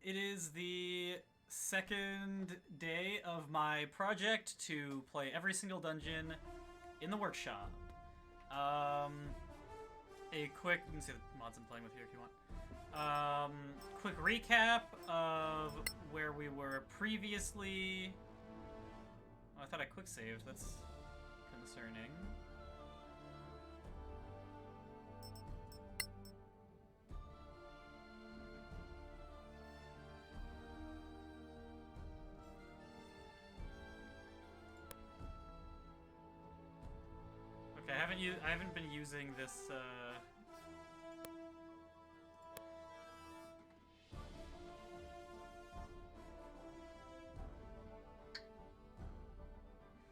It is the second day of my project to play every single dungeon in the workshop. A quick, you can see the mods I'm playing with here if you want. Quick recap of where we were previously. Oh, I thought I quick saved. That's concerning. Okay, I haven't been using this.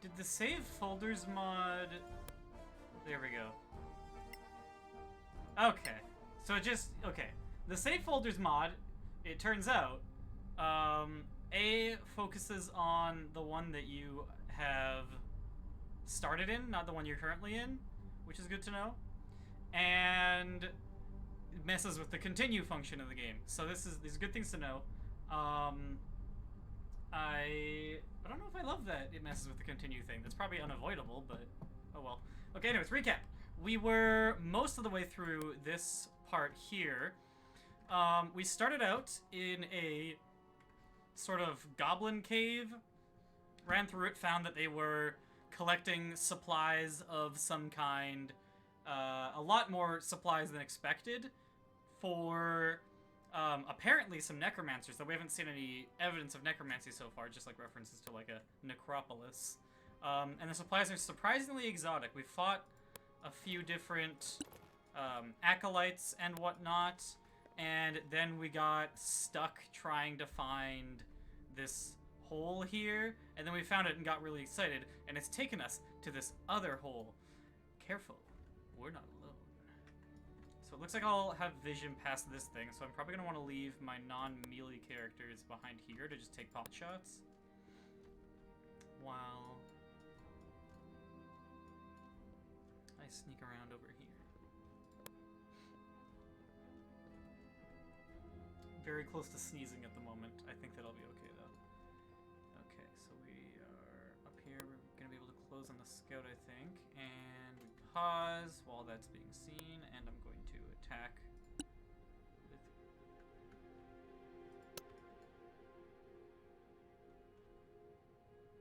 Did the save folders mod? There we go. Okay, so okay. The save folders mod, it turns out, A focuses on the one that you have started in, not the one you're currently in, which is good to know. And it messes with the continue function of the game. So these are good things to know. I don't know if I love that it messes with the continue thing. That's probably unavoidable, but oh well. Okay, anyways, recap. We were most of the way through this part here. We started out in a sort of goblin cave, ran through it, found that they were collecting supplies of some kind, a lot more supplies than expected, for apparently some necromancers, though we haven't seen any evidence of necromancy so far, just like references to like a necropolis. And the supplies are surprisingly exotic. We fought a few different acolytes and whatnot, and then we got stuck trying to find this hole here, and then we found it and got really excited, and it's taken us to this other hole. Careful, we're not alone. So it looks like I'll have vision past this thing, so I'm probably going to want to leave my non-melee characters behind here to just take pot shots. While I sneak around over here. Very close to sneezing at the moment. I think that'll be okay, though. Okay, so we are up here. We're going to be able to close on the scout, I think. And we pause while that's being seen, and I'm going to attack with...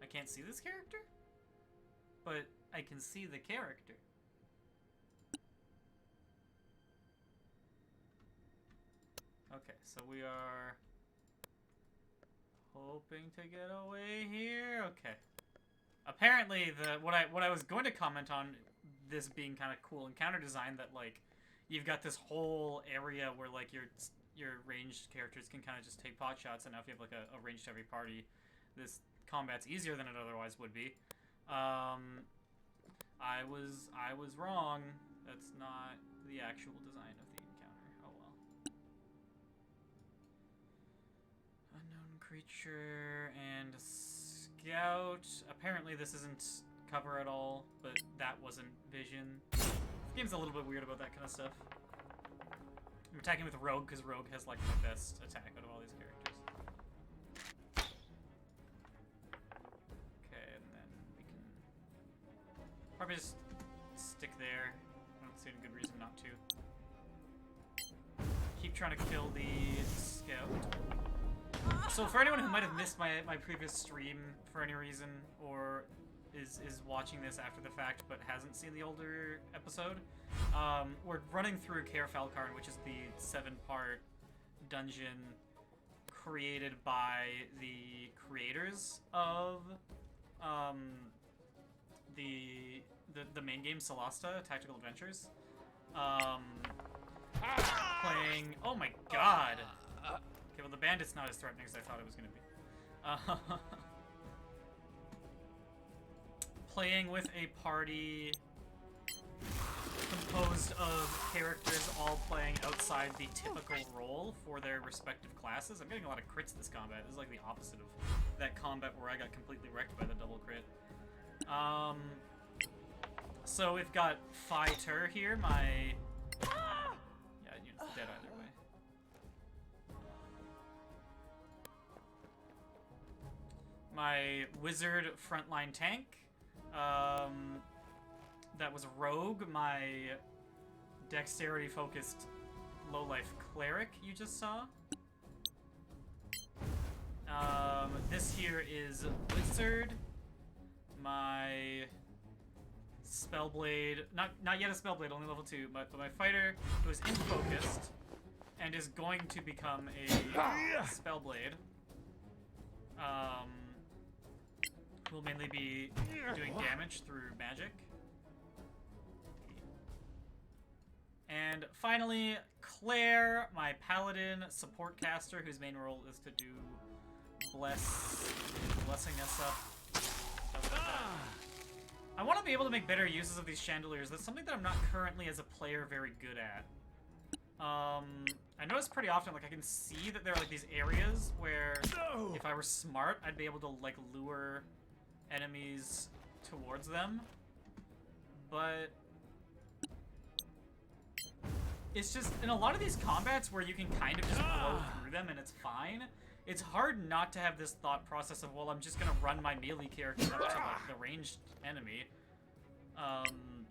I can't see this character? But I can see the character. Okay, so we are hoping to get away here. Okay. Apparently, what I was going to comment on, this being kind of cool encounter design, that like you've got this whole area where like your ranged characters can kind of just take pot shots, and now if you have like a ranged heavy party, this combat's easier than it otherwise would be. I was wrong. That's not the actual design of the encounter. Oh well. Unknown creature and scout. Apparently this isn't cover at all, but that wasn't vision. This game's a little bit weird about that kind of stuff. I'm attacking with Rogue because Rogue has like the best attack out of all these characters. Okay, and then we can probably just stick there. I don't see any good reason not to. Keep trying to kill the scout. So for anyone who might have missed my previous stream for any reason, or is watching this after the fact but hasn't seen the older episode, we're running through Caer Falcarn, which is the 7-part dungeon created by the creators of the main game, Solasta, Tactical Adventures. Playing... Oh my god! Okay, well the bandit's not as threatening as I thought it was going to be. Playing with a party composed of characters all playing outside the typical role for their respective classes. I'm getting a lot of crits this combat. This is like the opposite of that combat where I got completely wrecked by the double crit. So we've got Fighter here, my... Yeah, unit's dead either way. my wizard frontline tank. That was rogue, my dexterity-focused low-life cleric you just saw. This here is wizard. My spellblade, not yet a spellblade, only level 2, but my fighter who is in-focused and is going to become a spellblade. Will mainly be doing damage through magic. And finally, Claire, my paladin support caster, whose main role is to do blessing us up. Stuff like that. I want to be able to make better uses of these chandeliers. That's something that I'm not currently, as a player, very good at. I notice pretty often, like, I can see that there are, like, these areas where, if I were smart, I'd be able to, like, lure enemies towards them. But it's just, in a lot of these combats where you can kind of just blow through them and it's fine, it's hard not to have this thought process of, well, I'm just gonna run my melee character up to, like, the ranged enemy. And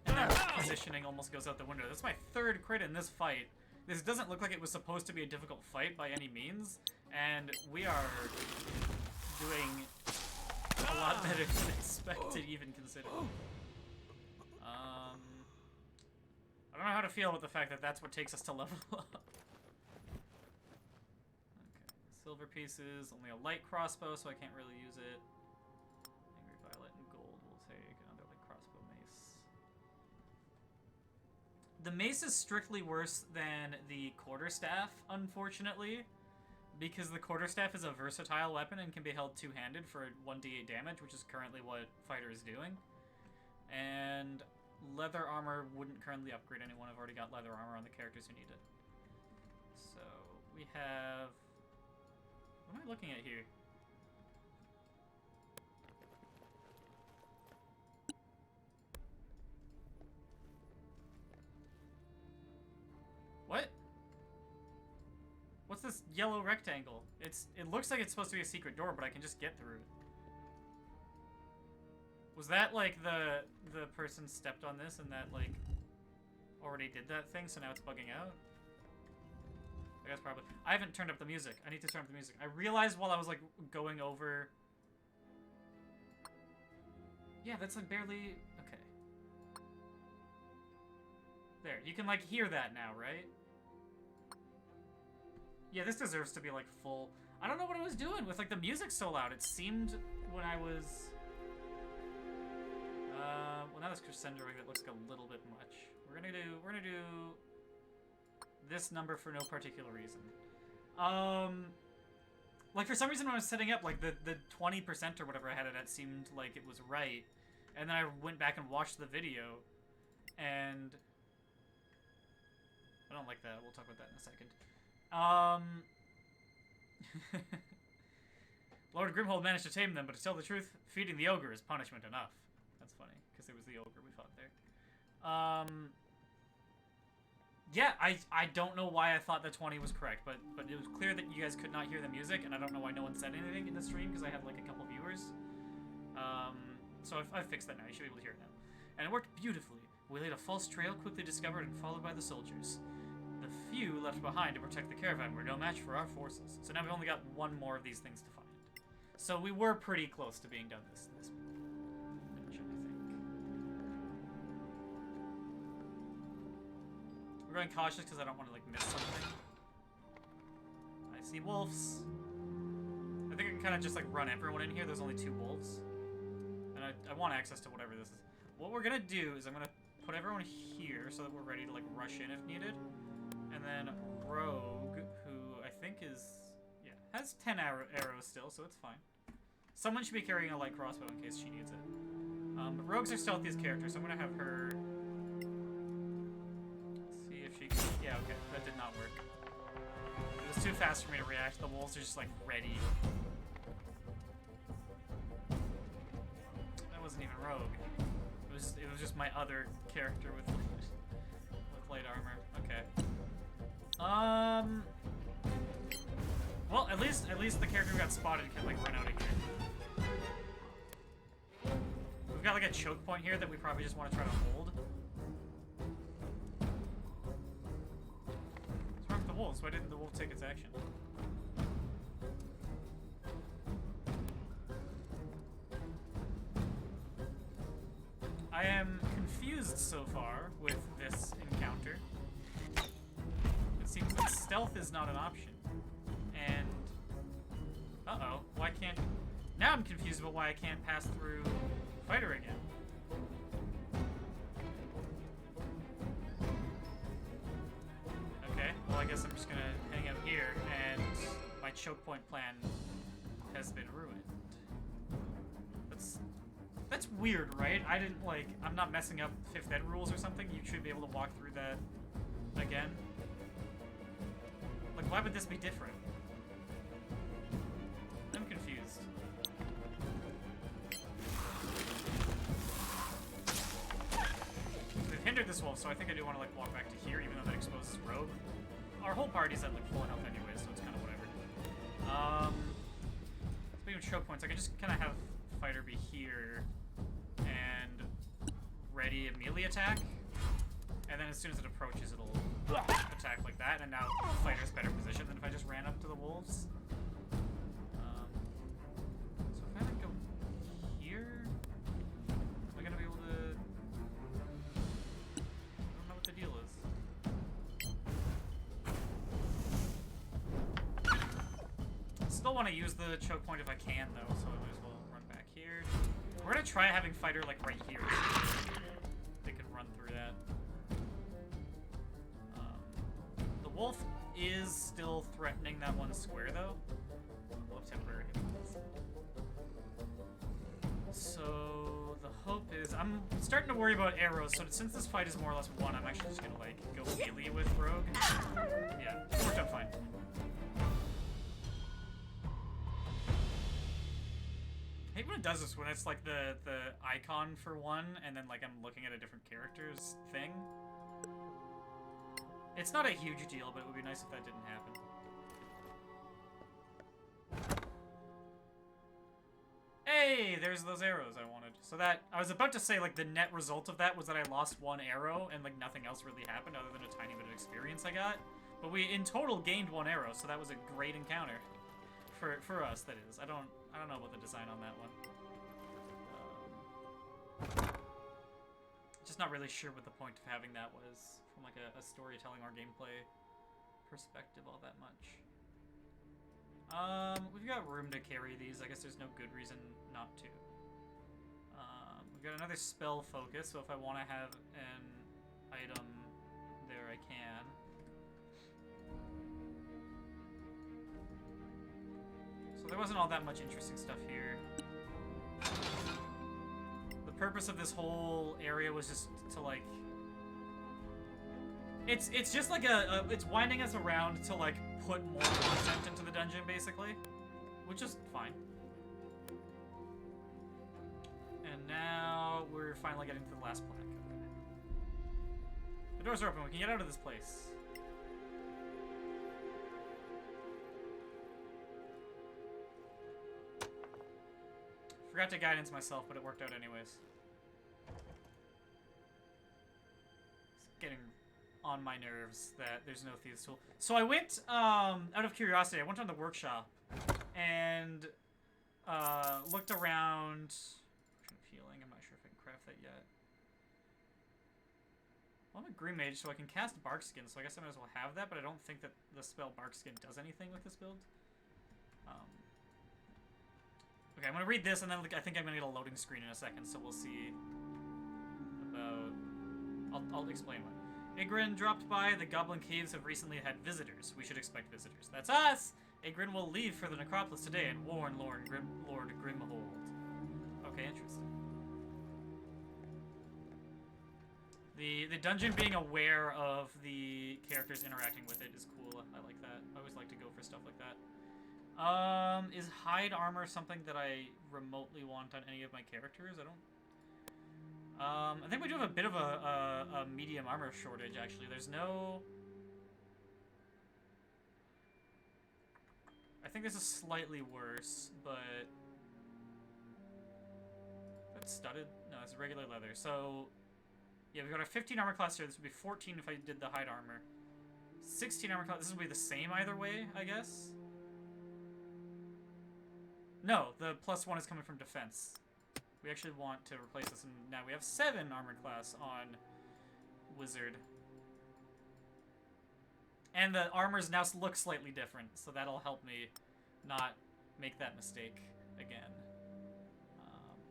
then positioning almost goes out the window. That's my 3rd crit in this fight. This doesn't look like it was supposed to be a difficult fight by any means, and we are doing a lot better than expected, even considering. I don't know how to feel about the fact that that's what takes us to level up. Okay, silver pieces, only a light crossbow, so I can't really use it. Angry violet and gold will take another light crossbow mace. The mace is strictly worse than the quarterstaff, unfortunately, because the quarterstaff is a versatile weapon and can be held two-handed for 1d8 damage, which is currently what fighter is doing. And leather armor wouldn't currently upgrade anyone. I've already got leather armor on the characters who need it. So we have... What am I looking at here? What? What's this yellow rectangle? It looks like it's supposed to be a secret door, but I can just get through it. Was that, like, the person stepped on this and that, like, already did that thing, so now it's bugging out? I guess probably. I haven't turned up the music. I need to turn up the music. I realized while I was, like, going over... Yeah, that's, like, barely... Okay. There. You can, like, hear that now, right? Yeah, this deserves to be, like, full... I don't know what I was doing with, like, the music so loud. It seemed when I was... well, now this crescendo ring that looks like a little bit much. We're gonna do this number for no particular reason. Like, for some reason when I was setting up, like, the 20% or whatever I had it at seemed like it was right. And then I went back and watched the video, and... I don't like that. We'll talk about that in a second. Lord Grimhold managed to tame them, but to tell the truth, feeding the ogre is punishment enough. That's funny, because it was the ogre we fought there. Yeah, I don't know why I thought that 20 was correct, but it was clear that you guys could not hear the music, and I don't know why no one said anything in the stream, because I had, like, a couple viewers. So I've fixed that now. You should be able to hear it now. And it worked beautifully. We laid a false trail, quickly discovered and followed by the soldiers. The few left behind to protect the caravan were no match for our forces. So now we've only got one more of these things to find. So we were pretty close to being done this mission, I think. We're going cautious because I don't want to, like, miss something. I see wolves. I think I can kind of just, like, run everyone in here. There's only 2 wolves. And I want access to whatever this is. What we're going to do is I'm going to put everyone here so that we're ready to, like, rush in if needed. And then Rogue, who I think is... Yeah, has 10 arrows still, so it's fine. Someone should be carrying a light crossbow in case she needs it. But Rogues are stealthiest characters, so I'm going to have her... see if she can... Yeah, okay, that did not work. It was too fast for me to react. The wolves are just, like, ready. That wasn't even Rogue. It was just my other character with light armor. Okay. Well, Well, at least the character who got spotted can like run out of here. We've got like a choke point here that we probably just want to try to hold. What's wrong with the wolves? Why didn't the wolf take its action? I am confused so far with this encounter. It seems that stealth is not an option. And... uh-oh, why can't... Now I'm confused about why I can't pass through fighter again. Okay, well I guess I'm just gonna hang out here, and my choke point plan has been ruined. That's weird, right? I didn't, like, I'm not messing up 5th ed rules or something. You should be able to walk through that again. Like, why would this be different? I'm confused. They've hindered this wolf, so I think I do want to, like, walk back to here, even though that exposes Rogue. Our whole party's at, like, full health anyway, so it's kind of whatever. Speaking of choke points, I can just kind of have fighter be here and ready a melee attack, and then as soon as it approaches it'll attack like that, and now fighter's better position than if I just ran up to the wolves. So if I like go here, am I gonna be able to... I don't know what the deal is. Still want to use the choke point if I can though, so I might as well run back here. We're gonna try having fighter like right here. They can run through that. The wolf is still threatening that one square though. We'll have temporary hit points. So the hope is I'm starting to worry about arrows. So since this fight is more or less won, I'm actually just gonna like go melee with Rogue. Yeah, it worked out fine. I hate when it does this, when it's like the icon for one, and then like I'm looking at a different character's thing. It's not a huge deal, but it would be nice if that didn't happen. Hey, there's those arrows I wanted. So that, I was about to say like the net result of that was that I lost 1 arrow and like nothing else really happened other than a tiny bit of experience I got. But we in total gained 1 arrow, so that was a great encounter. For us, that is. I don't know about the design on that one. Just not really sure what the point of having that was from like a storytelling or gameplay perspective all that much. We've got room to carry these. I guess there's no good reason not to. We've got another spell focus, so if I want to have an item there, I can. So there wasn't all that much interesting stuff here. The purpose of this whole area was just to like... It's just like it's winding us around to like put more content into the dungeon, basically. Which is fine. And now we're finally getting to the last plaque. Okay. The doors are open, we can get out of this place. Forgot to guidance myself, but it worked out anyways. It's getting on my nerves that there's no thieves tool. So I went, out of curiosity, I went on the workshop and looked around. Potion of healing. I'm not sure if I can craft that yet. Well, I'm a green mage, so I can cast bark skin, so I guess I might as well have that. But I don't think that the spell bark skin does anything with this build. Okay, I'm gonna read this, and then I think I'm gonna get a loading screen in a second, so we'll see about... I'll explain what. Igrin dropped by. The Goblin Caves have recently had visitors. We should expect visitors. That's us! Igrin will leave for the necropolis today and warn Lord Grimhold. Okay, interesting. The dungeon being aware of the characters interacting with it is cool. I like that. I always like to go for stuff like that. Is hide armor something that I remotely want on any of my characters? I don't... I think we do have a bit of a medium armor shortage, actually. There's no... I think this is slightly worse, but... That's studded? No, it's regular leather. So, yeah, we've got a 15 armor class here. This would be 14 if I did the hide armor. 16 armor class. This would be the same either way, I guess. No, the +1 is coming from defense. We actually want to replace this, and now we have 7 armor class on wizard. And the armors now look slightly different, so that'll help me not make that mistake again.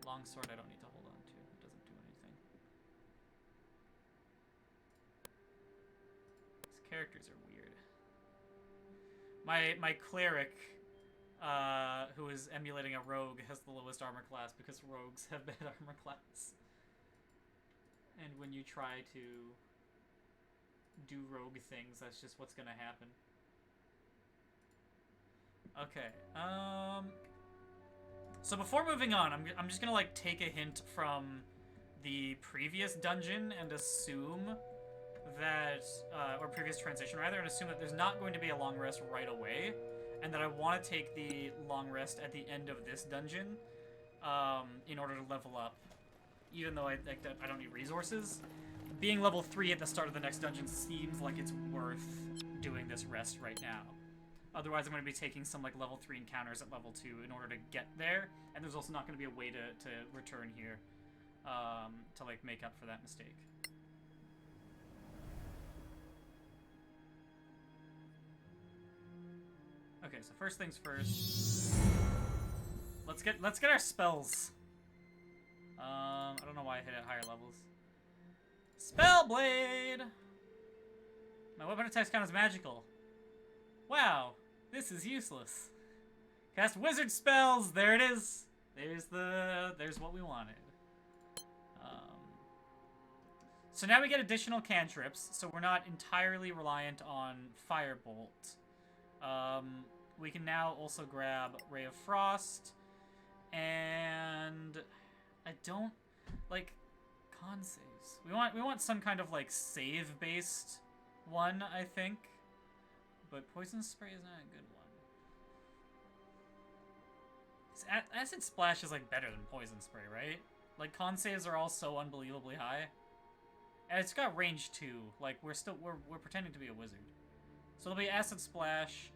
Longsword I don't need to hold on to. It doesn't do anything. These characters are weird. My cleric, who is emulating a rogue, has the lowest armor class because rogues have bad armor class. And when you try to do rogue things, that's just what's gonna happen. Okay, so before moving on, I'm just gonna, like, take a hint from the previous dungeon and assume that, or previous transition rather, and assume that there's not going to be a long rest right away, and that I want to take the long rest at the end of this dungeon, in order to level up, even though I don't need resources. Being level 3 at the start of the next dungeon seems like it's worth doing this rest right now. Otherwise, I'm going to be taking some, like, level 3 encounters at level 2 in order to get there, and there's also not going to be a way to return here, to, like, make up for that mistake. Okay, so first things first. Let's get our spells. I don't know why I hit at higher levels. Spellblade! My weapon attacks count as magical. Wow, this is useless. Cast wizard spells. There it is. There's what we wanted. So now we get additional cantrips, so we're not entirely reliant on Firebolt. We can now also grab Ray of Frost, and I don't like con saves. We want some kind of, like, save based one, I think. But Poison Spray is not a good one. Acid Splash is, like, better than Poison Spray, right? Like, con saves are all so unbelievably high. And it's got range 2. Like, we're pretending to be a wizard. So it'll be Acid Splash.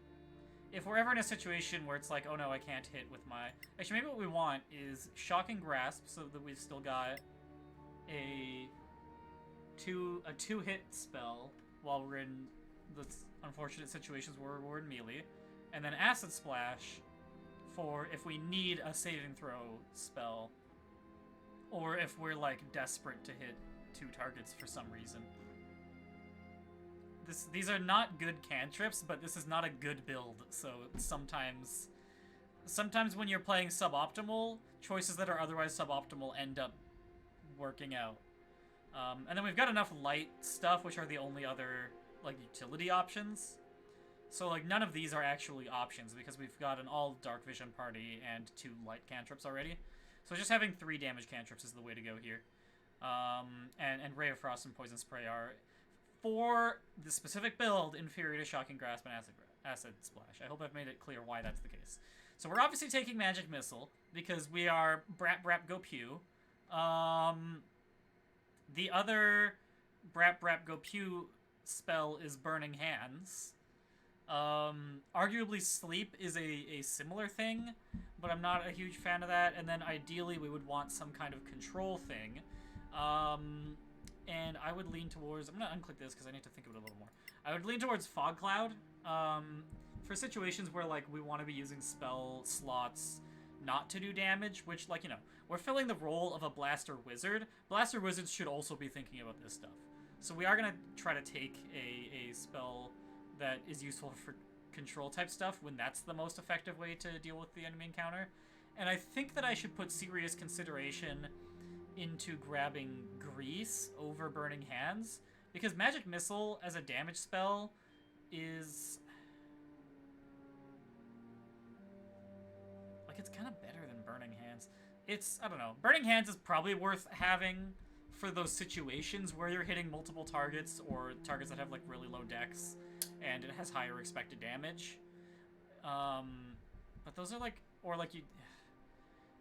If we're ever in a situation where it's like, oh no, I can't hit with my... Actually, maybe what we want is Shocking Grasp, so that we've still got a two-hit spell while we're in the unfortunate situations where we're in melee. And then Acid Splash for if we need a saving throw spell. Or if we're, like, desperate to hit 2 targets for some reason. These are not good cantrips, but this is not a good build, so sometimes when you're playing suboptimal, choices that are otherwise suboptimal end up working out. And then we've got enough light stuff, which are the only other, like, utility options. So, like, none of these are actually options, because we've got an all dark vision party and 2 light cantrips already. So just having 3 damage cantrips is the way to go here. And Ray of Frost and Poison Spray are, for the specific build, inferior to Shocking Grasp and Acid Splash. I hope I've made it clear why that's the case. So we're obviously taking Magic Missile, because we are Brap Brap Go Pew. The other Brap Brap Go Pew spell is Burning Hands. Arguably Sleep is a similar thing, but I'm not a huge fan of that. And then ideally we would want some kind of control thing. And I would lean towards... I'm going to unclick this because I need to think of it a little more. I would lean towards Fog Cloud. For situations where, like, we want to be using spell slots not to do damage, which, like, you know, we're filling the role of a Blaster Wizard. Blaster Wizards should also be thinking about this stuff. So we are going to try to take a spell that is useful for control type stuff when that's the most effective way to deal with the enemy encounter. And I think that I should put serious consideration into grabbing Grease over Burning Hands, because Magic Missile as a damage spell is... like, it's kind of better than Burning Hands. It's, I don't know, Burning Hands is probably worth having for those situations where you're hitting multiple targets, or targets that have, like, really low dex, and it has higher expected damage. those are like, or like you.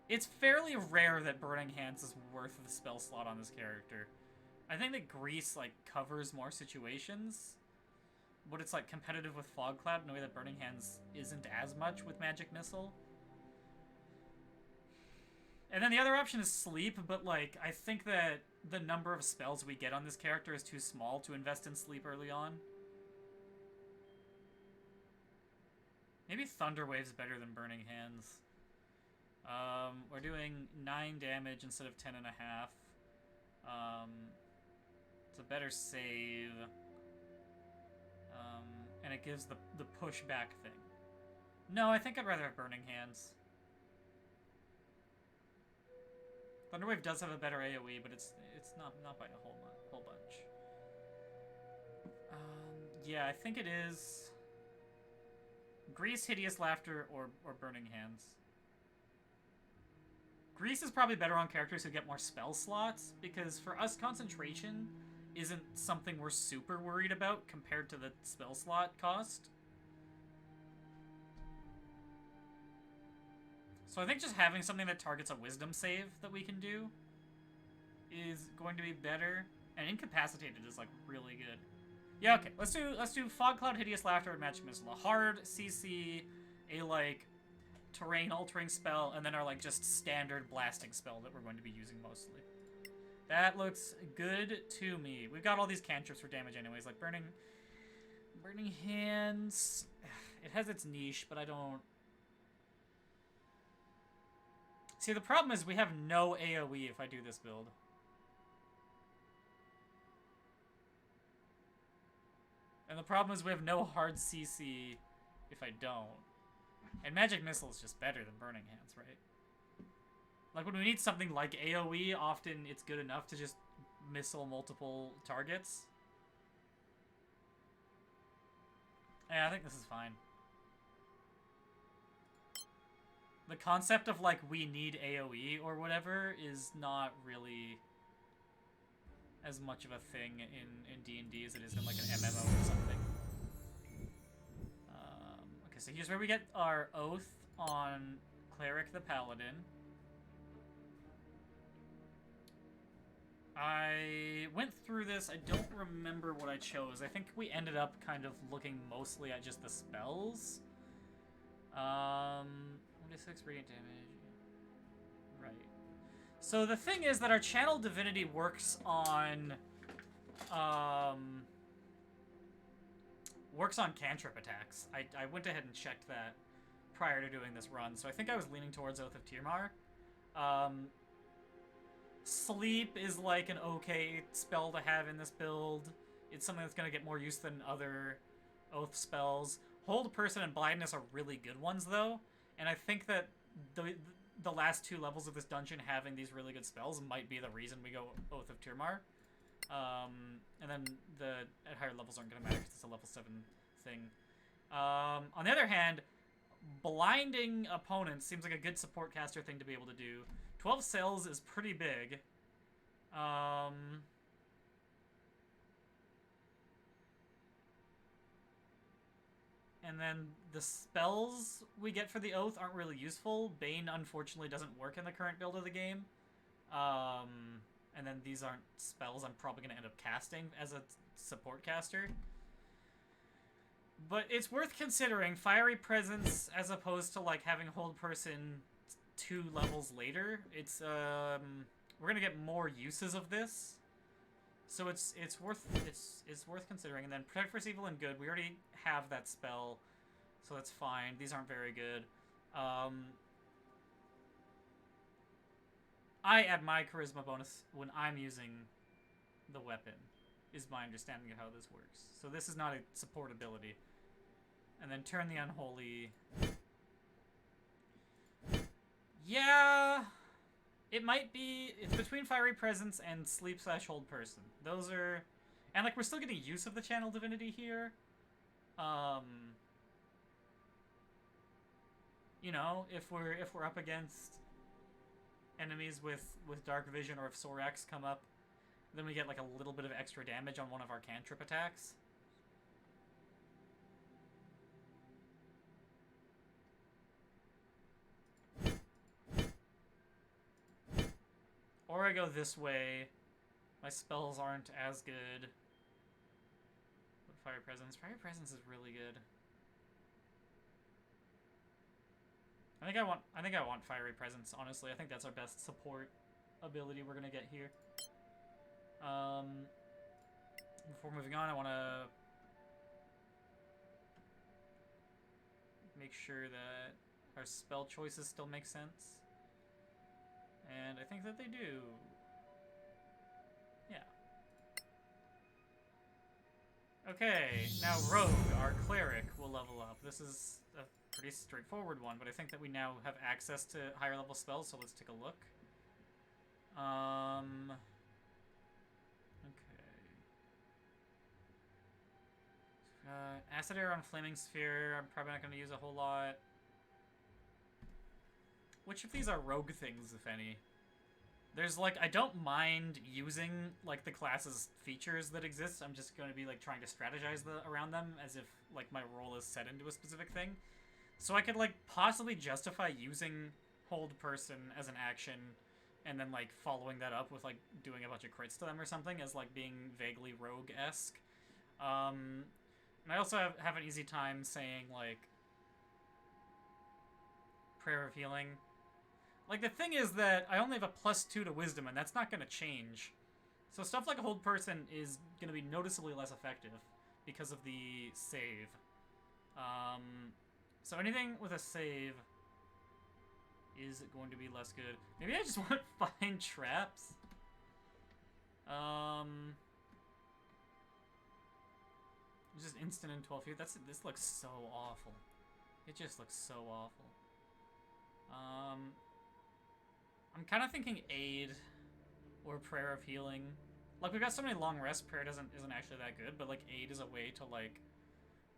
It's fairly rare that Burning Hands is worth the spell slot on this character. I think that Grease like covers more situations, but it's like competitive with Fog Cloud in a way that Burning Hands isn't as much with Magic Missile. And then the other option is Sleep, but like I think that the number of spells we get on this character is too small to invest in Sleep early on. Maybe Thunder Wave's better than Burning Hands. We're doing 9 damage instead of 10.5. It's a better save. And it gives the pushback thing. No, I think I'd rather have Burning Hands. Thunderwave does have a better AoE, but it's not by a whole bunch. Yeah, I think it is Grease, Hideous Laughter, or Burning Hands. Grease is probably better on characters who get more spell slots, because for us, concentration isn't something we're super worried about compared to the spell slot cost. So I think just having something that targets a wisdom save that we can do is going to be better. And Incapacitated is like really good. Yeah, okay. Let's do Fog Cloud, Hideous Laughter, and Magic Missile. A hard CC, a like terrain altering spell, and then our like just standard blasting spell that we're going to be using mostly. That looks good to me. We've got all these cantrips for damage anyways, like Burning Hands. It has its niche, but I don't. See, the problem is we have no AoE if I do this build. And the problem is we have no hard CC if I don't. And Magic Missile is just better than Burning Hands, right? Like, when we need something like AoE, often it's good enough to just missile multiple targets. Yeah, I think this is fine. The concept of, like, we need AoE or whatever is not really as much of a thing in D&D as it is in, like, an MMO or something. Okay, so here's where we get our Oath on Cleric the Paladin. I went through this. I don't remember what I chose. I think we ended up kind of looking mostly at just the spells. 1d6 radiant damage. Right. So the thing is that our Channel Divinity works on cantrip attacks. I went ahead and checked that prior to doing this run, so I think I was leaning towards Oath of Tirmar. Sleep is like an okay spell to have in this build. It's something that's going to get more use than other Oath spells. Hold Person and Blindness are really good ones, though, and I think that the last 2 levels of this dungeon having these really good spells might be the reason we go Oath of Tirmar. And then at higher levels aren't going to matter because it's a level 7 thing. On the other hand, blinding opponents seems like a good support caster thing to be able to do. 12 cells is pretty big. And then the spells we get for the Oath aren't really useful. Bane, unfortunately, doesn't work in the current build of the game. And then these aren't spells I'm probably going to end up casting as a support caster. But it's worth considering Fiery Presence as opposed to, like, having Hold Person 2 levels later. It's, we're going to get more uses of this. So it's worth considering. And then Protect vs. Evil and Good, we already have that spell, so that's fine. These aren't very good. I add my charisma bonus when I'm using the weapon, is my understanding of how this works. So this is not a support ability. And then Turn the Unholy. Yeah, it might be. It's between Fiery Presence and Sleep/Hold Person. Those are, and like we're still getting use of the Channel Divinity here. You know, if we're up against enemies with Dark Vision, or if Sorax come up, then we get like a little bit of extra damage on one of our cantrip attacks. Or I go this way. My spells aren't as good. But Fire Presence. Fire Presence is really good. I think I want Fiery Presence, honestly. I think that's our best support ability we're gonna get here. Before moving on, I wanna make sure that our spell choices still make sense. And I think that they do. Yeah. Okay, now Rogue, our cleric, will level up. This is a pretty straightforward one, but I think that we now have access to higher level spells, so let's take a look. Okay. Acid Air on Flaming Sphere, I'm probably not going to use a whole lot. Which of these are rogue things, if any? There's, like, I don't mind using, like, the class's features that exist. I'm just going to be, like, trying to strategize around them as if, like, my role is set into a specific thing. So I could, like, possibly justify using Hold Person as an action and then, like, following that up with, like, doing a bunch of crits to them or something as, like, being vaguely rogue-esque. And I also have an easy time saying, like, Prayer of Healing. Like, the thing is that I only have a +2 to Wisdom, and that's not going to change. So stuff like a Hold Person is going to be noticeably less effective because of the save. So anything with a save is going to be less good. Maybe I just want Find Traps. Just instant in 12 feet. This looks so awful. It just looks so awful. I'm kind of thinking Aid or Prayer of Healing. Like, we've got so many long rests, Prayer isn't actually that good, but, like, Aid is a way to, like,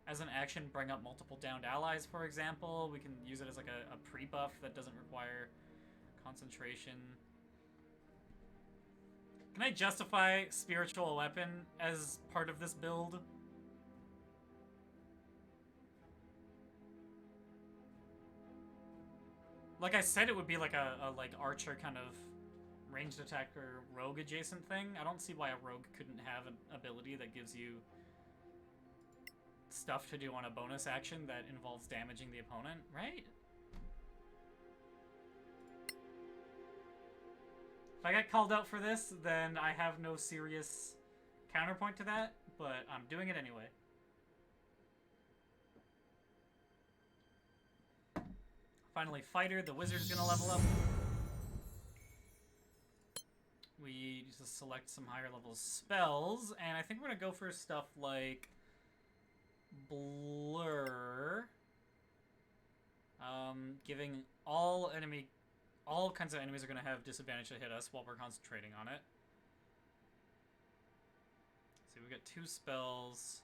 as an action, bring up multiple downed allies, for example. We can use it as, like, a pre-buff that doesn't require concentration. Can I justify Spiritual Weapon as part of this build? Like I said, it would be like a like archer kind of ranged attack or rogue adjacent thing. I don't see why a rogue couldn't have an ability that gives you stuff to do on a bonus action that involves damaging the opponent, right? If I get called out for this, then I have no serious counterpoint to that, but I'm doing it anyway. Finally, Fighter, the wizard's gonna level up. We just select some higher level spells, and I think we're gonna go for stuff like Blur, giving all kinds of enemies are gonna have disadvantage to hit us while we're concentrating on it. So we got 2 spells.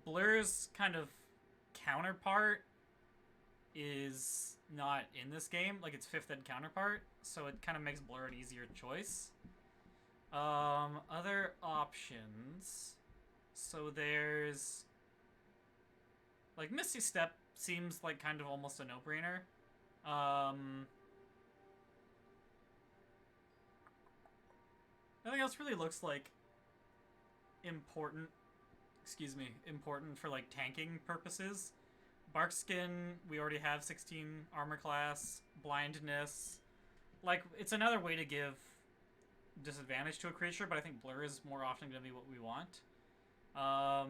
Blur's kind of counterpart is not in this game, like its 5th ed counterpart, so it kind of makes Blur an easier choice. Other options. So there's like Misty Step seems like kind of almost a no-brainer. Nothing else really looks like important for like tanking purposes. Barkskin, we already have 16 armor class. Blindness, like, it's another way to give disadvantage to a creature, but I think Blur is more often going to be what we want. I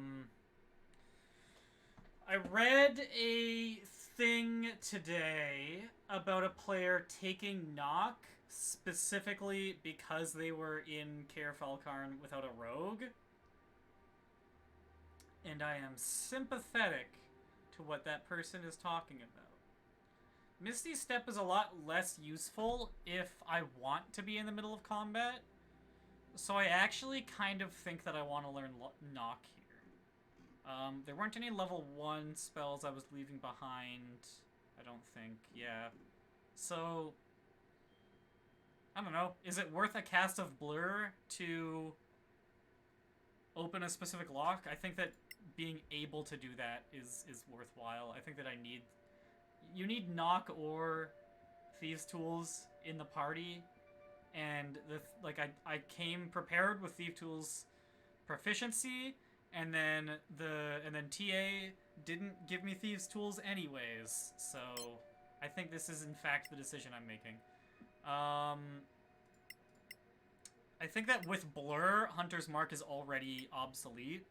read a thing today about a player taking Knock specifically because they were in Caer Falcarn without a rogue. And I am sympathetic to what that person is talking about. Misty Step is a lot less useful if I want to be in the middle of combat. So I actually kind of think that I want to learn Knock here. There weren't any level 1 spells I was leaving behind, I don't think. Yeah. So, I don't know. Is it worth a cast of Blur to open a specific lock? I think that being able to do that is worthwhile. I think that you need Knock or Thieves' Tools in the party, and I came prepared with Thieves' Tools proficiency, and then TA didn't give me Thieves' Tools anyways, so I think this is in fact the decision I'm making. I think that with Blur, Hunter's Mark is already obsolete.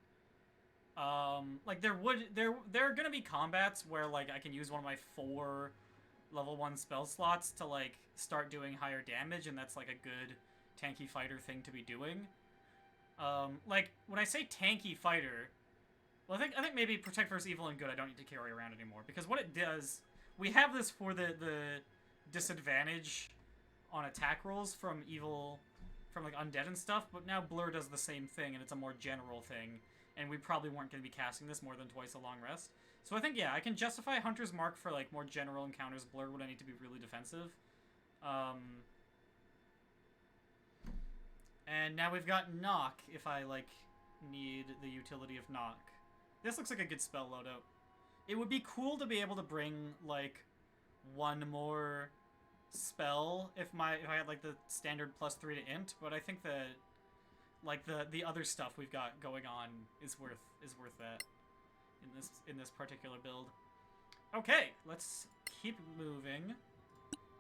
Like there are gonna be combats where like I can use one of my 4 level 1 spell slots to like start doing higher damage, and that's like a good tanky fighter thing to be doing. Like when I say tanky fighter, well, I think maybe Protect vs. Evil and Good I don't need to carry around anymore, because what it does, we have this for the disadvantage on attack rolls from evil, from like undead and stuff, but now Blur does the same thing, and it's a more general thing, and we probably weren't going to be casting this more than twice a long rest. So I think, yeah, I can justify Hunter's Mark for like more general encounters, Blur when I need to be really defensive. And now we've got Knock if I like need the utility of Knock. This looks like a good spell loadout. It would be cool to be able to bring like one more spell if I had like the standard +3 to int, but I think that like the other stuff we've got going on is worth that in this particular build. Okay, let's keep moving.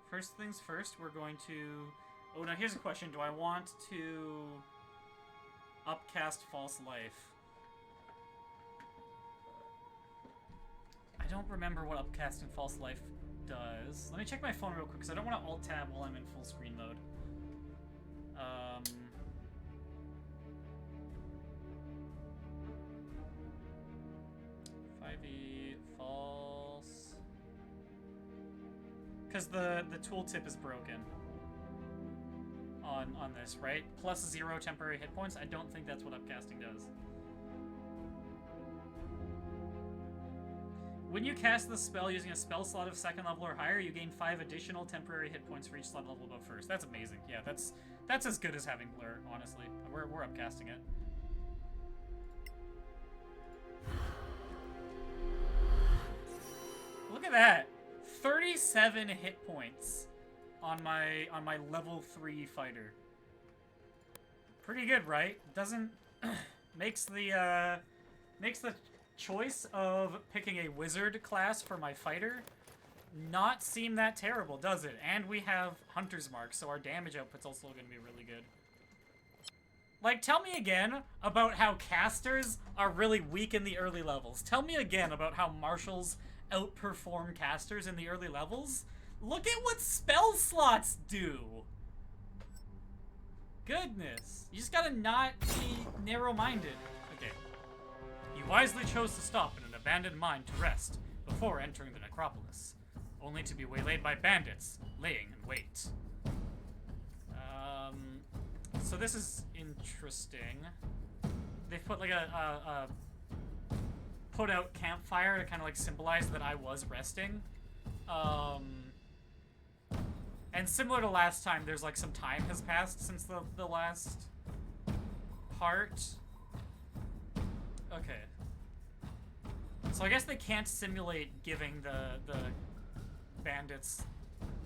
First things first, we're going to... Oh, now here's a question. Do I want to upcast False Life? I don't remember what upcasting False Life does. Let me check my phone real quick, because I don't want to alt-tab while I'm in full screen mode. 5e false. Because the tooltip is broken on this, right? +0 temporary hit points. I don't think that's what upcasting does. When you cast the spell using a spell slot of 2nd level or higher, you gain 5 additional temporary hit points for each slot level above 1st. That's amazing. Yeah, that's as good as having Blur, honestly. We're upcasting it. Look at that! 37 hit points on my level 3 fighter. Pretty good, right? Doesn't makes the choice of picking a wizard class for my fighter not seem that terrible, does it? And we have Hunter's Mark, so our damage output's also going to be really good. Like, tell me again about how casters are really weak in the early levels. Tell me again about how marshals outperform casters in the early levels. Look at what spell slots do! Goodness. You just gotta not be narrow-minded. Okay. You wisely chose to stop in an abandoned mine to rest before entering the necropolis, only to be waylaid by bandits laying in wait. So this is interesting. They've put like a put-out campfire to kind of like symbolize that I was resting. And similar to last time, there's like some time has passed since the last part. Okay. So I guess they can't simulate giving the bandits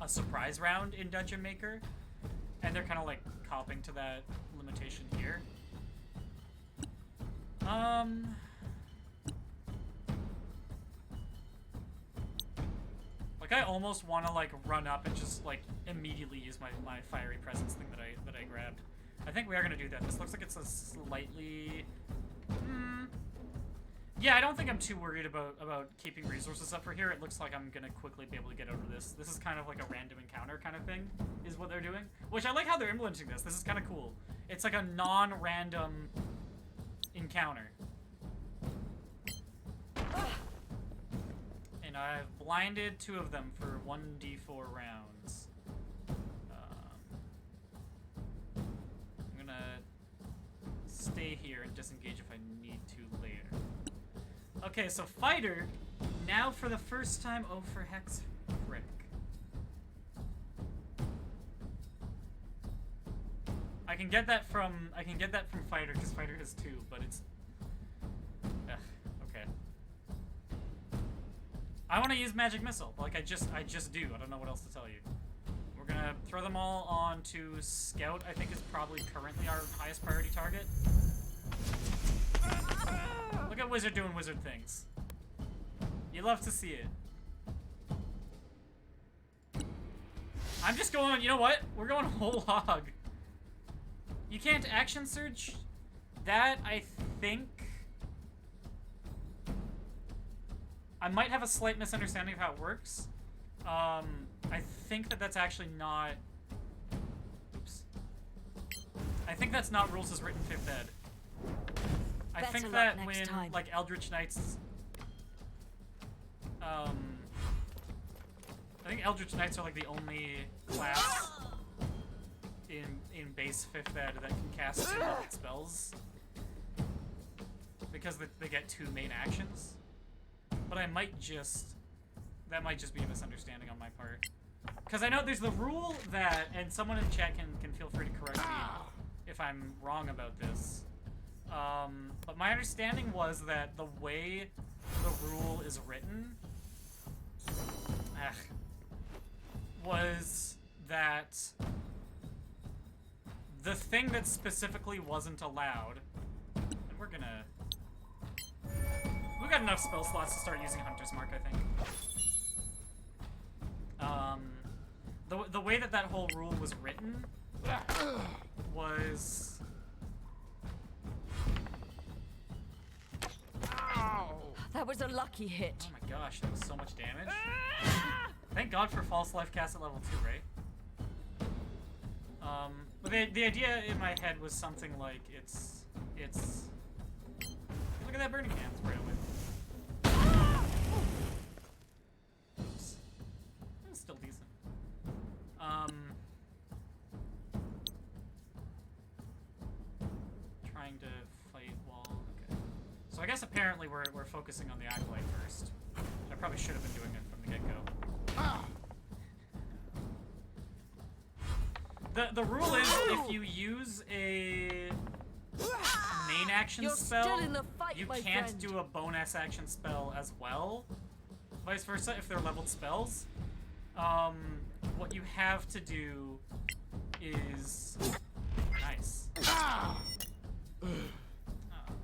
a surprise round in Dungeon Maker, and they're kind of like copping to that limitation here. Like I almost want to like run up and just like immediately use my fiery presence thing that I grabbed. I think we are gonna do that. This looks like it's a slightly. Yeah, I don't think I'm too worried about keeping resources up for here. It looks like I'm gonna quickly be able to get over this. This is kind of like a random encounter kind of thing, is what they're doing. Which I like how they're implementing this. This is kind of cool. It's like a non-random encounter. And I've blinded 2 of them for 1d4 rounds. I'm gonna stay here and disengage if I need to later. Okay, so fighter, now for the first time, oh for hex frick. I can get that from fighter because fighter has 2, but it's okay. I want to use magic missile, like I just do. I don't know what else to tell you. gonna throw them all onto Scout. I think is probably currently our highest priority target. Look at Wizard doing wizard things. You love to see it. I'm just going, you know what? We're going whole hog. You can't action surge that, I think. I might have a slight misunderstanding of how it works. I think that that's actually not... Oops. I think that's not rules as written 5th ed. I think that when, like, Eldritch Knights... I think Eldritch Knights are, like, the only class in base 5th ed that can cast 2 leveled spells. Because they get 2 main actions. But I might just... That might just be a misunderstanding on my part. Because I know there's the rule that... And someone in chat can feel free to correct me if I'm wrong about this. But my understanding was that the way the rule is written... was that... The thing that specifically wasn't allowed... And we're gonna... We've got enough spell slots to start using Hunter's Mark, I think. The way that whole rule was written was... That was a lucky hit. Oh my gosh, that was so much damage. Thank God for False Life cast at level 2, right? But the idea in my head was something like it's... Look at that burning hands right away. Oops. It was still decent. Trying to fight wall. Okay. So I guess apparently we're focusing on the Acolyte first. I probably should have been doing it from the get-go. The rule is if you use a main action spell, you can't do a bonus action spell as well. Vice versa, if they're leveled spells. What you have to do is... Nice.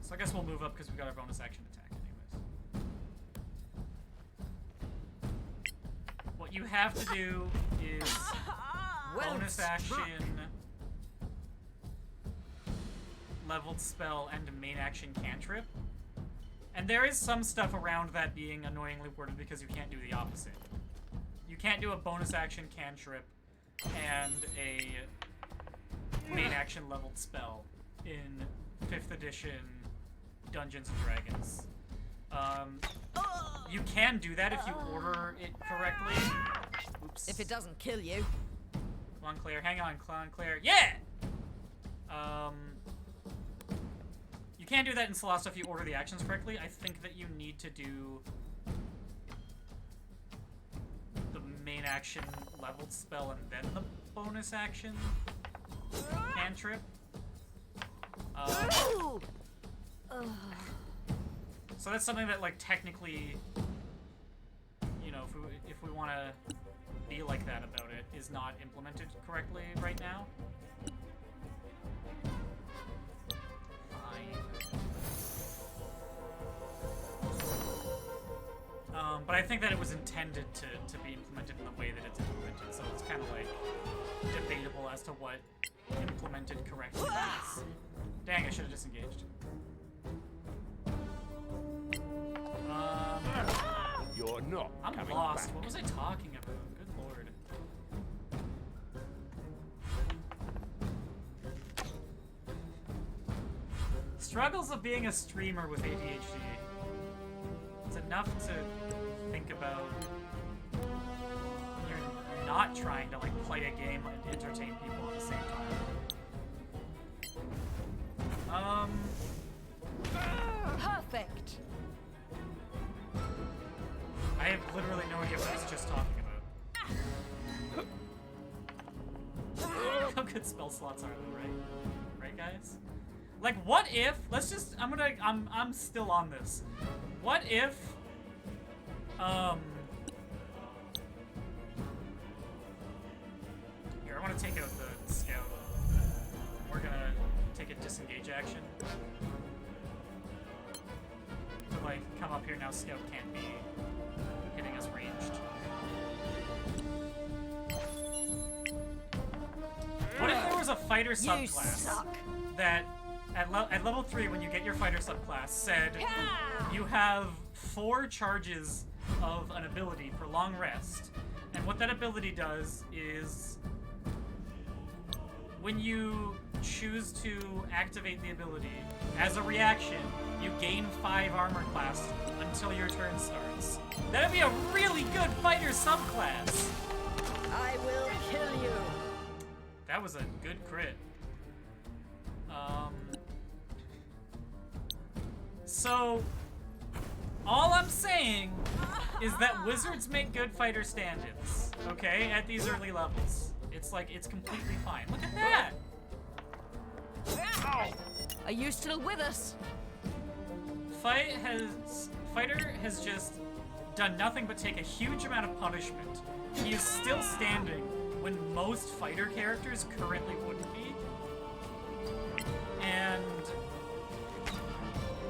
So I guess we'll move up because we got our bonus action attack anyways. What you have to do is bonus action, leveled spell, and main action cantrip. And there is some stuff around that being annoyingly worded because you can't do the opposite. You can't do a bonus action cantrip and a main action leveled spell in 5th edition Dungeons and Dragons. You can do that if you order it correctly. Oops. If it doesn't kill you. Come on, Claire. Hang on, Claire. Yeah! You can't do that in Solasta if you order the actions correctly. I think that you need to do the main action leveled spell and then the bonus action cantrip. So that's something that, like, technically, you know, if we want to be like that about it, is not implemented correctly right now. Fine. But I think that it was intended to be implemented in the way that it's implemented, so it's kind of, like, debatable as to what implemented correctly is. Dang, I should have disengaged. You're not. I'm lost. Back. What was I talking about? Good lord. Struggles of being a streamer with ADHD. It's enough to think about when you're not trying to, like, play a game and entertain people at the same time. Perfect. I have literally no idea what I was just talking about. How good spell slots are though, right? Right, guys? Like, what if... Let's just... I'm still on this. What if... take out the scout. We're gonna take a disengage action. To like come up here now, scout can't be hitting us ranged. What if there was a fighter subclass that at level 3, when you get your fighter subclass, said you have 4 charges of an ability for long rest, and what that ability does is when you choose to activate the ability, as a reaction, you gain 5 armor class until your turn starts. That'd be a really good fighter subclass! I will kill you. That was a good crit. So, all I'm saying is that wizards make good fighter stand-ins, okay, at these early levels. It's like, it's completely fine. Look at that! Are you still with us? Fighter has just done nothing but take a huge amount of punishment. He is still standing when most fighter characters currently wouldn't be. And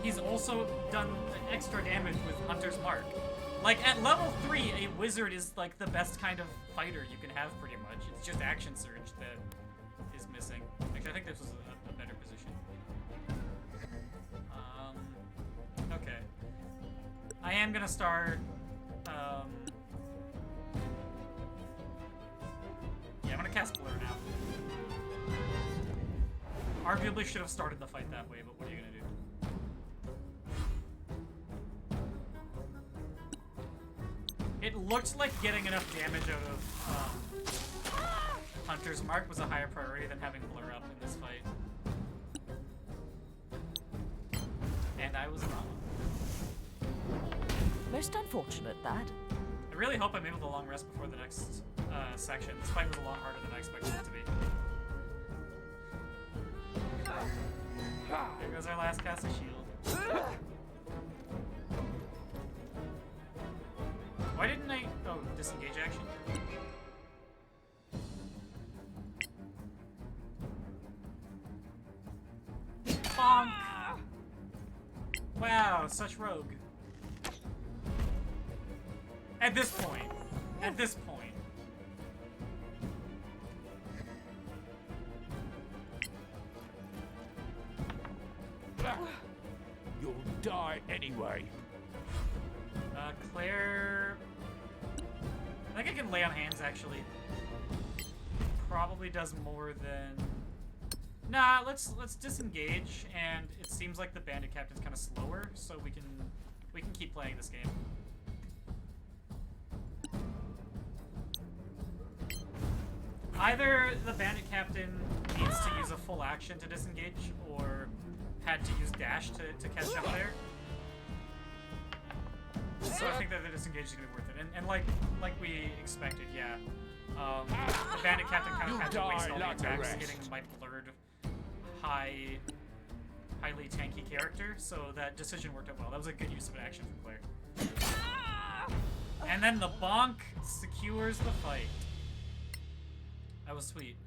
he's also done extra damage with Hunter's Mark. Like, at level 3, a wizard is, like, the best kind of fighter you can have, pretty much. It's just Action Surge that is missing. Actually, I think this was a better position. Okay. I am gonna start, yeah, I'm gonna cast Blur now. Arguably should have started the fight that way, but what are you gonna do? It looked like getting enough damage out of Hunter's Mark was a higher priority than having Blur up in this fight. And I was wrong. Most unfortunate, that. I really hope I'm able to long rest before the next section. This fight was a lot harder than I expected it to be. There goes our last cast of shield. Why didn't I... Oh, disengage action? Bonk! Wow, such rogue. At this point. At this point. You'll die anyway. Claire... I think I can lay on hands, actually. Probably does more than... Nah, let's disengage, and it seems like the bandit captain's kind of slower, so we can keep playing this game. Either the bandit captain needs to use a full action to disengage, or had to use dash to catch up there. So I think that the disengage is gonna be worth it, and like we expected, yeah. The bandit captain kind of had to waste all the attacks hitting my blurred, highly tanky character, so that decision worked out well. That was a good use of an action from Claire. And then the bonk secures the fight. That was sweet.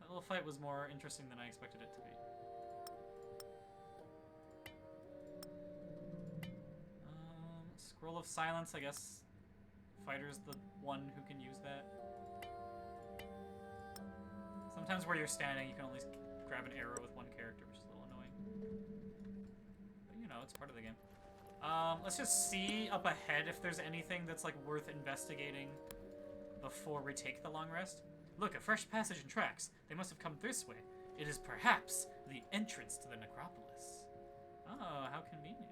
That little fight was more interesting than I expected it to be. Scroll of Silence, I guess. Fighter's the one who can use that. Sometimes where you're standing, you can only grab an arrow with one character, which is a little annoying. But you know, it's part of the game. Let's just see up ahead if there's anything that's like worth investigating before we take the long rest. Look, a fresh passage and tracks. They must have come this way. It is perhaps the entrance to the necropolis. Oh, how convenient.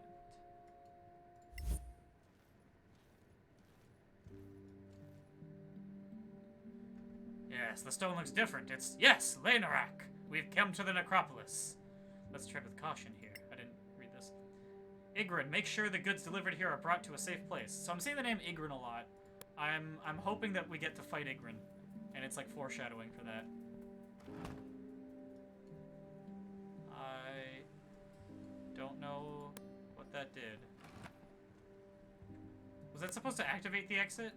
Yes, the stone looks different. It's, yes, Lainarak. We've come to the necropolis. Let's tread with caution here. I didn't read this. Igrin, make sure the goods delivered here are brought to a safe place. So I'm saying the name Igrin a lot. I'm hoping that we get to fight Igrin, and it's like foreshadowing for that. I don't know what that did. Was that supposed to activate the exit?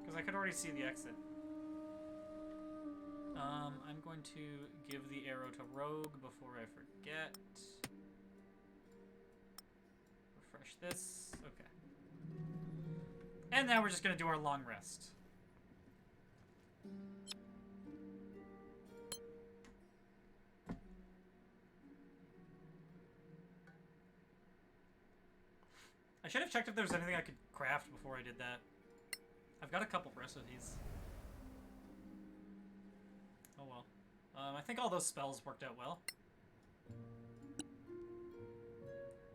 Because I could already see the exit. I'm going to give the arrow to Rogue before I forget. Refresh this. Okay. And now we're just going to do our long rest. I should have checked if there was anything I could craft before I did that. I've got a couple recipes. Oh well. I think all those spells worked out well.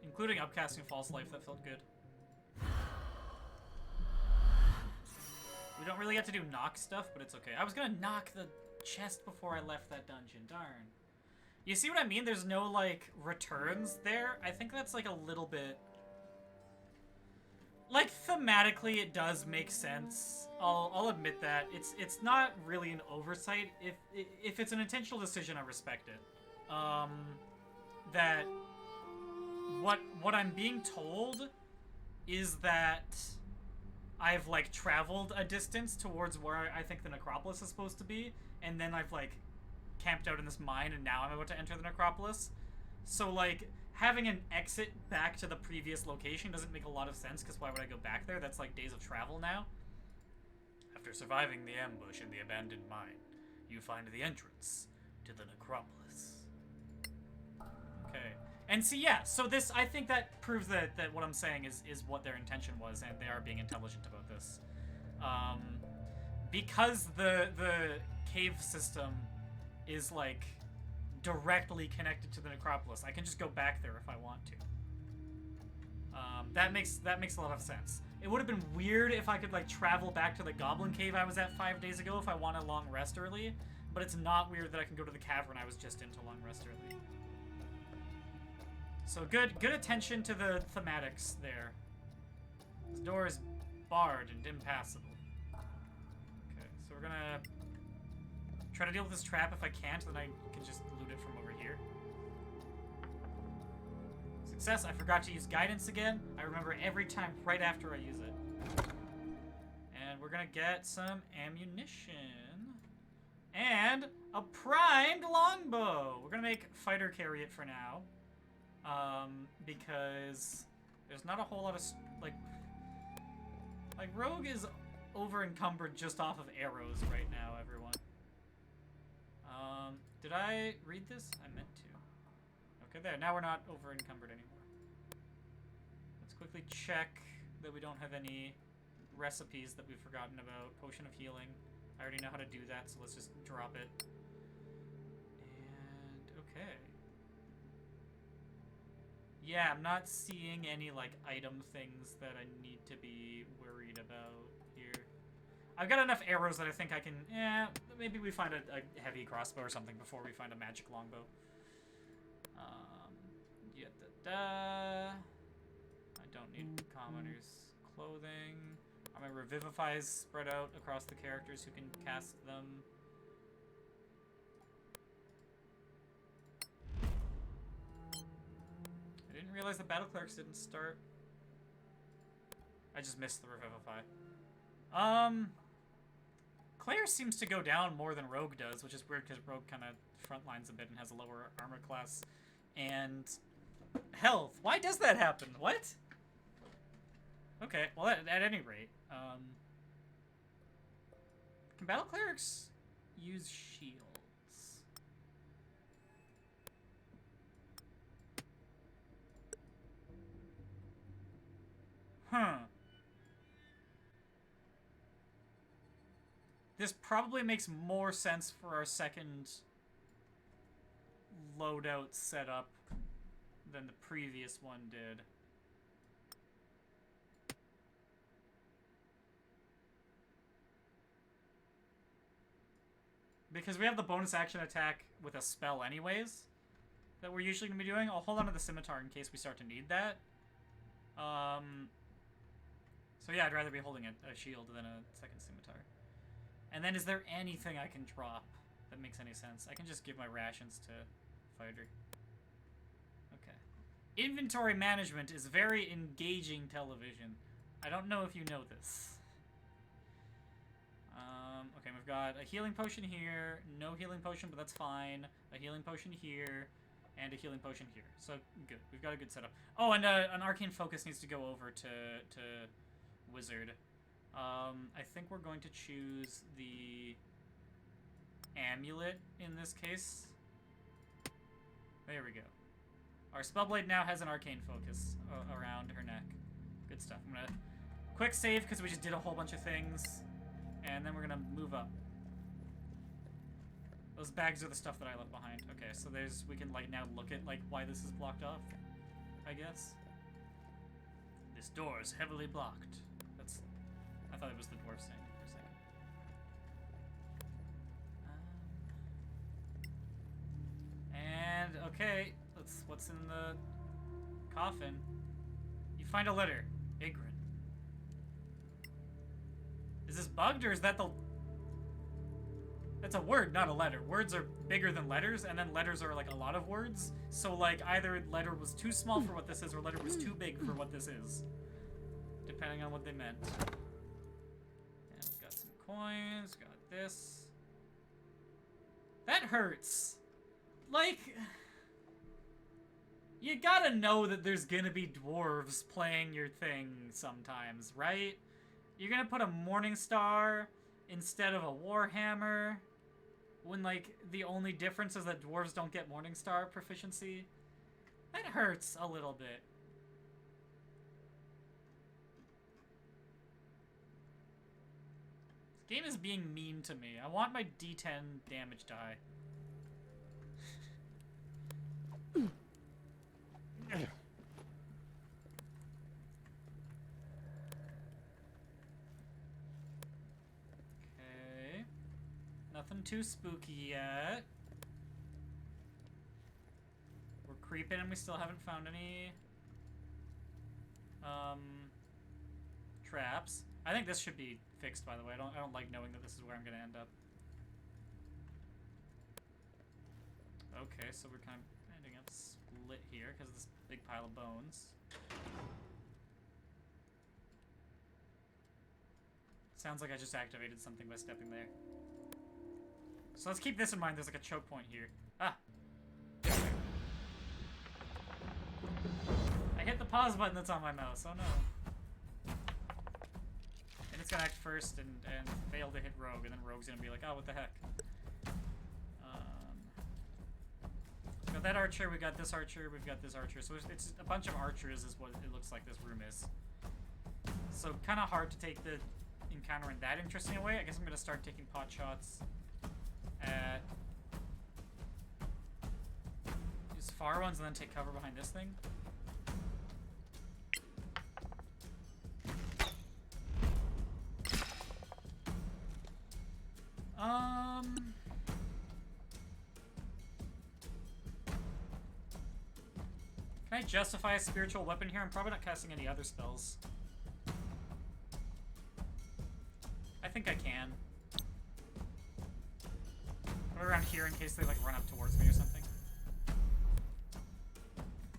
Including upcasting False Life, that felt good. We don't really get to do knock stuff, but it's okay. I was gonna knock the chest before I left that dungeon, darn. You see what I mean? There's no, like, returns there. I think that's, like, a little bit... Like, thematically, it does make sense. I'll admit that. It's not really an oversight. If it's an intentional decision, I respect it. That what I'm being told is that I've, like, traveled a distance towards where I think the necropolis is supposed to be, and then I've, like, camped out in this mine, and now I'm about to enter the necropolis. So, like, having an exit back to the previous location doesn't make a lot of sense, because why would I go back there? That's, like, days of travel now. After surviving the ambush in the abandoned mine, you find the entrance to the necropolis. Okay. And see, yeah, so this, I think that proves that what I'm saying is what their intention was, and they are being intelligent about this. Because the cave system is, like, directly connected to the necropolis, I can just go back there if I want to. That makes a lot of sense. It would have been weird if I could, like, travel back to the goblin cave I was at 5 days ago if I want a long rest early, but it's not weird that I can go to the cavern I was just into long rest early. So good attention to the thematics there. This door is barred and impassable. Okay, so we're gonna try to deal with this trap. If I can't, then I can just loot it from over here. Success. I forgot to use guidance again. I remember every time right after I use it. And we're gonna get some ammunition. And a primed longbow. We're gonna make fighter carry it for now. Because there's not a whole lot of, like Rogue is over encumbered just off of arrows right now, everyone. Did I read this? I meant to. Okay, there. Now we're not over encumbered anymore. Let's quickly check that we don't have any recipes that we've forgotten about. Potion of healing. I already know how to do that, so let's just drop it. And, okay. Yeah, I'm not seeing any, like, item things that I need to be worried about here. I've got enough arrows that I think I can... maybe we find a heavy crossbow or something before we find a magic longbow. I don't need commoner's clothing. My Revivify is spread out across the characters who can cast them. I didn't realize the battle clerics didn't start. I just missed the Revivify. Claire seems to go down more than Rogue does, which is weird because Rogue kind of frontlines a bit and has a lower armor class. And health. Why does that happen? What? Okay, well, at any rate, can battle clerics use shields? Huh. This probably makes more sense for our second loadout setup than the previous one did. Because we have the bonus action attack with a spell anyways that we're usually going to be doing. I'll hold on to the scimitar in case we start to need that. So yeah, I'd rather be holding a shield than a second scimitar. And then is there anything I can drop that makes any sense? I can just give my rations to Fighter. Okay. Inventory management is very engaging television. I don't know if you know this. Okay, we've got a healing potion here, no healing potion, but that's fine. A healing potion here, and a healing potion here. So, good. We've got a good setup. Oh, and an arcane focus needs to go over to wizard. I think we're going to choose the amulet in this case. There we go. Our spellblade now has an arcane focus around her neck. Good stuff. I'm gonna quick save because we just did a whole bunch of things, and then we're gonna move up. Those bags are the stuff that I left behind. Okay, so we can like now look at like why this is blocked off, I guess. This door is heavily blocked. I thought it was the dwarf saying it for a second. And okay, what's in the coffin? You find a letter, Igrin. Is this bugged or is that the? That's a word, not a letter. Words are bigger than letters, and then letters are like a lot of words. So like either letter was too small for what this is, or letter was too big for what this is, depending on what they meant. And we've got some coins. Got this. That hurts. Like, you gotta know that there's gonna be dwarves playing your thing sometimes, right? You're gonna put a Morning Star instead of a Warhammer when, like, the only difference is that dwarves don't get Morning Star proficiency. That hurts a little bit. This game is being mean to me. I want my D10 damage die. Okay. Nothing too spooky yet. We're creeping and we still haven't found any traps. I think this should be fixed, by the way. I don't like knowing that this is where I'm gonna end up. Okay, so we're kind of ending up split here because of this big pile of bones. Sounds like I just activated something by stepping there. So let's keep this in mind. There's like a choke point here. Ah! I hit the pause button that's on my mouse. Oh no. And it's gonna act first and fail to hit Rogue, and then Rogue's gonna be like, oh, what the heck? We got that archer, we got this archer, we've got this archer. So it's a bunch of archers is what it looks like this room is. So kind of hard to take the encounter in that interesting a way. I guess I'm gonna start taking pot shots at these far ones and then take cover behind this thing. Can I justify a spiritual weapon here? I'm probably not casting any other spells. I think I can. Put it around here in case they like run up towards me or something.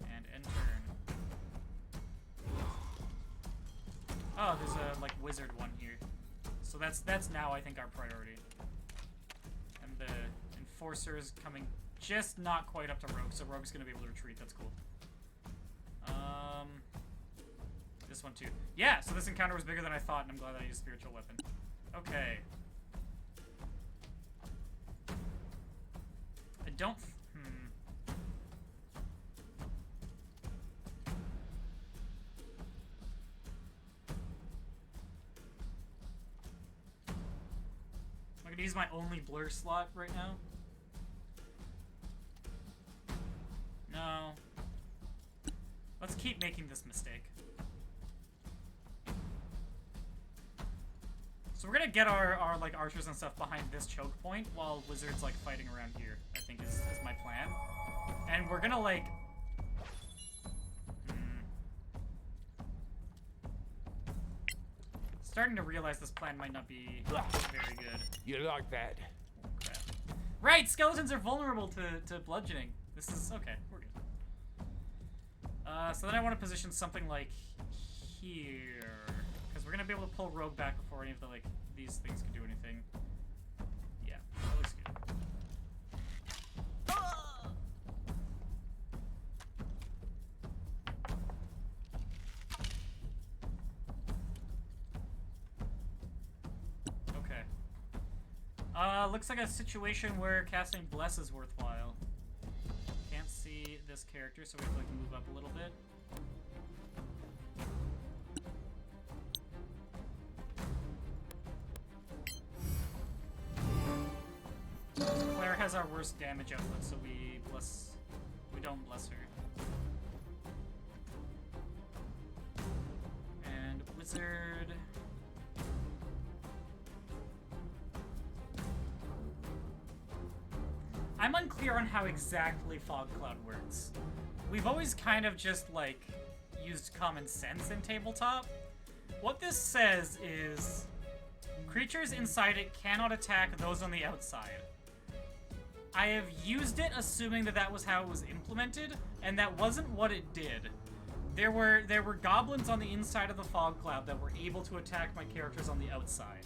And end turn. Oh, there's a like wizard one here. So that's now I think our priority. And the enforcer is coming just not quite up to Rogue, so Rogue's gonna be able to retreat. That's cool. This one too. Yeah, so this encounter was bigger than I thought, and I'm glad I used spiritual weapon. Okay. I don't... Am I gonna use my only blur slot right now? No. Let's keep making this mistake. So we're gonna get our like archers and stuff behind this choke point while wizards like fighting around here, I think is my plan. And we're gonna like starting to realize this plan might not be very good. You like that? Crap. Right, skeletons are vulnerable to bludgeoning. This is okay, we're good. So then I want to position something like here. Because we're gonna be able to pull Rogue back before any of the, like, these things can do anything. Yeah, that looks good. Okay. Looks like a situation where casting Bless is worthwhile. Can't see this character, so we have to, like, move up a little bit. Claire has our worst damage output, so we don't bless her. And Wizard. I'm unclear on how exactly Fog Cloud works. We've always kind of just, like, used common sense in tabletop. What this says is creatures inside it cannot attack those on the outside. I have used it assuming that that was how it was implemented, and that wasn't what it did. There were goblins on the inside of the Fog Cloud that were able to attack my characters on the outside.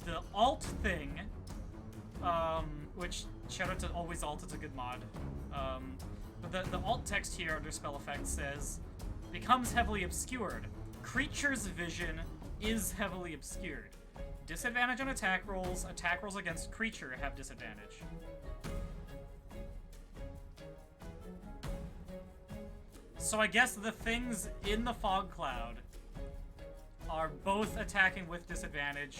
The alt thing, which, shout out to Always Alt, it's a good mod. But the alt text here under spell effect says, becomes heavily obscured. Creature's vision is heavily obscured. Disadvantage on attack rolls against creature have disadvantage. So I guess the things in the Fog Cloud are both attacking with disadvantage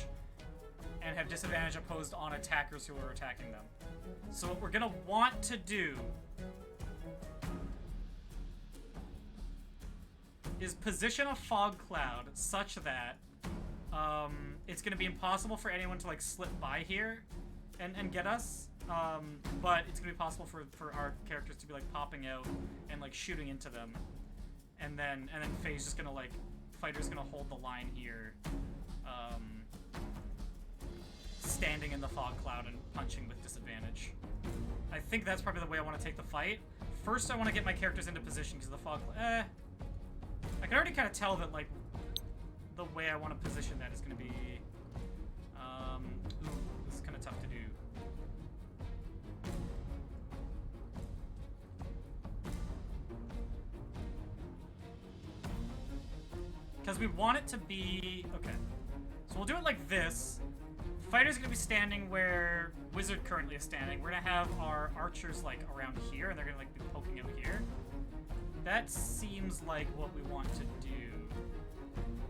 and have disadvantage opposed on attackers who are attacking them. So what we're gonna want to do is position a Fog Cloud such that it's gonna be impossible for anyone to, like, slip by here and get us. But it's gonna be possible for our characters to be, like, popping out and, like, shooting into them. And then Faye's just gonna, like, Fighter's gonna hold the line here. Standing in the Fog Cloud and punching with disadvantage. I think that's probably the way I want to take the fight. First, I want to get my characters into position because the Fog Cloud... I can already kind of tell that, like, the way I want to position that is going to be... Ooh, this is kind of tough to do. Because we want it to be... Okay. So we'll do it like this. Fighter's going to be standing where Wizard currently is standing. We're going to have our archers, like, around here, and they're going to, like, be poking out here. That seems like what we want to do.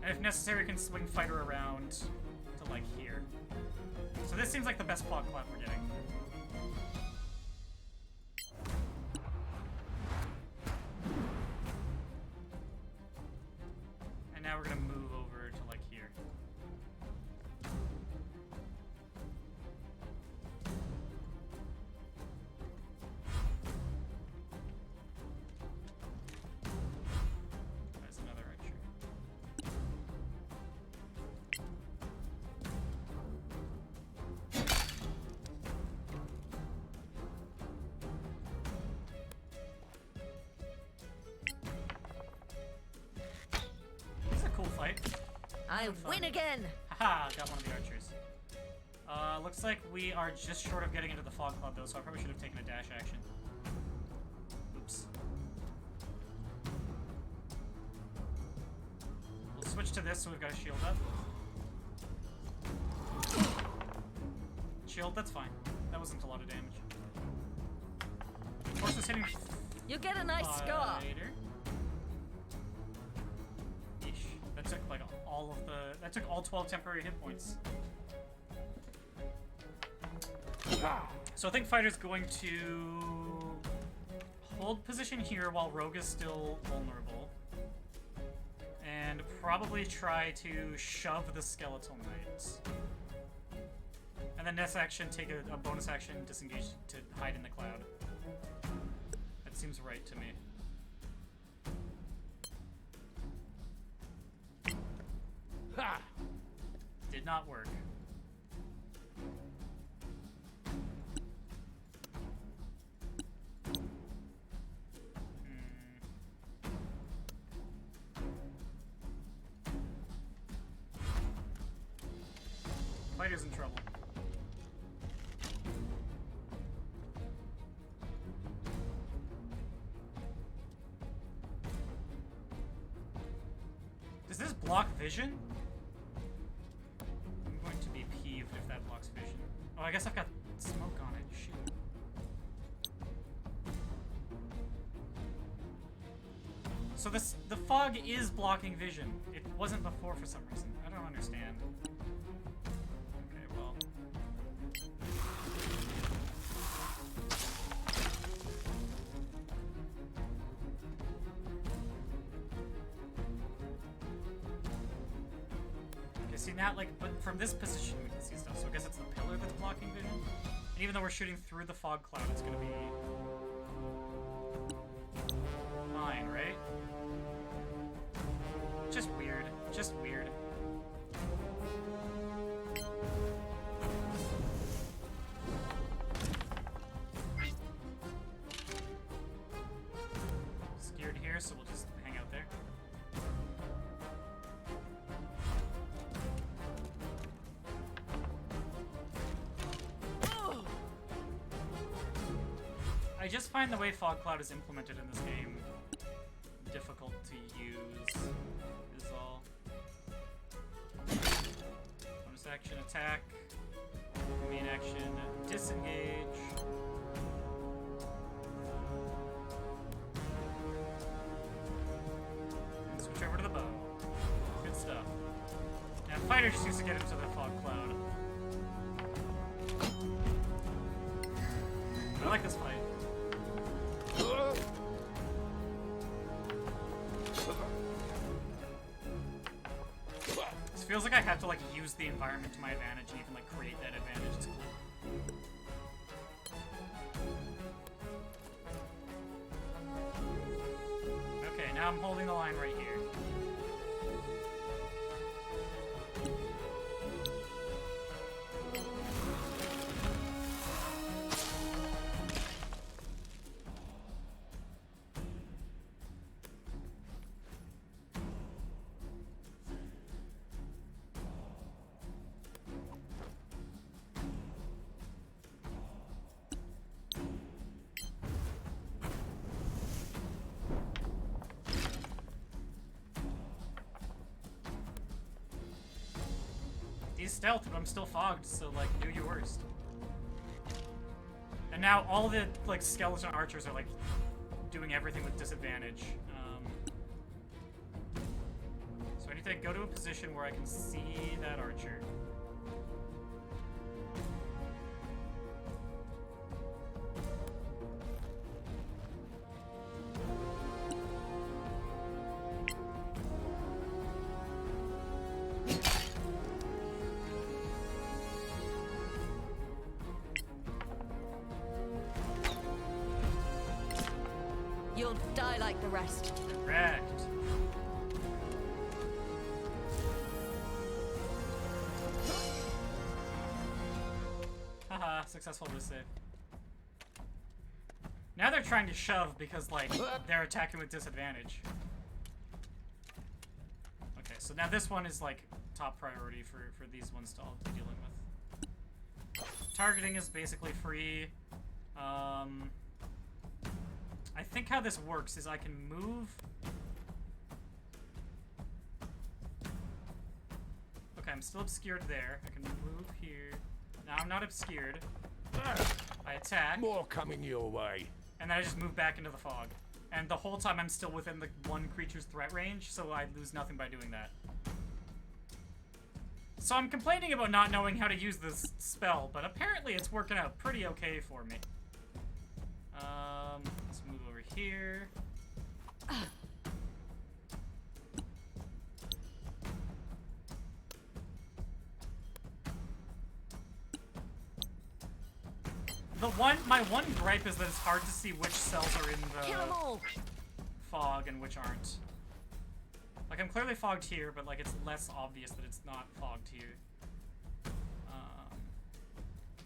And if necessary, we can swing Fighter around to, like, here. So this seems like the best Fog Cloud we're getting. And now we're going to move over to, like, here. There's another archer. This is a cool fight. I win again! Haha, got one of the archers. Looks like we are just short of getting into the Fog Cloud, though, so I probably should have taken a dash action. Oops. We'll switch to this so we've got a shield up. Shield, that's fine. That wasn't a lot of damage. Horse was hitting... You get a nice scar! Fighter. Yeesh. That took, like, all of the... That took all 12 temporary hit points. So I think Fighter's going to hold position here while Rogue is still vulnerable. And probably try to shove the Skeletal Knight. And then next action, take a bonus action, disengage to hide in the cloud. That seems right to me. Ha! Did not work. Spider's in trouble. Does this block vision? I'm going to be peeved if that blocks vision. Oh, I guess I've got smoke on it. Shoot. So the fog is blocking vision. It wasn't before for some reason. I don't understand. Okay, well. Okay, see now, like, but from this position we can see stuff. So I guess it's the pillar that's blocking vision. And even though we're shooting through the fog cloud, it's gonna be fine, right? Just weird. Just weird. Scared here, so we'll just hang out there. I just find the way Fog Cloud is implemented in this game difficult to use. Bonus action attack, main action disengage. And switch over to the bow. Good stuff. Now fighter just needs to get into the fog cloud. I like this fight. Feels like I have to like use the environment to my advantage and even like create that advantage. It's cool. Okay, now I'm holding the line right here. Stealth, but I'm still fogged, so like do your worst. And now all the like skeleton archers are like doing everything with disadvantage. So I need to go to a position where I can see that archer. You'll die like the rest. Correct. Haha, successful with save. Now they're trying to shove because, like, they're attacking with disadvantage. Okay, so now this one is, like, top priority for these ones to all be dealing with. Targeting is basically free. I think how this works is I can move... Okay, I'm still obscured there. I can move here. Now I'm not obscured. I attack. More coming your way. And then I just move back into the fog. And the whole time I'm still within the one creature's threat range, so I lose nothing by doing that. So I'm complaining about not knowing how to use this spell, but apparently it's working out pretty okay for me. Let's move over here. My one gripe is that it's hard to see which cells are in the fog and which aren't. Like, I'm clearly fogged here, but like it's less obvious that it's not fogged here.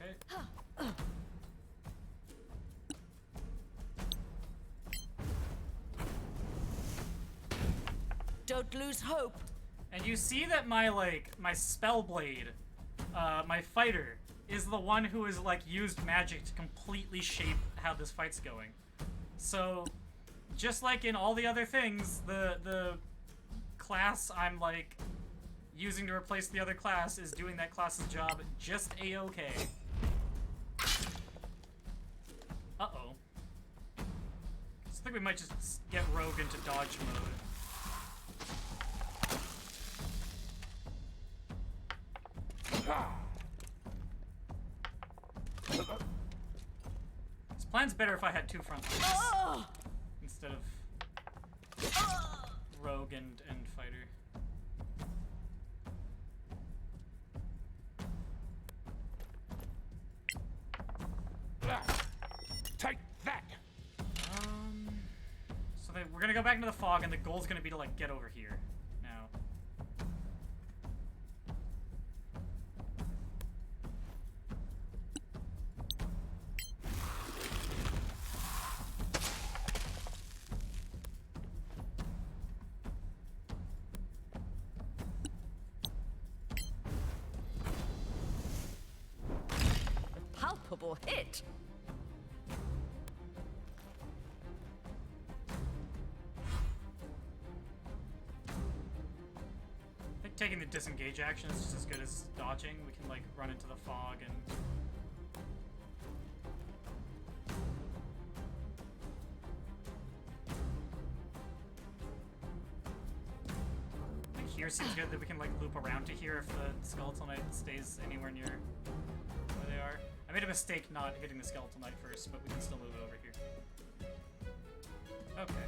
Okay. Don't lose hope. And you see that my spell blade my fighter is the one who has like used magic to completely shape how this fight's going. So, just like in all the other things, the class I'm like using to replace the other class is doing that class's job just a-okay. Uh-oh. I think we might just get Rogue into dodge mode. This plan's better if I had 2 front lines instead of Rogue and fighter. Take that! So we're gonna go back into the fog, and the goal's gonna be to like get over here now. Palpable hit. I think taking the disengage action is just as good as dodging. We can like run into the fog and I think here seems good that we can like loop around to here if the Skeletal Knight stays anywhere near where they are. I made a mistake not hitting the Skeletal Knight first, but we can still move over here. Okay.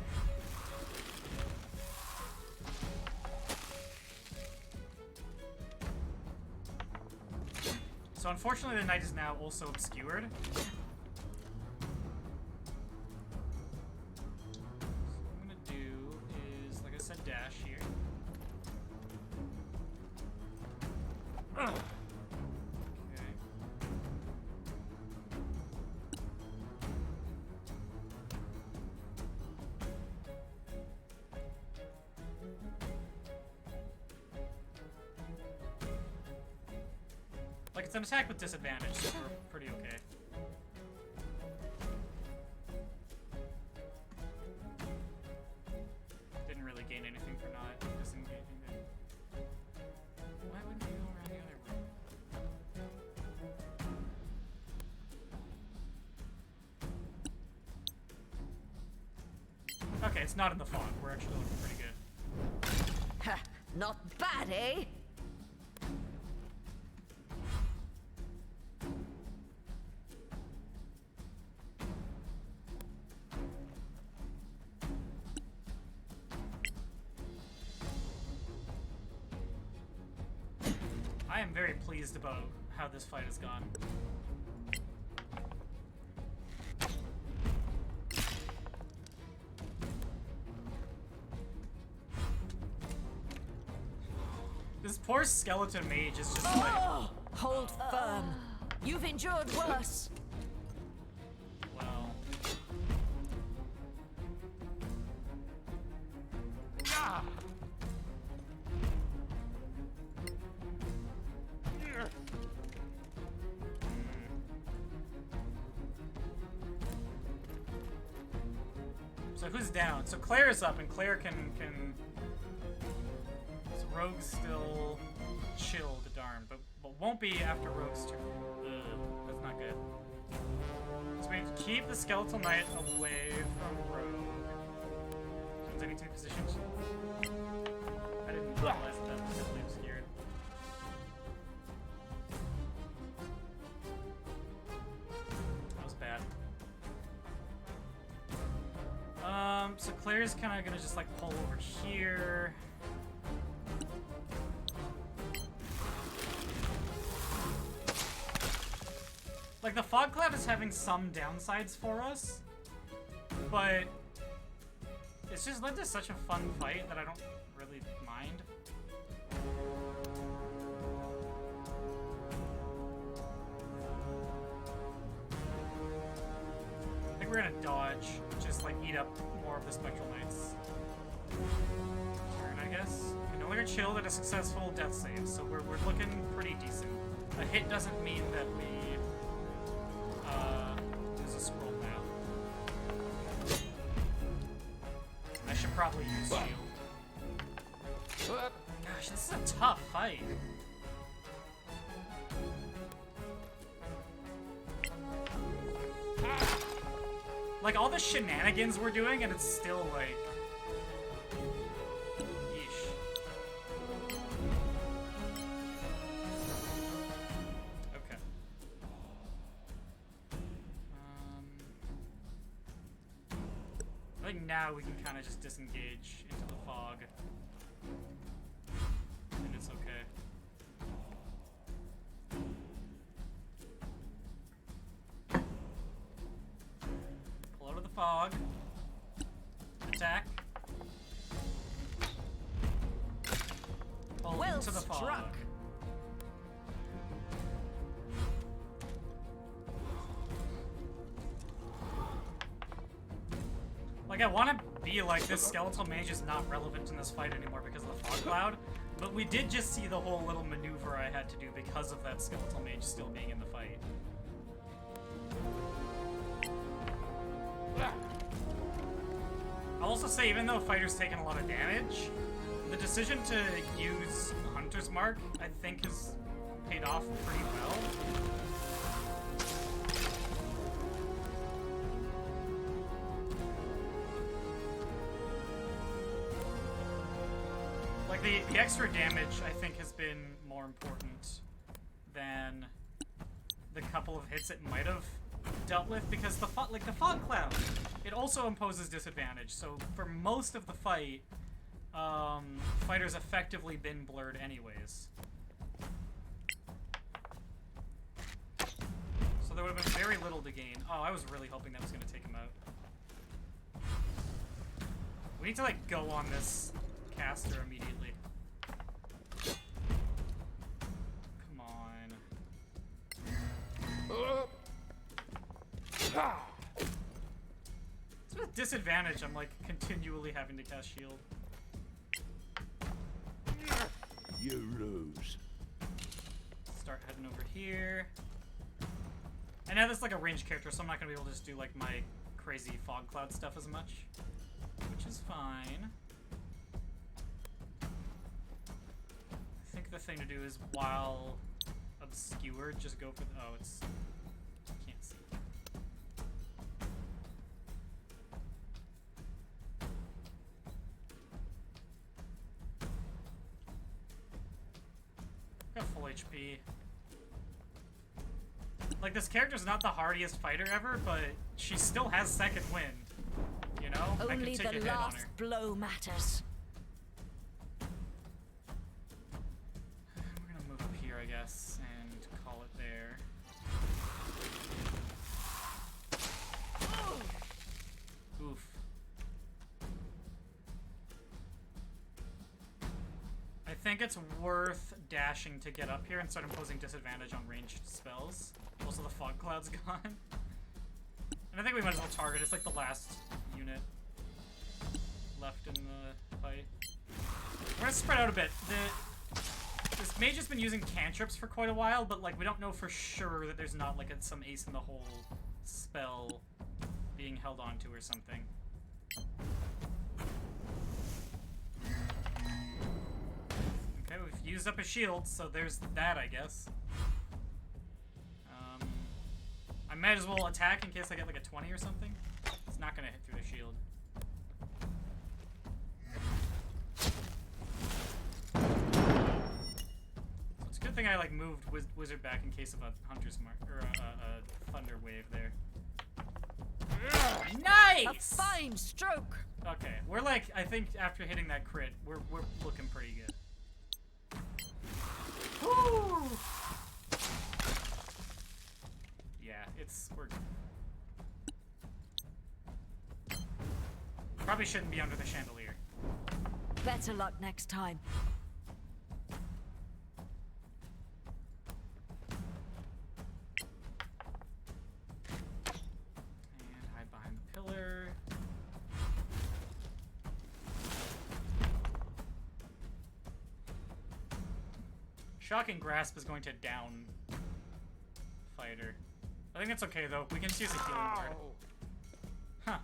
So unfortunately the knight is now also obscured. So what I'm gonna do is, like I said, dash here. Okay. Like, it's an attack with disadvantage, so we're pretty okay. Didn't really gain anything for not disengaging there. Why wouldn't we go around the other way? Okay, it's not in the fog. We're actually looking pretty good. Ha, not bad, eh? I am very pleased about how this fight has gone. This poor skeleton mage is just like... Hold firm. You've endured worse. Well... So who's down? So Claire is up, and Claire can... So Rogue's still chilled, darn, but won't be after Rogue's turn. Ugh, that's not good. So we have to keep the Skeletal Knight away from Rogue. Means I need to be positioned. I didn't realize that was heavily obscured. That was bad. So Claire's kind of gonna just like pull over here. Like the fog cloud is having some downsides for us, but it's just led to such a fun fight that I don't really mind. I think we're gonna dodge, just like eat up more of the Spectral Knights. Turn, I guess. We no longer chilled at a successful death save, so we're looking pretty decent. A hit doesn't mean that we lose a scroll now. I should probably use shield. Gosh, this is a tough fight. Like, all the shenanigans we're doing, and it's still, like... Yeesh. Okay. I think now we can kind of just disengage into the fog. And it's okay. Pull out of the fog. Attack. Pull Well into the fog. struck. Like, I want to be like, this skeletal mage is not relevant in this fight anymore because of the fog cloud, but we did just see the whole little maneuver I had to do because of that skeletal mage still being in the fight. I'll also say, even though fighter's taken a lot of damage, the decision to use Hunter's Mark, I think, has paid off pretty well. Like, the extra damage, I think, has been more important than the couple of hits it might have dealt with, because the fog cloud, it also imposes disadvantage. So for most of the fight, fighter's effectively been blurred anyways. So there would have been very little to gain. Oh, I was really hoping that was going to take him out. We need to, like, go on this caster immediately. Come on. So with disadvantage, I'm like continually having to cast shield. You lose. Start heading over here. I know this is like a ranged character, so I'm not gonna be able to just do like my crazy fog cloud stuff as much, which is fine. I think the thing to do is, while obscured, just go for the, oh, it's, can't see. Got full HP. Like, this character's not the hardiest fighter ever, but she still has second wind. You know? I can Only take a the hit on last her. blow matters. We're gonna move up here, I guess, and call it there. Oof. I think it's worth dashing to get up here and start imposing disadvantage on ranged spells. Also, the fog cloud's gone. And I think we might as well target. It's like the last unit left in the fight. We're gonna spread out a bit. This mage has been using cantrips for quite a while, but like we don't know for sure that there's not like some ace in the hole spell being held onto or something. Okay, we've used up a shield, so there's that, I guess. I might as well attack in case I get like a 20 or something. It's not gonna hit through the shield. So it's a good thing I like moved wizard back in case of a hunter's mark or a thunder wave there. Nice! A fine stroke. Okay, we're like, I think after hitting that crit, we're looking pretty good. Woo! Yeah, we're good. Probably shouldn't be under the chandelier. Better luck next time. And hide behind the pillar. Shocking Grasp is going to down fighter. I think that's okay though. We can just use a healing word. Huh.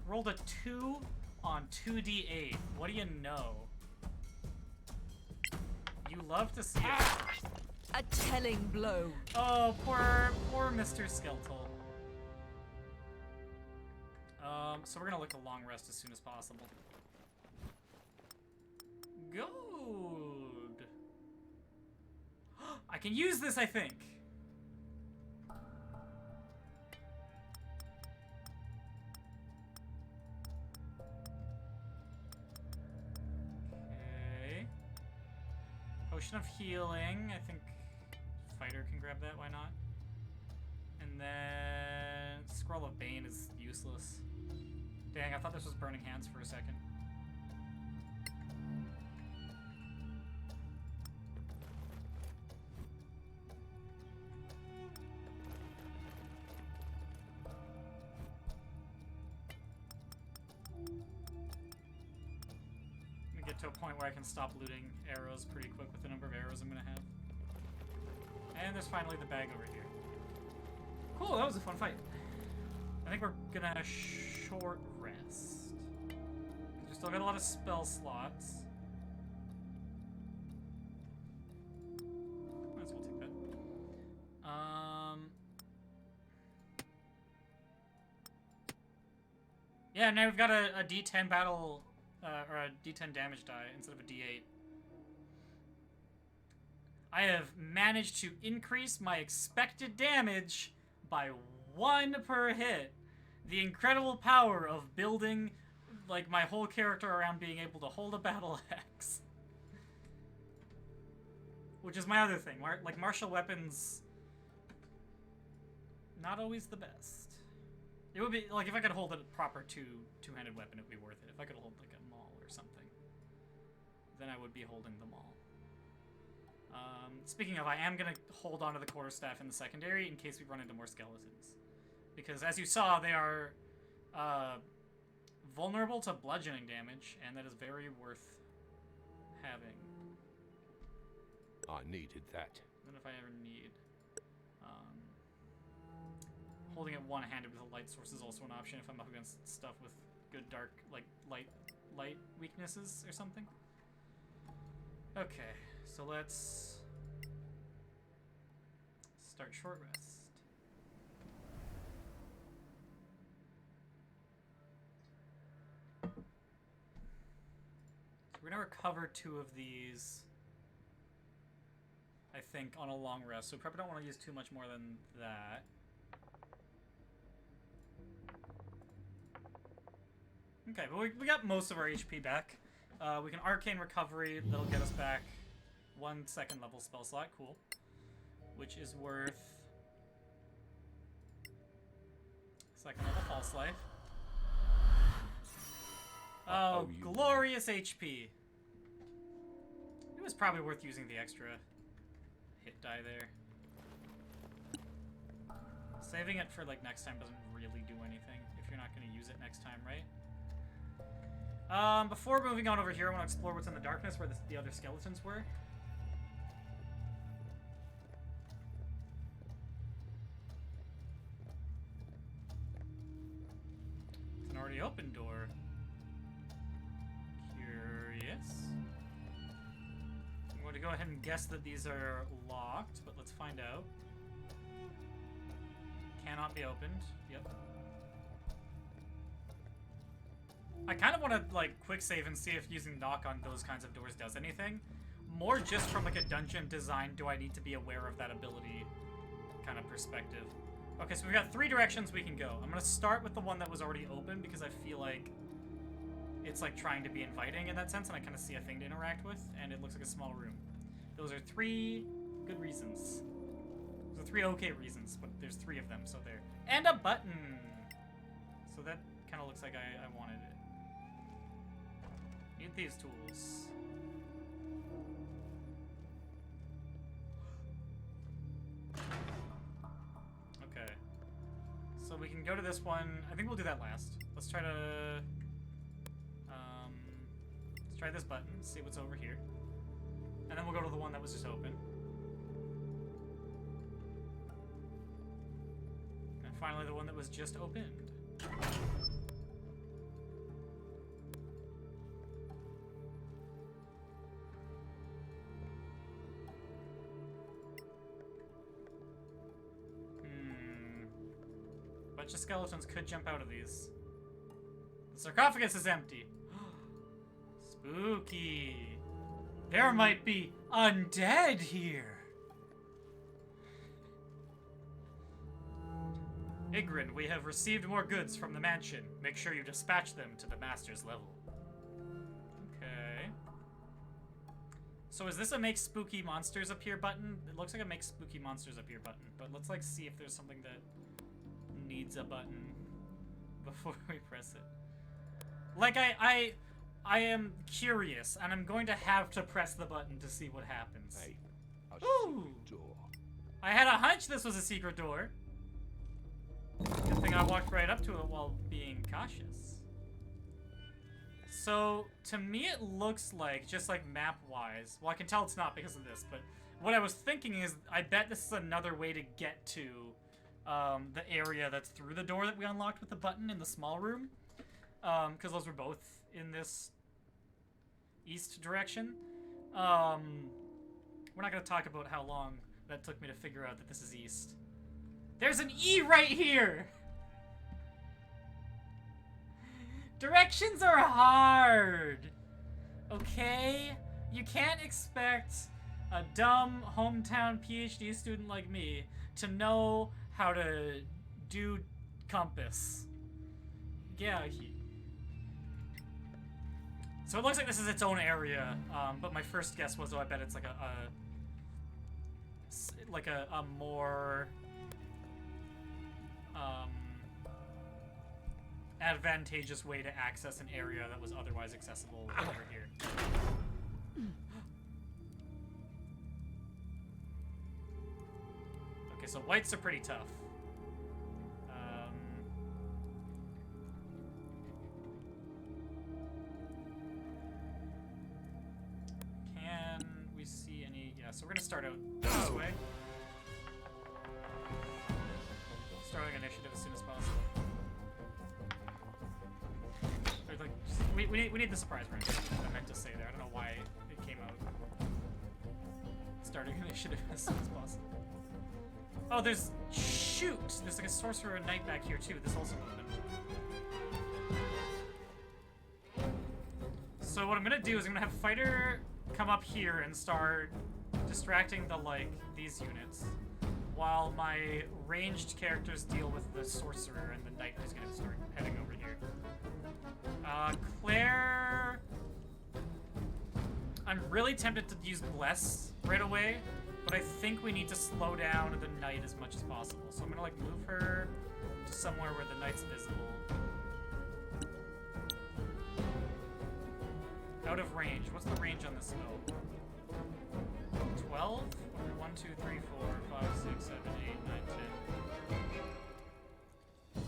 Rolled a 2 on 2d8. What do you know? You love to see it. A telling blow. Oh, poor Mr. Skeletal. So we're gonna look to long rest as soon as possible. Good. I can use this, I think. Okay. Potion of healing. I think fighter can grab that. Why not? And then Scroll of Bane is useless. Dang, I thought this was Burning Hands for a second. I'm gonna get to a point where I can stop looting arrows pretty quick with the number of arrows I'm gonna have. And there's finally the bag over here. Cool, that was a fun fight. I think we're gonna short rest. We still got a lot of spell slots. Might as well take that. Yeah, now we've got a D10 battle, or a D10 damage die instead of a D8. I have managed to increase my expected damage by 1 per hit. The incredible power of building, like, my whole character around being able to hold a battle axe. Which is my other thing. Like, martial weapons, not always the best. It would be, like, if I could hold a proper two-handed weapon, it would be worth it. If I could hold, like, a maul or something, then I would be holding the maul. Speaking of, I am going to hold onto the quarterstaff in the secondary in case we run into more skeletons. Because, as you saw, they are vulnerable to bludgeoning damage, and that is very worth having. I needed that. Than if I ever need. Holding it one-handed with a light source is also an option if I'm up against stuff with good dark, like, light weaknesses or something. Okay, so let's start short rest. So we're gonna recover 2 of these, I think, on a long rest. So we probably don't want to use too much more than that. Okay, but we got most of our HP back. We can Arcane Recovery, that'll get us back 1 second level spell slot, cool. Which is worth second level False Life. Oh, glorious HP! It was probably worth using the extra hit die there. Saving it for, like, next time doesn't really do anything if you're not going to use it next time, right? Before moving on over here, I want to explore what's in the darkness where the other skeletons were. It's an already open door. Curious. I'm going to go ahead and guess that these are locked, but let's find out. Cannot be opened. Yep. I kind of want to, like, quick save and see if using knock on those kinds of doors does anything. More just from, like, a dungeon design, do I need to be aware of that ability kind of perspective. Okay, so we've got 3 directions we can go. I'm going to start with the one that was already open because I feel like it's, like, trying to be inviting in that sense, and I kind of see a thing to interact with, and it looks like a small room. Those are 3 good reasons. Those are 3 okay reasons, but there's 3 of them, so there. And a button! So that kind of looks like I wanted it. Need these tools. Okay. So we can go to this one. I think we'll do that last. Let's try try this button, see what's over here. And then we'll go to the one that was just open. And finally the one that was just opened. Bunch of skeletons could jump out of these. The sarcophagus is empty. Spooky. There might be undead here. Igrin, we have received more goods from the mansion. Make sure you dispatch them to the master's level. Okay. So is this a make spooky monsters appear button? It looks like a make spooky monsters appear button, but let's like see if there's something that needs a button before we press it. Like I am curious, and I'm going to have to press the button to see what happens. Hey, a Ooh. secret door. I had a hunch this was a secret door. Good thing I walked right up to it while being cautious. So, to me it looks like, just like map-wise, well I can tell it's not because of this, but what I was thinking is, I bet this is another way to get to the area that's through the door that we unlocked with the button in the small room. Because those were both in this east direction. We're not going to talk about how long that took me to figure out that this is east. There's an E right here! Directions are hard! Okay? You can't expect a dumb hometown PhD student like me to know how to do compass. Yeah, so it looks like this is its own area, but my first guess was, oh, I bet it's like a more advantageous way to access an area that was otherwise accessible over here. Okay, so whites are pretty tough. Can we see any? Yeah, so we're gonna start out this way. Starting initiative as soon as possible. Or like, we need the surprise round. I meant to say there. I don't know why it came out. Starting initiative as soon as possible. Oh, there's... Shoot! There's like a sorcerer and knight back here, too. This also opened. So what I'm gonna do is I'm gonna have fighter come up here and start distracting the, like, these units, while my ranged characters deal with the sorcerer and the knight who's gonna start heading over here. Claire... I'm really tempted to use Bless right away, but I think we need to slow down the knight as much as possible. So I'm gonna like move her to somewhere where the knight's visible. Out of range. What's the range on this spell? 12? 1, 2, 3, 4, 5, 6, 7, 8, 9, 10.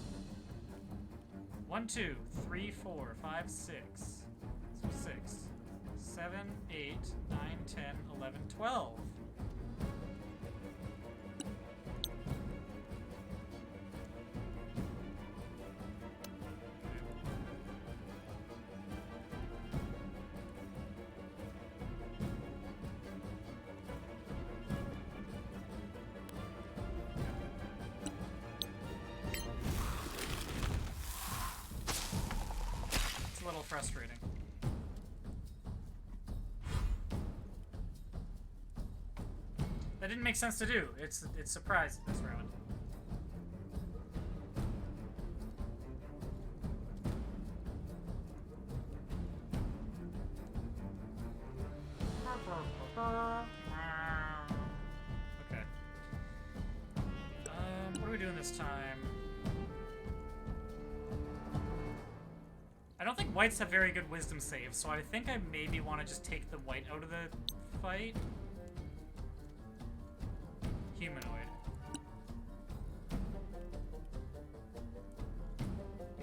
1, 2, 3, 4, 5, 6. So 6. 7, 8, 9, 10, 11, 12. It's a little frustrating. That didn't make sense to do. It's surprised this round. Okay. What are we doing this time? I don't think whites have very good wisdom saves, so I think I maybe want to just take the white out of the fight. Humanoid.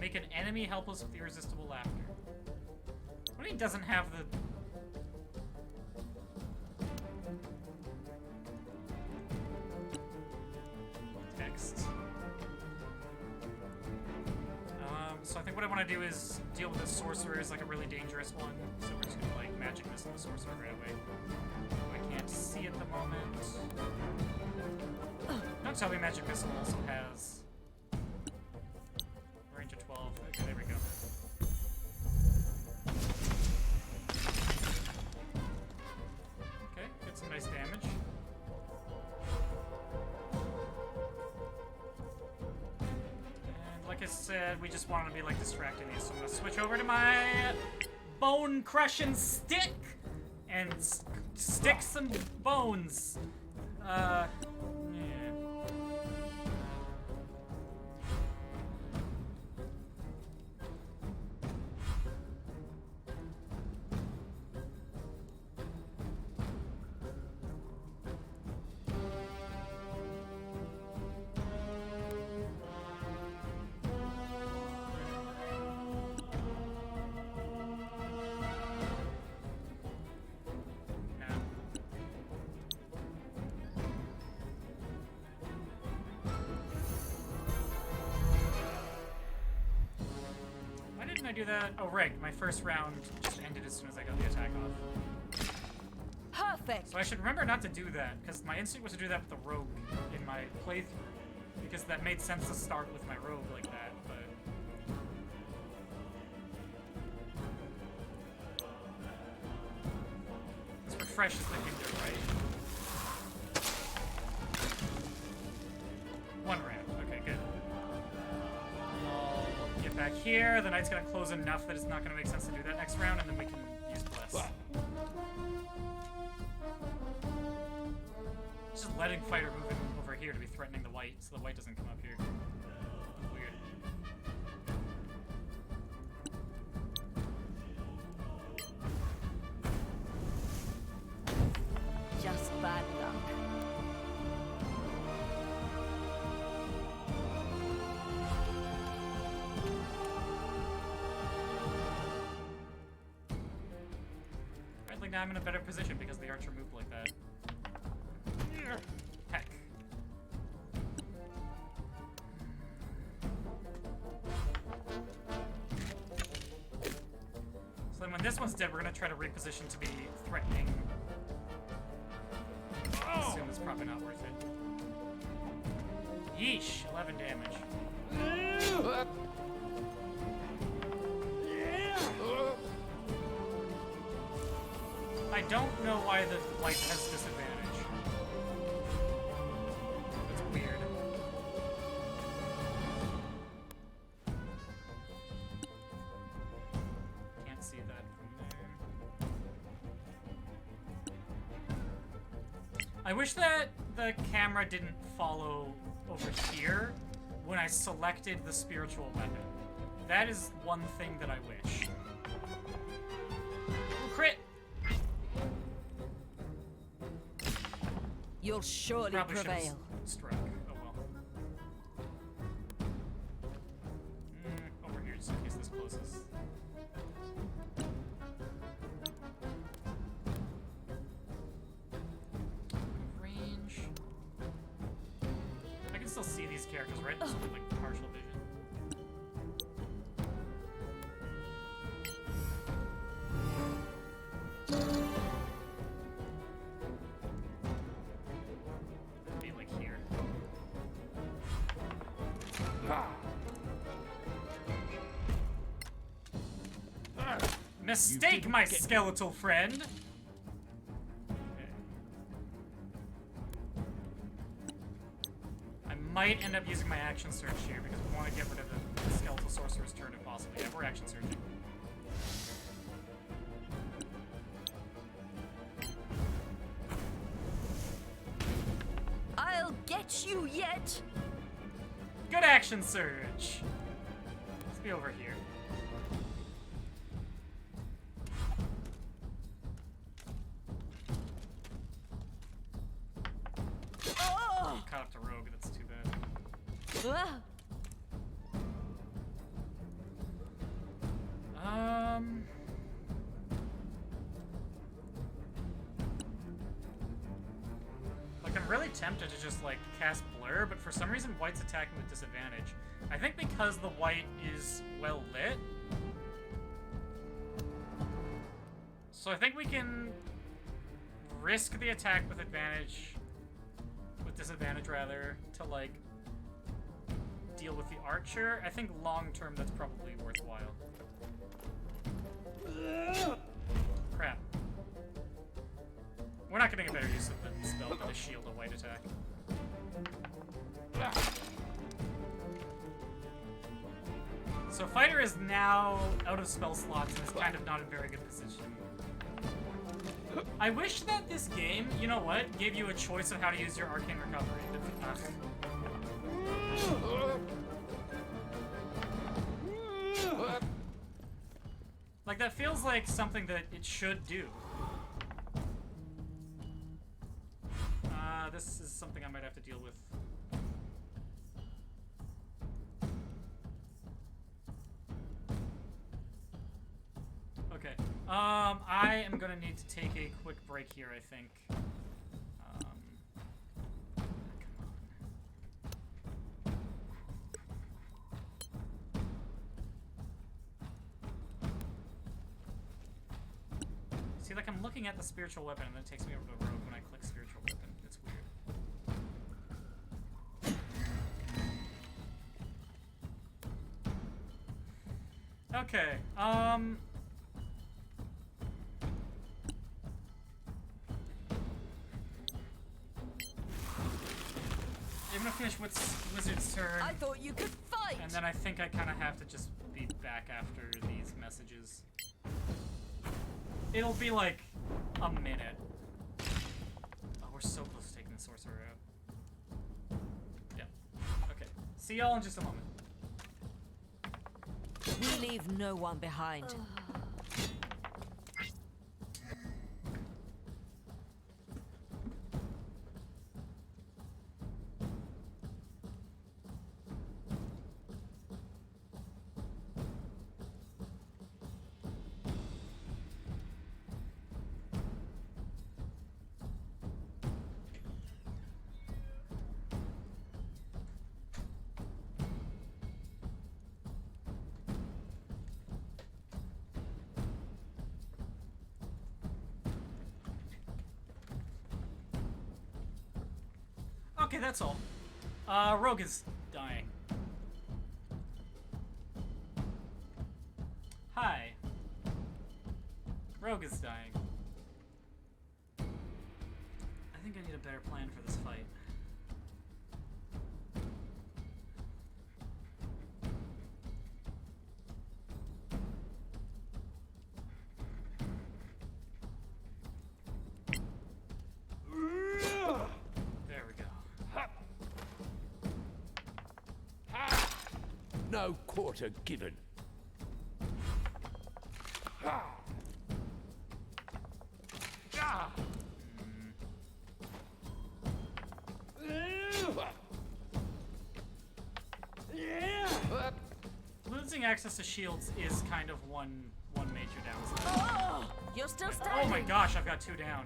Make an enemy helpless with irresistible laughter. What What he doesn't have the... text. So I think what I want to do is deal with the sorcerer as like a really dangerous one. So we're just gonna like magic missile the sorcerer right away. I can't see at the moment. Don't tell me magic missile also has range of 12. Okay, there we go. Okay, get some nice damage. And like I said, we just wanted to be like distracting these, so I'm gonna switch over to my bone crushing stick and stick some bones. Yeah. I do that? Oh, rigged. My first round just ended as soon as I got the attack off. Perfect. So I should remember not to do that, because my instinct was to do that with the rogue in my playthrough, because that made sense to start with my rogue like that, but... This refreshes the hinder, right? One round. Okay, good. Get back here. The knight's gonna close enough that it's not gonna make sense to do that next round, and then we can use bless. Just letting fighter move in over here to be threatening the white, so the white doesn't come up here. Weird. Just bad luck. Now I'm in a better position because the archer moved like that. Heck. So then when this one's dead, we're gonna try to reposition to be threatening. I assume it's probably not worth it. Yeesh, 11 damage. I don't know why the white has disadvantage. It's weird. Can't see that from there. I wish that the camera didn't follow over here when I selected the spiritual weapon. That is one thing that I wish. Ooh, crit! You'll surely Probably prevail. Struck. Oh well. Over here, just in case this closes. Range. I can still see these characters, right? This is like partial vision. Mistake, my skeletal friend! Okay. I might end up using my action search here because we want to get rid of the skeletal sorcerer's turn if possible. Yeah, we're action searching. I'll get you yet! Good action surge! Let's be over here. Caught up to rogue, that's too bad. really tempted to just, like, cast Blur, but for some reason White's attacking with disadvantage. I think because the White is well lit. So I think we can risk the attack with advantage, with disadvantage rather, to, like, deal with the Archer. I think long-term that's probably worthwhile. Crap. We're not getting a better use of the spell than a shield, a White attack. So Fighter is now out of spell slots and is kind of not in very good position. I wish that this game, you know what, gave you a choice of how to use your Arcane Recovery. Like, that feels like something that it should do. This is something I might have to deal with. Okay. I am gonna need to take a quick break here, I think. Come on. See, like, I'm looking at the spiritual weapon and then it takes me over to Rogue when I click spiritual weapon. It's weird. Okay, I'm gonna finish Wizard's turn. I thought you could fight! And then I think I kind of have to just be back after these messages. It'll be like a minute. Oh, we're so close to taking the Sorcerer out. Yeah. Okay. See y'all in just a moment. We leave no one behind. Okay, that's all. Rogue is dying. Hi. Rogue is dying. I think I need a better plan for this fight. No quarter given. Losing access to shields is kind of one major downside. Oh, you're still standing. Oh my gosh, I've got 2 down.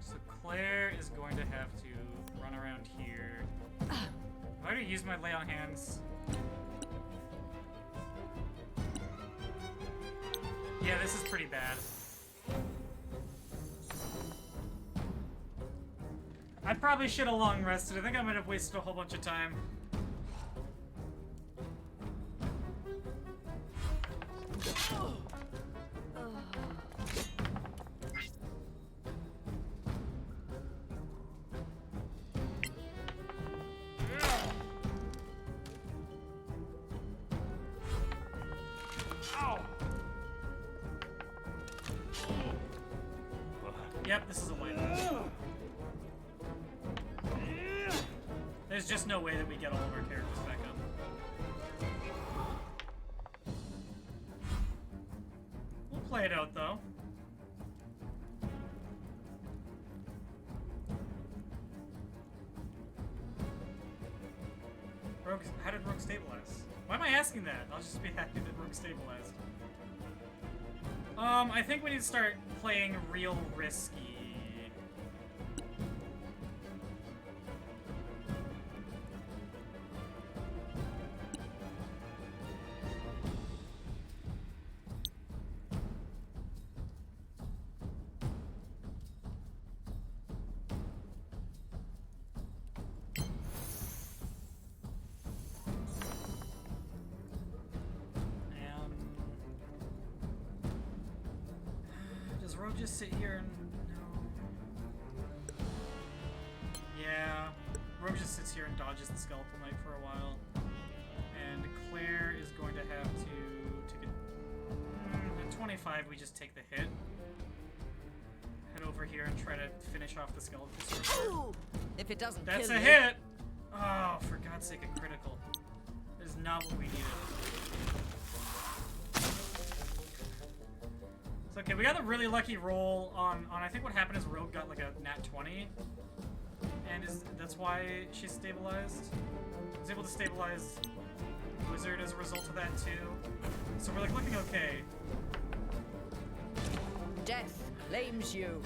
So Claire is going to have to run around here. Have I already used my lay on hands? Yeah, this is pretty bad. I probably should have long rested. I think I might have wasted a whole bunch of time. Yep, this is a win. There's just no way that we get all of our characters back up. We'll play it out, though. How did Rogue stabilize? Why am I asking that? I'll just be happy that Rogue stabilized. I think we need to start playing real risky. Does Rogue just sit here and... No. Yeah. Rogue just sits here and dodges the Skeletal Knight for a while. And Claire is going to have to get... At 25, we just take the hit. Head over here and try to finish off the Skeletal Sorcerer. Ooh, if it doesn't That's kill a you. hit! Oh, for God's sake, a critical. That is not what we needed. It's okay, we got a really lucky roll on I think what happened is Rogue got like a nat 20. And that's why she's stabilized. I was able to stabilize Wizard as a result of that too. So we're like looking okay. Death claims you.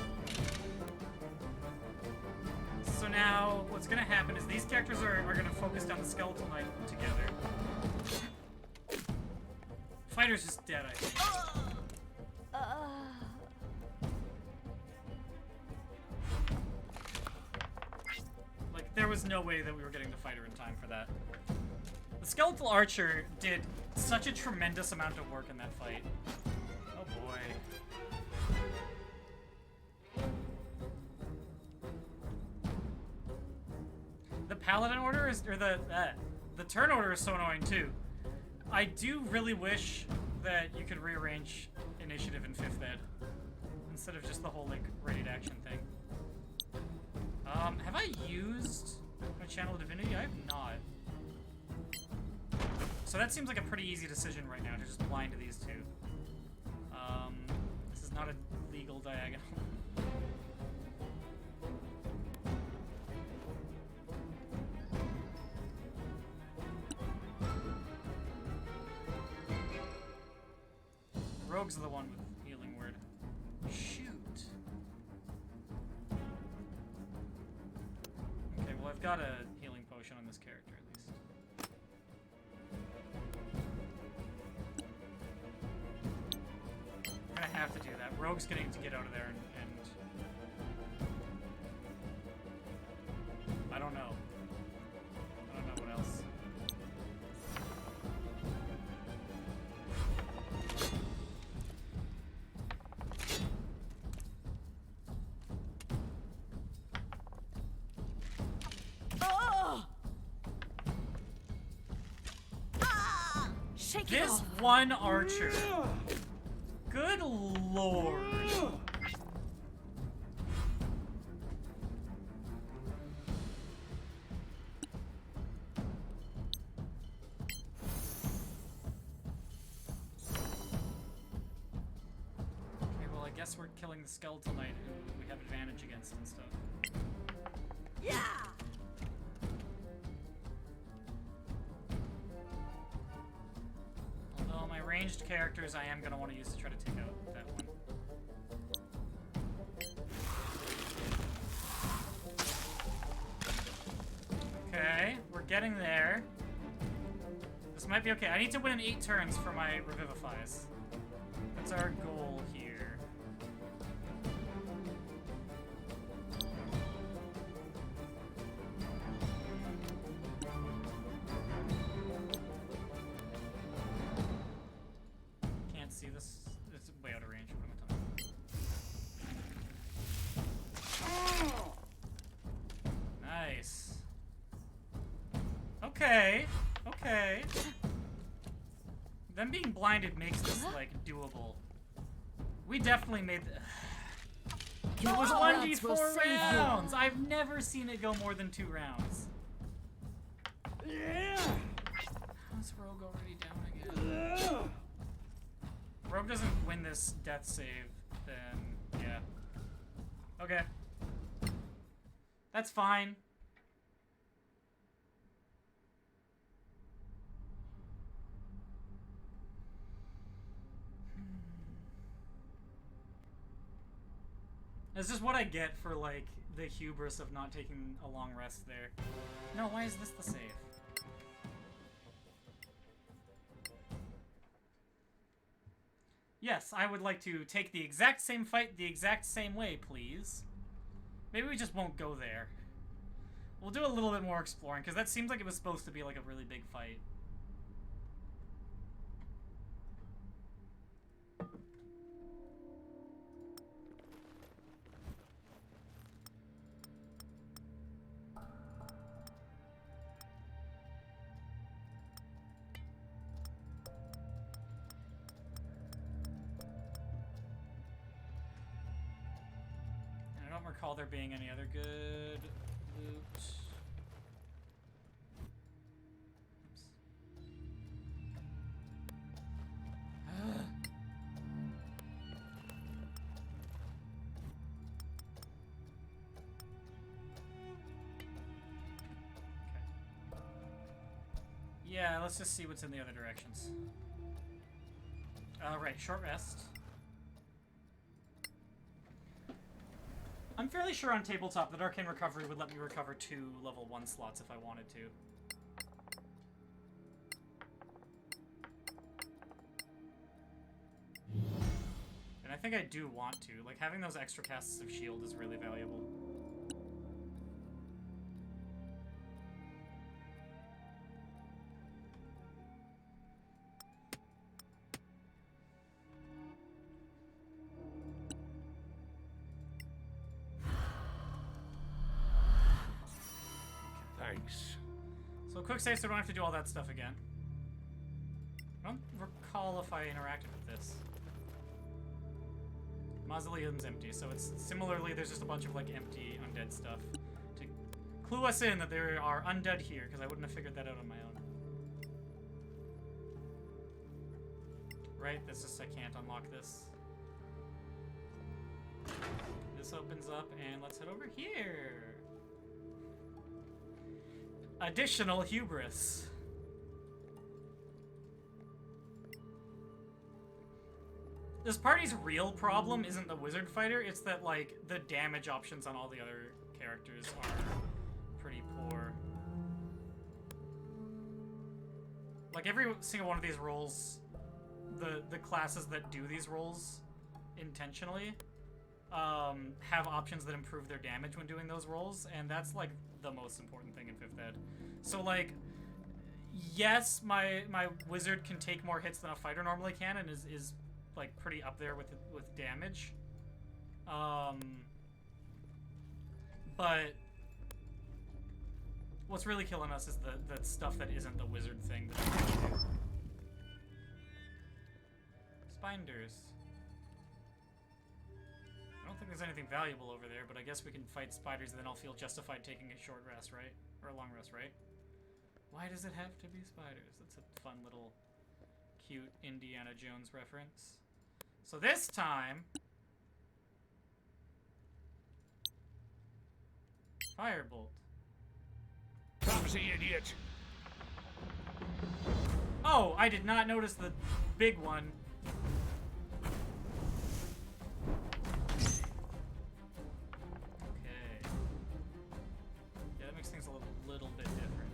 So now, what's gonna happen is these characters are gonna focus down the Skeletal Knight together. Fighter's just dead, I think. Like, there was no way that we were getting the Fighter in time for that. The Skeletal Archer did such a tremendous amount of work in that fight. Oh boy. The Paladin order is, or the turn order is so annoying too. I do really wish that you could rearrange initiative in 5th Ed instead of just the whole like ready to action thing. Have I used my Channel of Divinity? I have not. So that seems like a pretty easy decision right now to just blind these two. This is not a legal diagonal. Rogue's the one with healing word. Shoot. Okay, well I've got a healing potion on this character at least. I'm gonna have to do that. Rogue's getting to get out of there and I don't know. I don't know what else. This one archer. Good lord. Okay, well I guess we're killing the Skeletal Knight who we have advantage against and stuff. Yeah. Although my ranged characters I am going to want to use to try to take out that one. Okay, we're getting there. This might be okay. I need to win in 8 turns for my Revivifies. That's our goal here. Can't see this. It's way out of range. What am I talking about? Nice. Okay. Okay. Them being blinded makes this, like, doable. We definitely made the... It was 1d4 rounds! I've never seen it go more than 2 rounds. How's Rogue already down again? Rogue doesn't win this death save, then yeah. Okay. That's fine. That's just what I get for, like, the hubris of not taking a long rest there. No, why is this the save? Yes, I would like to take the exact same fight the exact same way, please. Maybe we just won't go there. We'll do a little bit more exploring, because that seems like it was supposed to be like a really big fight. I don't recall there being any other good loot. Oops. Yeah, let's just see what's in the other directions. Right, short rest. I'm fairly sure on tabletop that Arcane Recovery would let me recover 2 level 1 slots if I wanted to. And I think I do want to. Like, having those extra casts of shield is really valuable. Thanks. So quick save so I don't have to do all that stuff again. I don't recall if I interacted with this. Mausoleum's empty, so it's similarly there's just a bunch of like empty undead stuff to clue us in that there are undead here, because I wouldn't have figured that out on my own. Right, this just I can't unlock this. This opens up and let's head over here. Additional hubris. This party's real problem isn't the wizard fighter, it's that, like, the damage options on all the other characters are pretty poor. Like, every single one of these roles, the classes that do these roles intentionally, have options that improve their damage when doing those rolls, and that's, like, the most important thing in 5th Ed. So, like, yes, my wizard can take more hits than a fighter normally can, and is like, pretty up there with damage. But what's really killing us is the stuff that isn't the wizard thing that I can do. Spinders. I don't think there's anything valuable over there, but I guess we can fight spiders and then I'll feel justified taking a short rest, right? Or a long rest, right? Why does it have to be spiders? That's a fun little cute Indiana Jones reference. So this time... Firebolt. Clumsy idiot! Oh, I did not notice the big one. Okay. Yeah, that makes things a little bit different.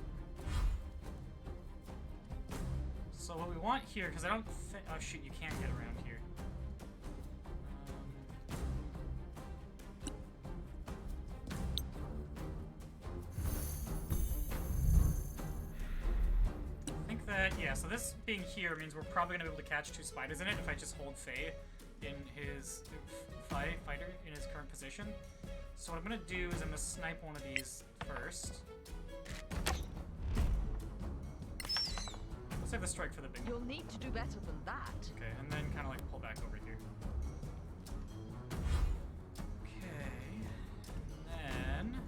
So what we want here, because I don't think... Oh, shoot, you can't get around here. Yeah, so this being here means we're probably going to be able to catch 2 spiders in it if I just hold Faye in his fighter in his current position. So what I'm going to do is I'm going to snipe one of these first. Let's save the strike for the big one. You'll need to do better than that. Okay, and then kind of like pull back over here. Okay, and then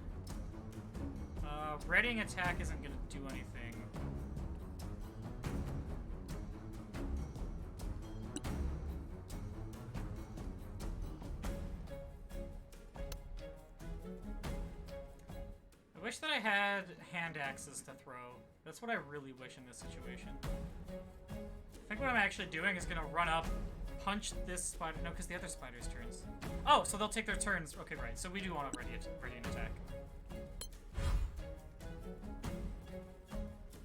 readying attack isn't going to do anything. I wish that I had hand axes to throw. That's what I really wish in this situation. I think what I'm actually doing is gonna run up, punch this spider. No, because the other spider's turns. Oh, so they'll take their turns. Okay, right. So we do want to ready an attack.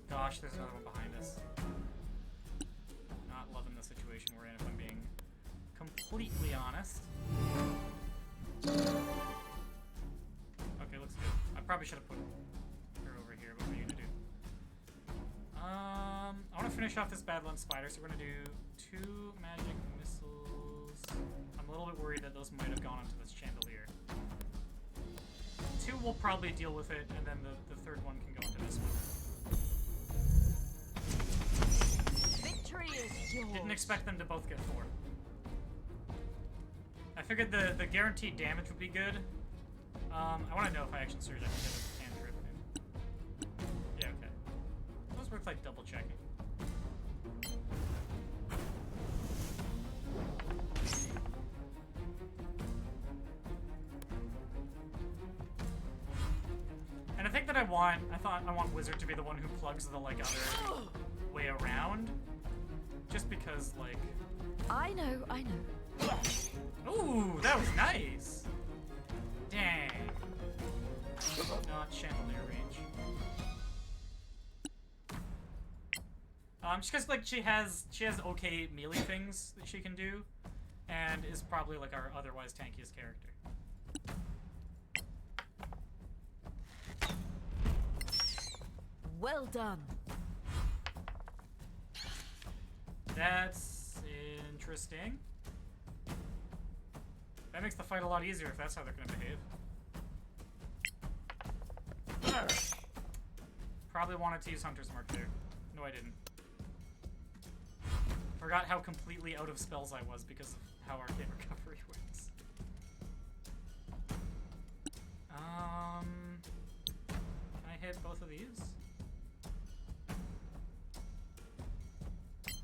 Gosh, there's another one behind us. Not loving the situation we're in, if I'm being completely honest. Okay, looks good. I probably should have put her over here, but what are you gonna do? I want to finish off this Badlands spider, so we're gonna do 2 magic missiles. I'm a little bit worried that those might have gone onto this chandelier. 2 will probably deal with it, and then the third one can go into this one. Victory is yours. Didn't expect them to both get 4. I figured the guaranteed damage would be good. I want to know if I action surge I can get a cantrip in. Yeah, okay. Those work like double checking. And I think that I want Wizard to be the one who plugs the like other way around. Just because like I know. ooh, that was nice. Dang. Not chandelier range. Just because like she has okay melee things that she can do, and is probably like our otherwise tankiest character. Well done. That's interesting. That makes the fight a lot easier if that's how they're gonna behave. Probably wanted to use Hunter's Mark there. No, I didn't. Forgot how completely out of spells I was because of how Arcane Recovery works. Can I hit both of these?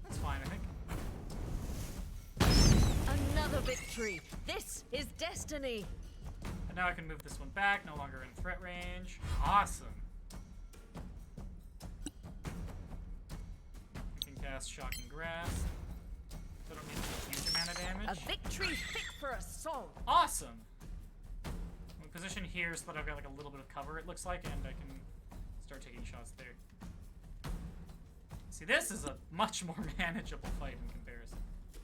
That's fine, I think. Another victory. This is destiny. And now I can move this one back, no longer in threat range. Awesome. I can cast Shocking Grasp. So I don't need to do a huge amount of damage. A victory fit for a song. Awesome! I'm positioned here so that I've got like a little bit of cover, it looks like, and I can start taking shots there. See, this is a much more manageable fight in comparison. So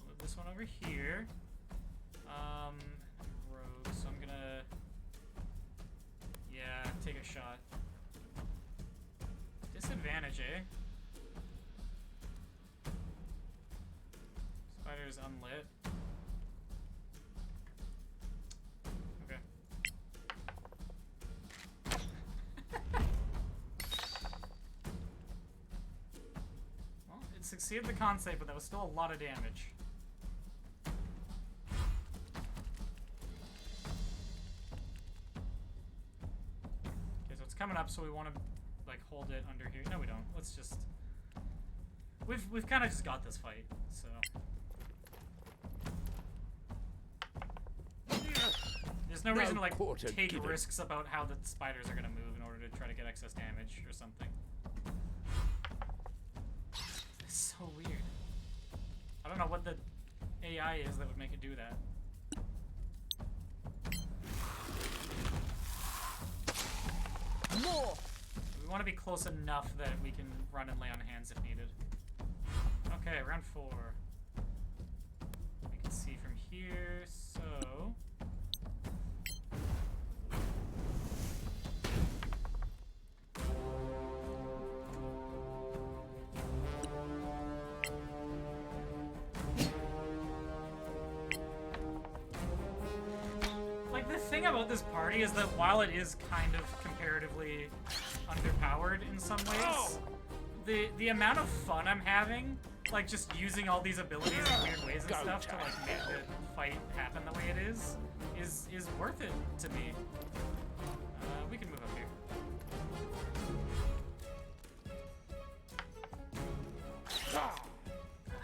I'll move this one over here. Rogue, so I'm gonna... Yeah, take a shot. Disadvantage, eh? Spider's unlit. Okay. Well, it succeeded the con save, but that was still a lot of damage. Okay, so it's coming up, so we want to like hold it under here. No, we don't. Let's just... We've kind of just got this fight, so... There's no reason to like take risks about how the spiders are gonna move in order to try to get excess damage or something. It's so weird. I don't know what the AI is that would make it do that. More. We want to be close enough that we can run and lay on hands if needed. Okay, round 4. We can see from here, so... Like, the thing about this party is that while it is kind of comparatively underpowered in some ways, the amount of fun I'm having, like just using all these abilities in weird ways and stuff to like make the fight happen the way it is worth it to me. We can move up here.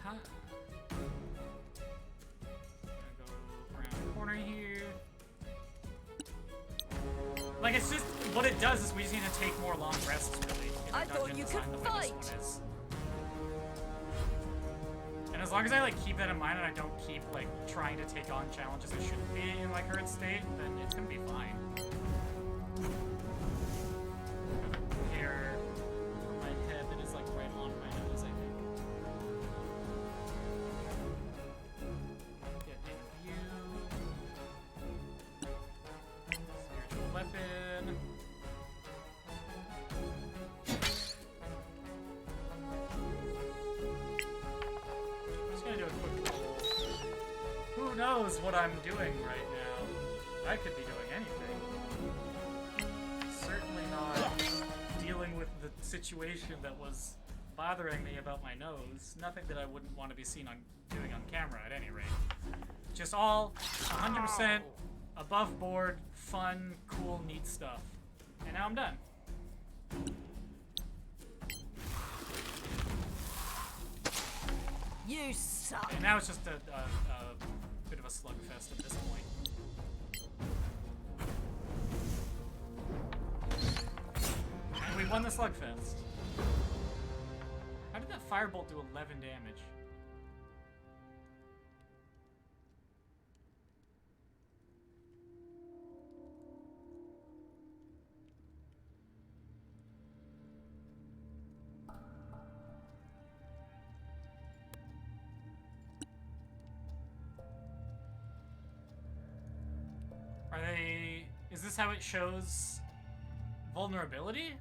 Gonna go around the corner here. Like, it's just, what it does is we just need to take more long rests, really. I thought you could fight. And as long as I like keep that in mind and I don't keep like trying to take on challenges I shouldn't be in my current state, then it's gonna be fine. Hair on my head that is like right on my nose, I think. Get in view. Spiritual weapon. Who knows what I'm doing right now? I could be doing anything. Certainly not dealing with the situation that was bothering me about my nose. Nothing that I wouldn't want to be seen on doing on camera at any rate. Just all 100% above board, fun, cool, neat stuff. And now I'm done. You suck. And now it's just a bit of a slugfest at this point. And we won the slugfest. How did that firebolt do 11 damage? Are they... Is this how it shows vulnerability?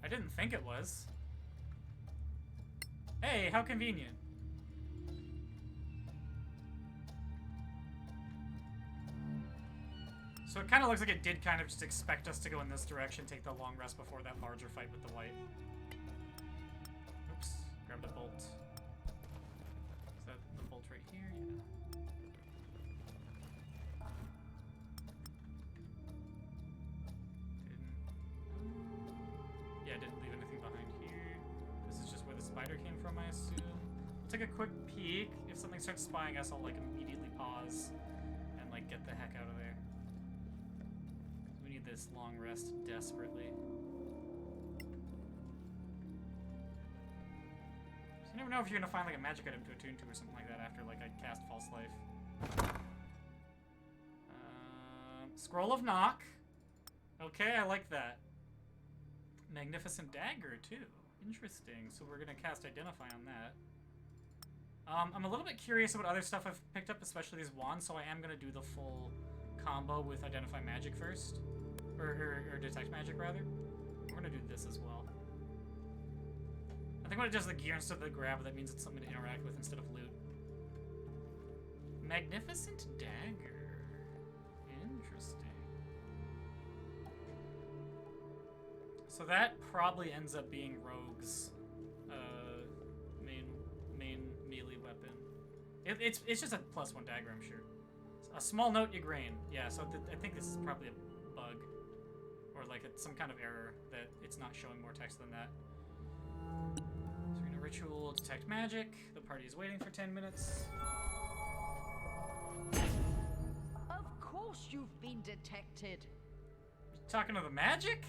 I didn't think it was. Hey, how convenient. So it kind of looks like it did kind of just expect us to go in this direction, take the long rest before that larger fight with the white. Oops, grabbed a bolt. Is that the bolt right here? Yeah. Yeah, I didn't leave anything behind here. This is just where the spider came from, I assume. We'll take a quick peek. If something starts spying us, I'll like immediately pause and like get the heck out of there. We need this long rest desperately. So you never know if you're gonna find like a magic item to attune to or something like that after like I cast False Life. Scroll of Knock. Okay, I like that. Magnificent Dagger, too. Interesting. So we're going to cast Identify on that. I'm a little bit curious about other stuff I've picked up, especially these wands, so I am going to do the full combo with Identify Magic first. Or Detect Magic, rather. We're going to do this as well. I think when it does the gear instead of the grab, that means it's something to interact with instead of loot. Magnificent Dagger. Interesting. So that probably ends up being Rogue's main melee weapon. It's just a +1 dagger, I'm sure. A small note, Igraine. Yeah, so I think this is probably a bug. Or like some kind of error that it's not showing more text than that. So we're gonna ritual detect magic. The party is waiting for 10 minutes. Of course you've been detected. You talking to the magic?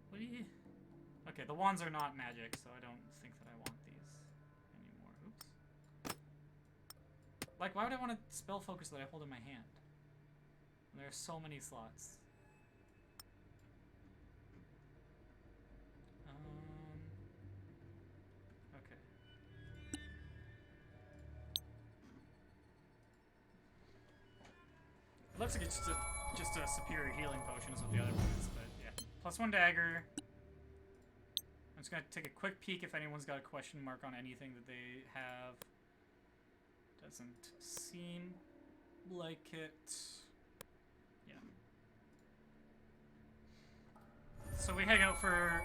What do you... Okay, the wands are not magic, so I don't think that I want these anymore. Oops. Like, why would I want a spell focus that I hold in my hand? There are so many slots. Okay. It looks like it's just a superior healing potion is what the other one is, but yeah. +1 dagger. I'm just gonna take a quick peek if anyone's got a question mark on anything that they have. Doesn't seem like it. Yeah. So we hang out for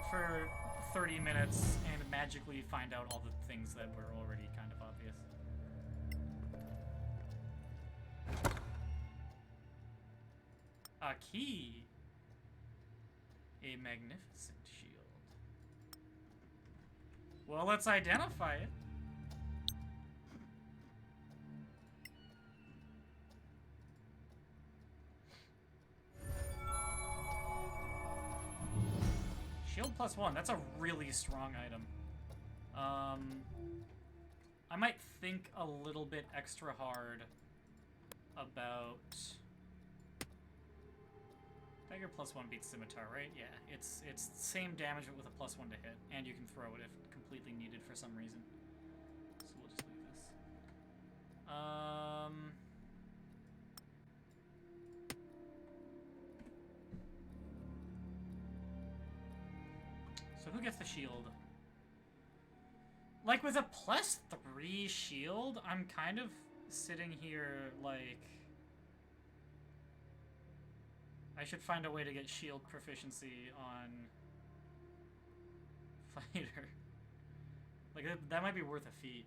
30 minutes and magically find out all the things that were already kind of obvious. A key. A magnificent shield. Well, let's identify it. Shield +1. That's a really strong item. I might think a little bit extra hard about... Dagger +1 beats Scimitar, right? Yeah, it's same damage but with a +1 to hit, and you can throw it if completely needed for some reason. So we'll just leave this. So who gets the shield? Like, with a +3 shield, I'm kind of sitting here, like... I should find a way to get shield proficiency on... Fighter. Like, that might be worth a feat.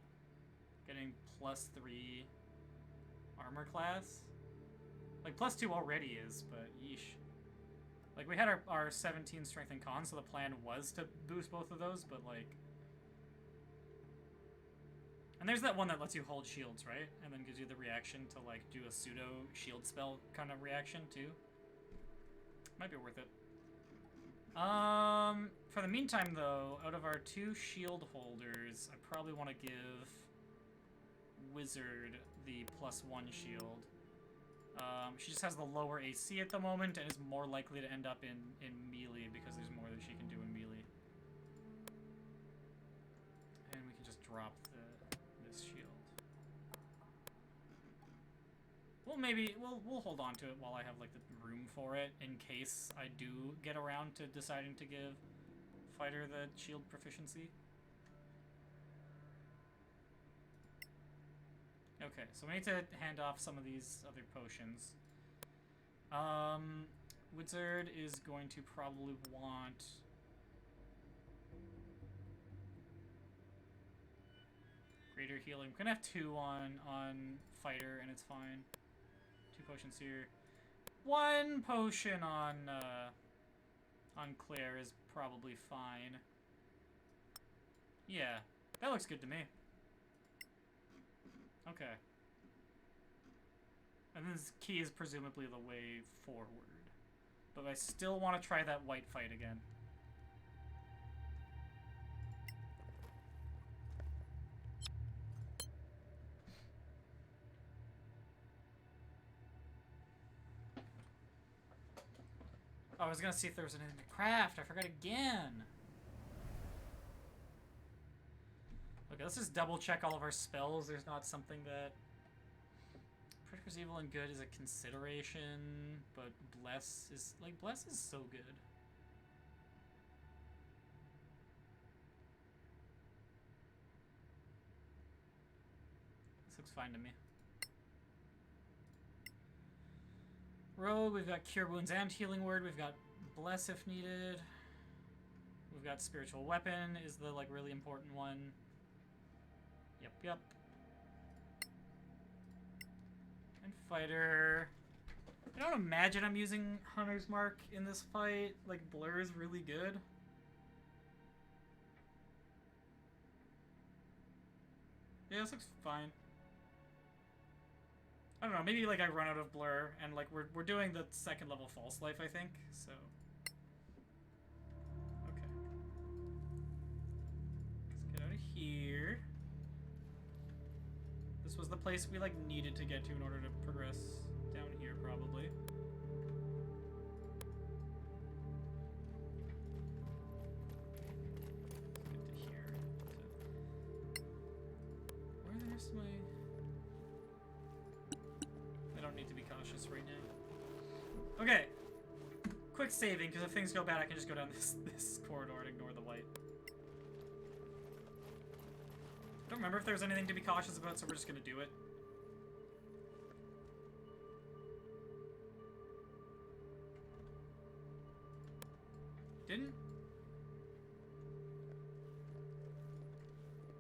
Getting +3 armor class. Like, +2 already is, but yeesh. Like, we had our 17 strength and con, so the plan was to boost both of those, but, like... And there's that one that lets you hold shields, right? And then gives you the reaction to, like, do a pseudo shield spell kind of reaction, too. Might be worth it. For the meantime, though, out of our 2 shield holders, I probably want to give Wizard the +1 shield. She just has the lower AC at the moment and is more likely to end up in melee because there's more that she can do in melee. And we can just drop this shield. Well, maybe we'll hold on to it while I have like the room for it in case I do get around to deciding to give Fighter the shield proficiency. Okay, so we need to hand off some of these other potions. Wizard is going to probably want... Greater healing. We're gonna have 2 on Fighter, and it's fine. 2 potions here. 1 potion on Claire is probably fine. Yeah, that looks good to me. Okay. And this key is presumably the way forward. But I still want to try that white fight again. Oh, I was gonna see if there was anything to craft. I forgot again. Okay, let's just double check all of our spells. There's not something that... Protector's Evil and Good is a consideration, but Bless is... Like, Bless is so good. This looks fine to me. Rogue, we've got Cure Wounds and Healing Word. We've got Bless if needed. We've got Spiritual Weapon is the, like, really important one. Yep. And Fighter. I don't imagine I'm using Hunter's Mark in this fight. Like, Blur is really good. Yeah, this looks fine. I don't know, maybe like I run out of Blur and like we're doing the 2nd level False Life, I think, so. Okay. Let's get out of here. This was the place we like needed to get to in order to progress down here, probably. Get to here. Where the rest of my... I don't need to be cautious right now. Okay. Quick saving, because if things go bad, I can just go down this corridor and ignore the white. I don't remember if there was anything to be cautious about, so we're just gonna do it. Didn't?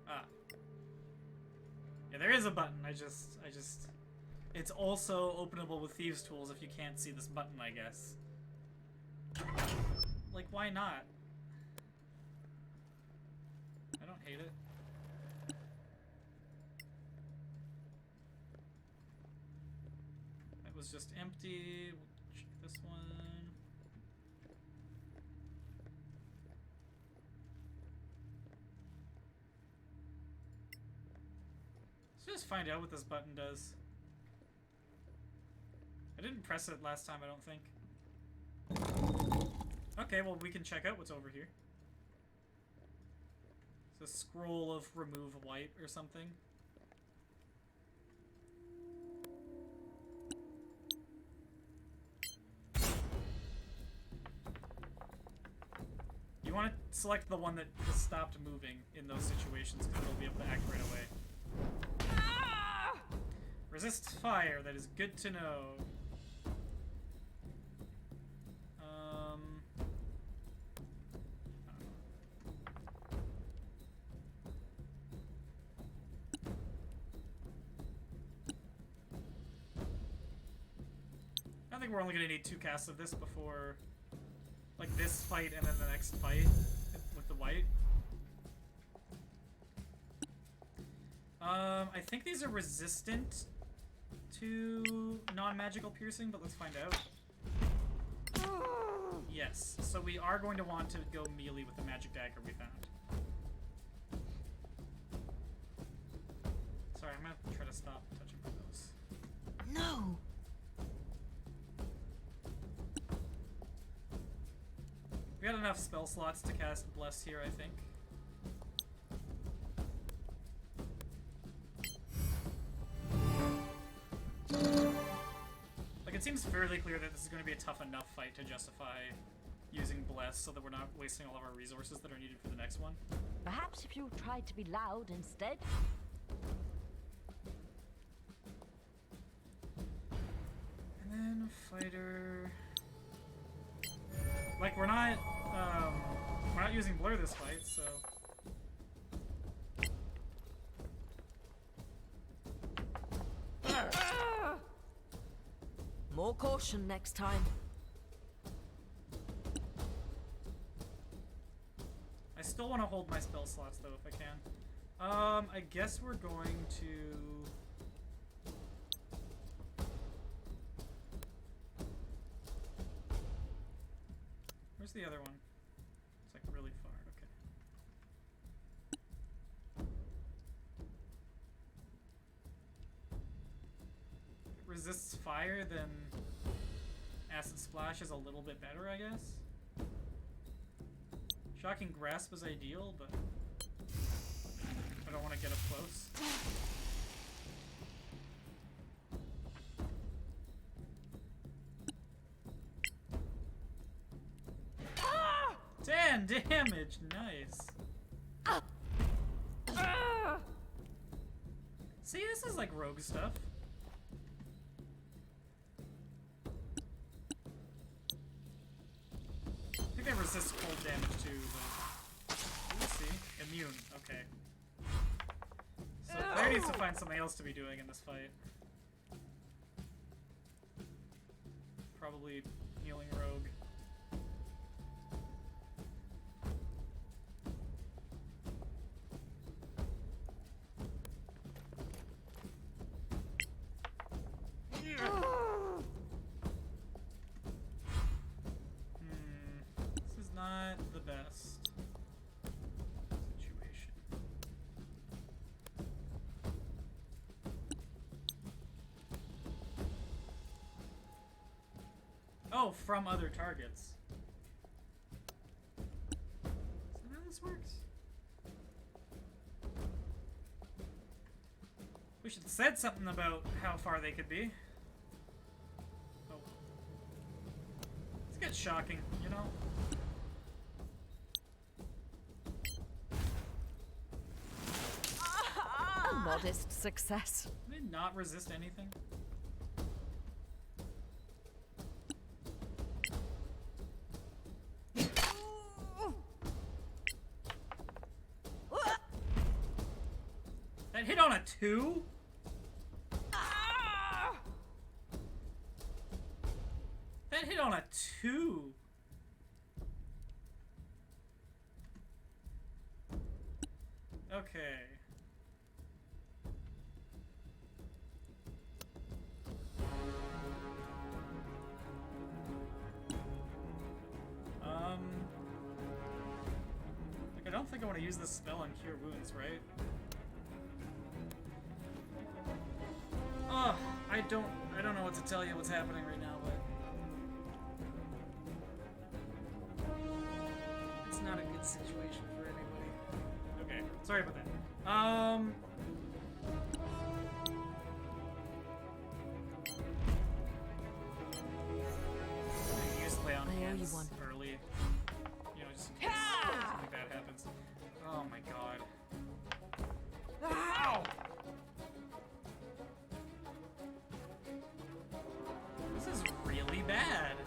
Ah. Yeah, there is a button. I just... It's also openable with Thieves' Tools if you can't see this button, I guess. Like, why not? I don't hate it. That was just empty. We'll check this one. Let's just find out what this button does. I didn't press it last time, I don't think. Okay, well, we can check out what's over here. It's a scroll of remove wipe or something. You want to select the one that has stopped moving in those situations because it'll be able to act right away. Resist fire, that is good to know. I think we're only going to need 2 casts of this before, like, this fight and then the next fight with the white. I think these are resistant to non-magical piercing, but let's find out. Yes, so we are going to want to go melee with the magic dagger we found. Sorry, I'm gonna try to stop touching my nose. No! We got enough spell slots to cast Bless here, I think. Like, it seems fairly clear that this is going to be a tough enough fight to justify using Bless so that we're not wasting all of our resources that are needed for the next one. Perhaps if you tried to be loud instead? And then fighter... Like, we're not using Blur this fight, so... More caution next time. I still want to hold my spell slots, though, if I can. I guess we're going to... Where's the other one? It's like really far, okay. If it resists fire, then Acid Splash is a little bit better, I guess. Shocking Grasp is ideal, but I don't want to get up close. Ah! 10 damage! Nice. See, this is like rogue stuff. I think I resist cold damage too, but we'll see. Immune, okay. So Claire needs to find something else to be doing in this fight. Probably healing rogue. This is not the best situation. Oh, from other targets. Is that how this works? We should have said something about how far they could be. Oh. This gets shocking, you know? A modest success. Did they not resist anything? That hit on a 2? That hit on a 2. Okay. Like, I don't think I want to use this spell on Cure Wounds, right? I don't know what to tell you what's happening right now, but it's not a good situation for anybody. Okay, sorry about that. I use lay on I owe you hands one. early. You know, just in case something bad happens. Oh my god. Ow! This is really bad.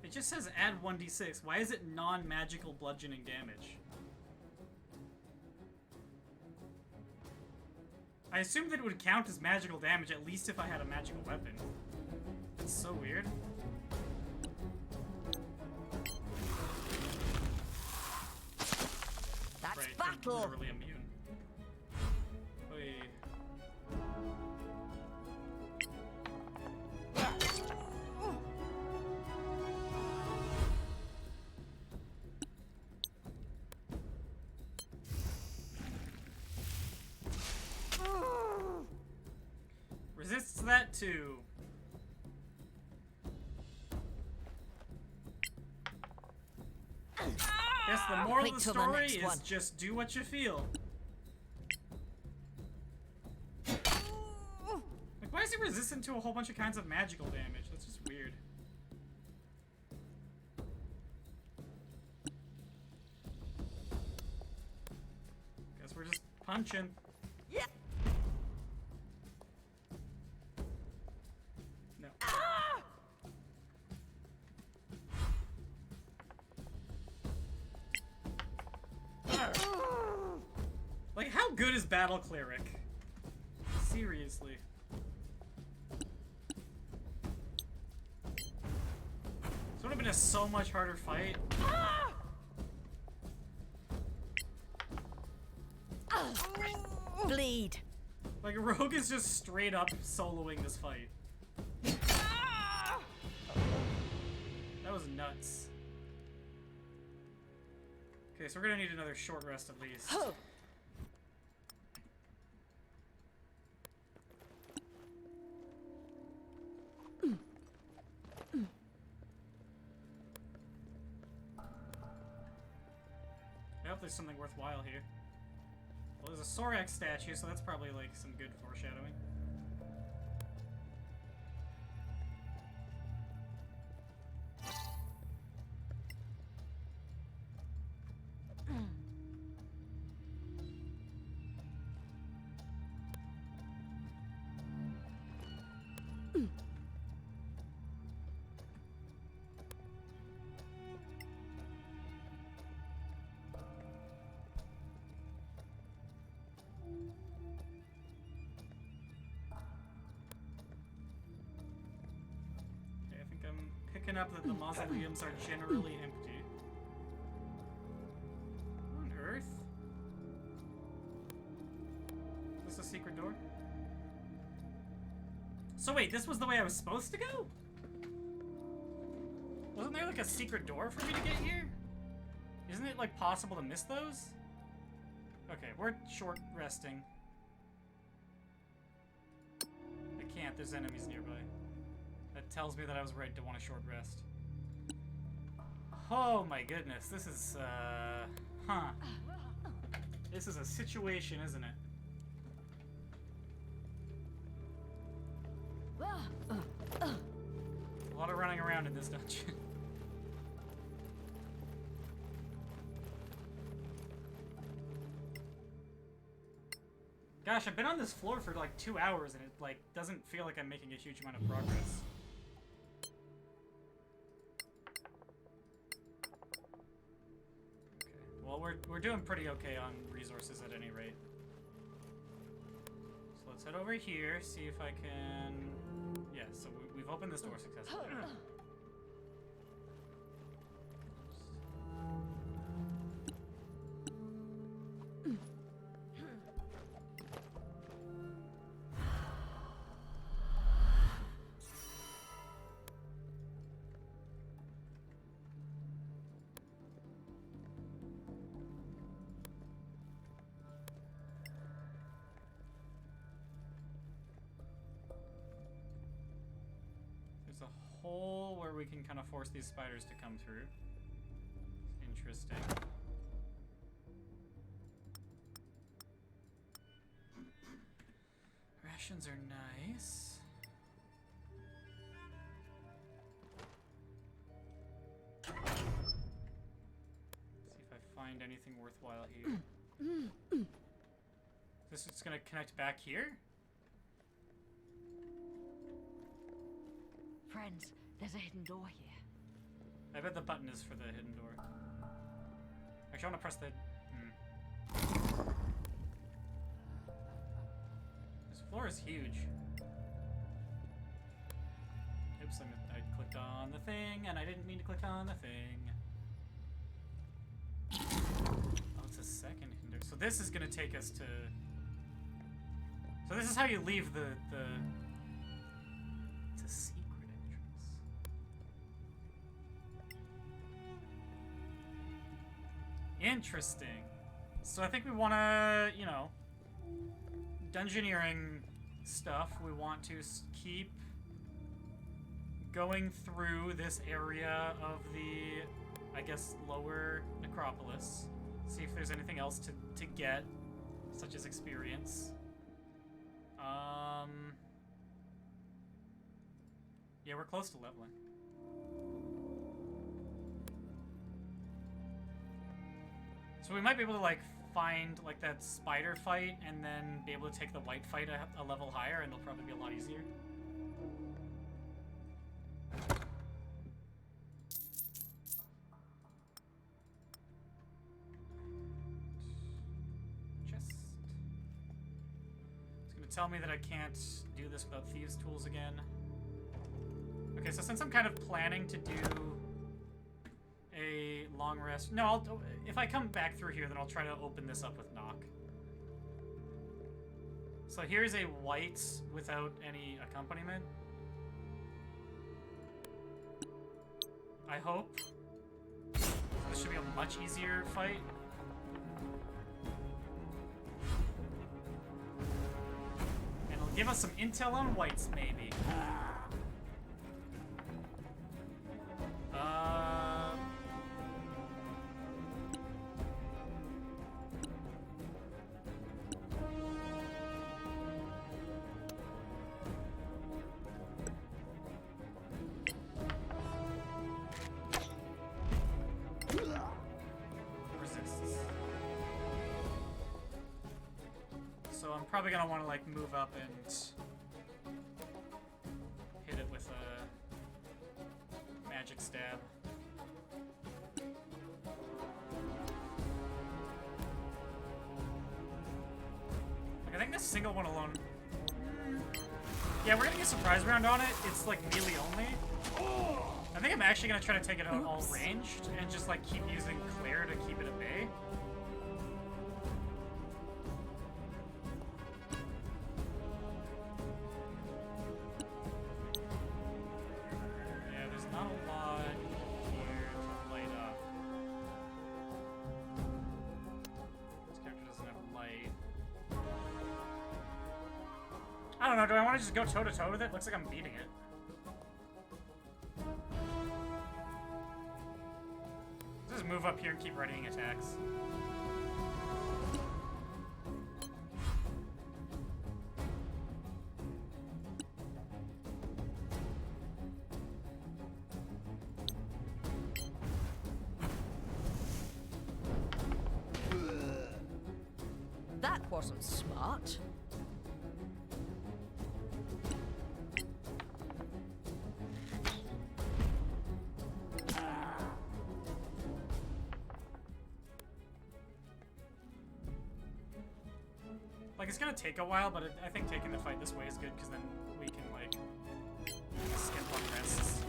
It just says add 1d6. Why is it non-magical bludgeoning damage? I assumed that it would count as magical damage, at least if I had a magical weapon. That's so weird. That's Right, battle. I'm literally immune. Oy. Resists that too. Guess the moral Wait of the till the story next is one. just do what you feel. Like, why is he resistant to a whole bunch of kinds of magical damage? That's just weird. Guess we're just punching. Yeah. No. Like, how good is Battle Cleric? Seriously. This would have been a so much harder fight. Bleed. Like, Rogue is just straight up soloing this fight. That was nuts. Okay, so we're gonna need another short rest at least. I hope there's something worthwhile here. Well, there's a Sorax statue, so that's probably like some good foreshadowing. Okay, I think I'm picking up that the mausoleums are generally empty. What on earth? Is this a secret door? So wait, this was the way I was supposed to go? Wasn't there like a secret door for me to get here? Isn't it like possible to miss those? Okay, we're short resting. I can't, there's enemies nearby. That tells me that I was right to want a short rest. Oh my goodness, this is, huh. This is a situation, isn't it? A lot of running around in this dungeon. Gosh, I've been on this floor for like 2 hours and it like doesn't feel like I'm making a huge amount of progress. Okay. Well, we're doing pretty okay on resources at any rate. So let's head over here, see if I can... Yeah, so we've opened this door successfully. There's a hole where we can kind of force these spiders to come through. Interesting. Rations are nice. See if I find anything worthwhile here. This is gonna connect back here? Friends, there's a hidden door here. I bet the button is for the hidden door. Actually, I want to press the... This floor is huge. Oops, I clicked on the thing, and I didn't mean to click on the thing. Oh, it's a second hidden door. So this is going to take us to... So this is how you leave the... It's a secret entrance. Interesting. So I think we want to, you know, dungeoneering stuff. We want to keep going through this area of the, I guess, lower necropolis. See if there's anything else to get, such as experience. Yeah, we're close to leveling. So we might be able to, like, find, like, that spider fight and then be able to take the white fight a level higher, and it'll probably be a lot easier. Chest. It's gonna tell me that I can't do this without thieves' tools again. Okay, so since I'm kind of planning to do a long rest... No, if I come back through here, then I'll try to open this up with knock. So here's a white without any accompaniment. I hope. This should be a much easier fight. And it'll give us some intel on whites, maybe. So I'm probably gonna want to like move up and hit it with a magic stab. Like, I think this single one alone. Yeah, we're gonna get surprise round on it. It's like melee only. I think I'm actually gonna try to take it out all ranged and just like keep using clear to keep it at bay. I don't know, do I want to just go toe-to-toe with it? Looks like I'm beating it. Let's just move up here and keep readying attacks. That wasn't smart. Like, it's gonna take a while, but I think taking the fight this way is good, because then we can, like, skip on rests.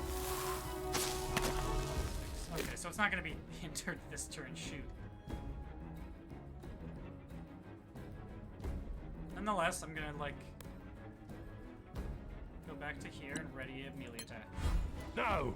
Okay, so it's not gonna be hindered this turn, shoot. Nonetheless, I'm gonna, like, go back to here and ready a melee attack. No!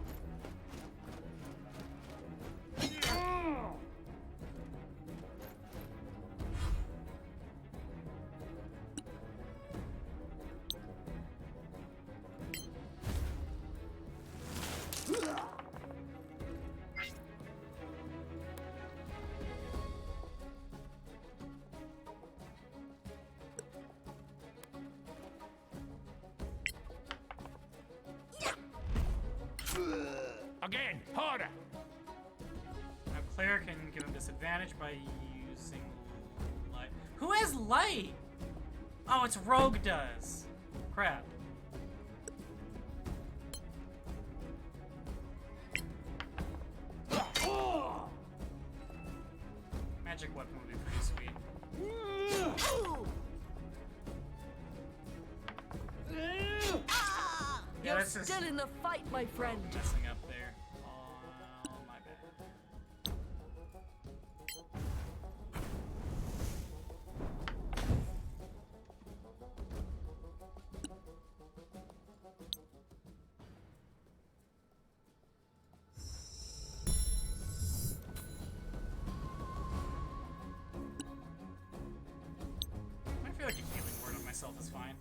Again, harder! Now Claire can give him disadvantage by using light. Who has light? Oh, it's Rogue does. Crap. Magic weapon would be pretty sweet. Yeah, You're this is still in the fight, my friend. messing up there. Oh, my bad. I feel like a healing word on myself is fine.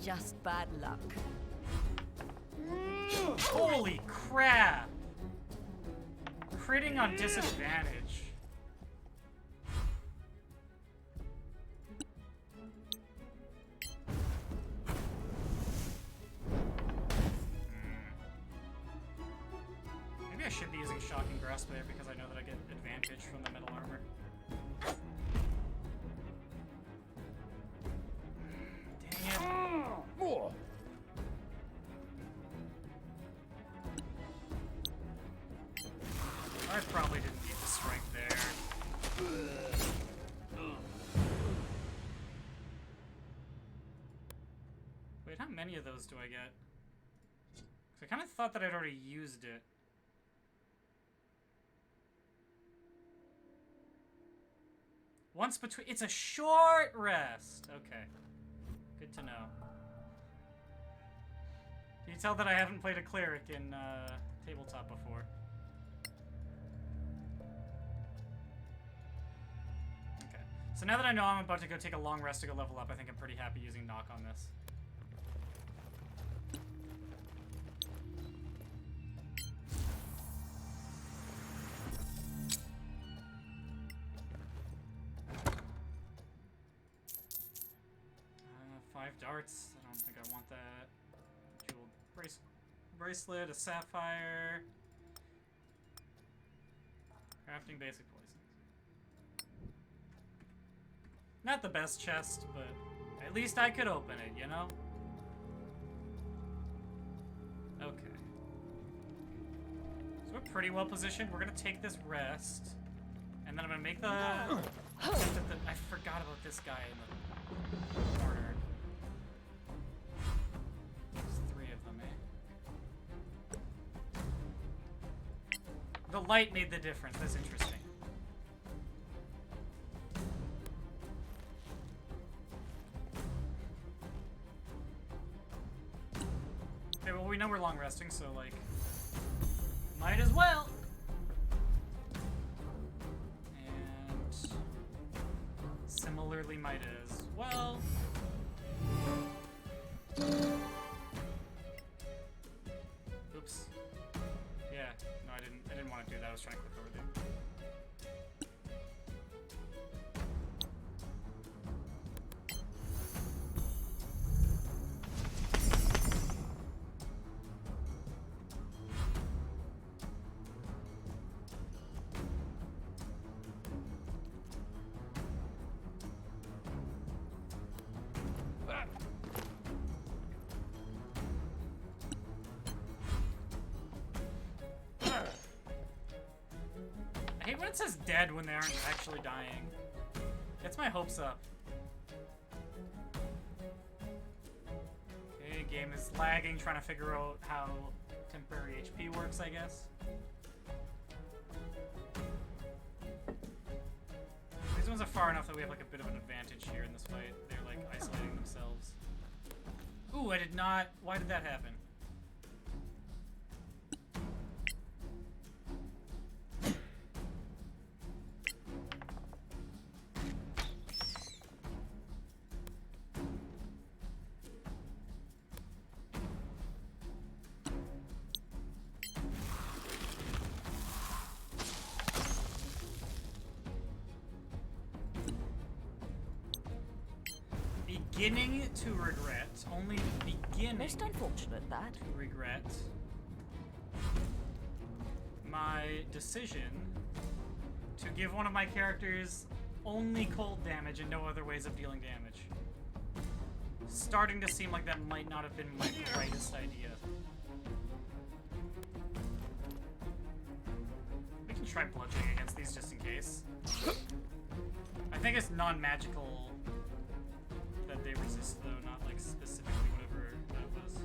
Just bad luck. Holy crap! Critting on disadvantage. Maybe I should be using Shocking Grasp there because I know that I get advantage from the metal armor. Dang it. More! I probably didn't need the strength there. Wait, how many of those do I get? 'Cause I kind of thought that I'd already used it. Once between... It's a short rest! Okay. Good to know. Can you tell that I haven't played a cleric in tabletop before? Okay. So now that I know I'm about to go take a long rest to go level up, I think I'm pretty happy using knock on this. 5 darts. I don't think I want that. Jeweled bracelet, a sapphire. Crafting basic poisons. Not the best chest, but at least I could open it, you know? Okay. So we're pretty well positioned. We're gonna take this rest. And then I'm gonna make the... I forgot about this guy in the corner. There's 3 of them, eh? The light made the difference. That's interesting. Okay, well, we know we're long resting, so, like, might as well. And similarly, might as well. Oops. Yeah, no, I didn't want to do that. I was trying to click over there. it says dead when they aren't actually dying. Gets my hopes up. Okay, game is lagging, trying to figure out how temporary HP works, I guess. These ones are far enough that we have like a bit of an advantage here in this fight. They're like isolating themselves. Ooh, I did not... Why did that happen? Beginning to regret, only beginning Most unfortunate, that. to regret my decision to give one of my characters only cold damage and no other ways of dealing damage. Starting to seem like that might not have been my brightest idea. We can try bludgeoning against these just in case. I think it's non-magical that they resist, though, not like specifically whatever that was.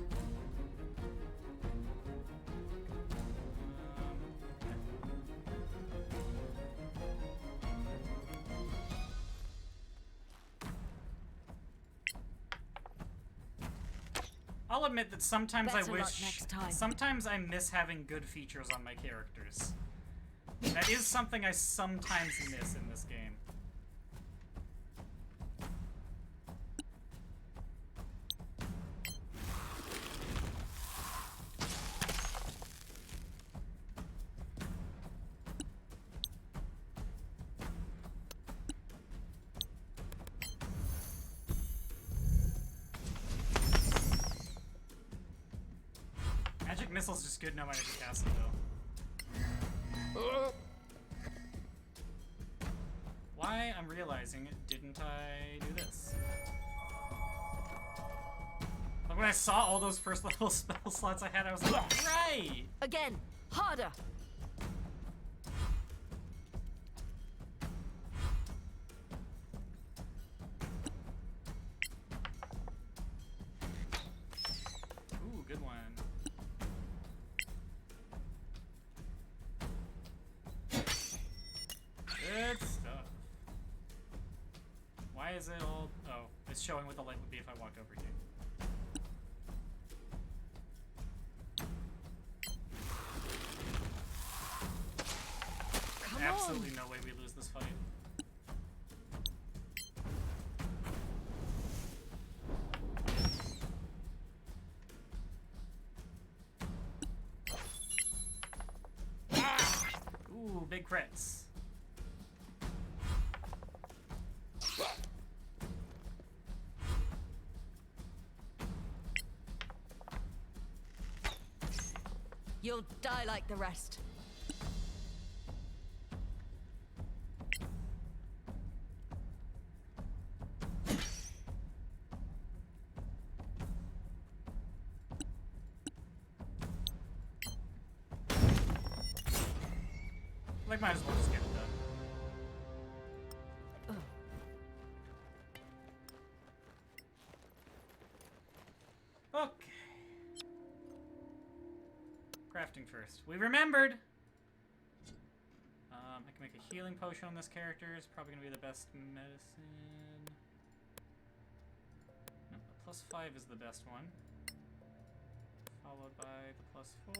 I'll admit that sometimes Better luck wish, next time. sometimes I miss having good features on my characters. That is something I sometimes miss in this game. Magic missile's just good no matter who casts it, though. Why I'm realizing, didn't I do this? Like when I saw all those first level spell slots I had, I was like, right! Again, harder. Ooh, good one. Good stuff. Why is it all... Oh, it's showing what the light would be if I walked over here. Come Absolutely on. no way we lose this fight. Ooh, big crits. You'll die like the rest. Like, might as well just get it done. Okay. Crafting first. We remembered! I can make a healing potion on this character. It's probably going to be the best medicine. No, the +5 is the best one. Followed by the +4.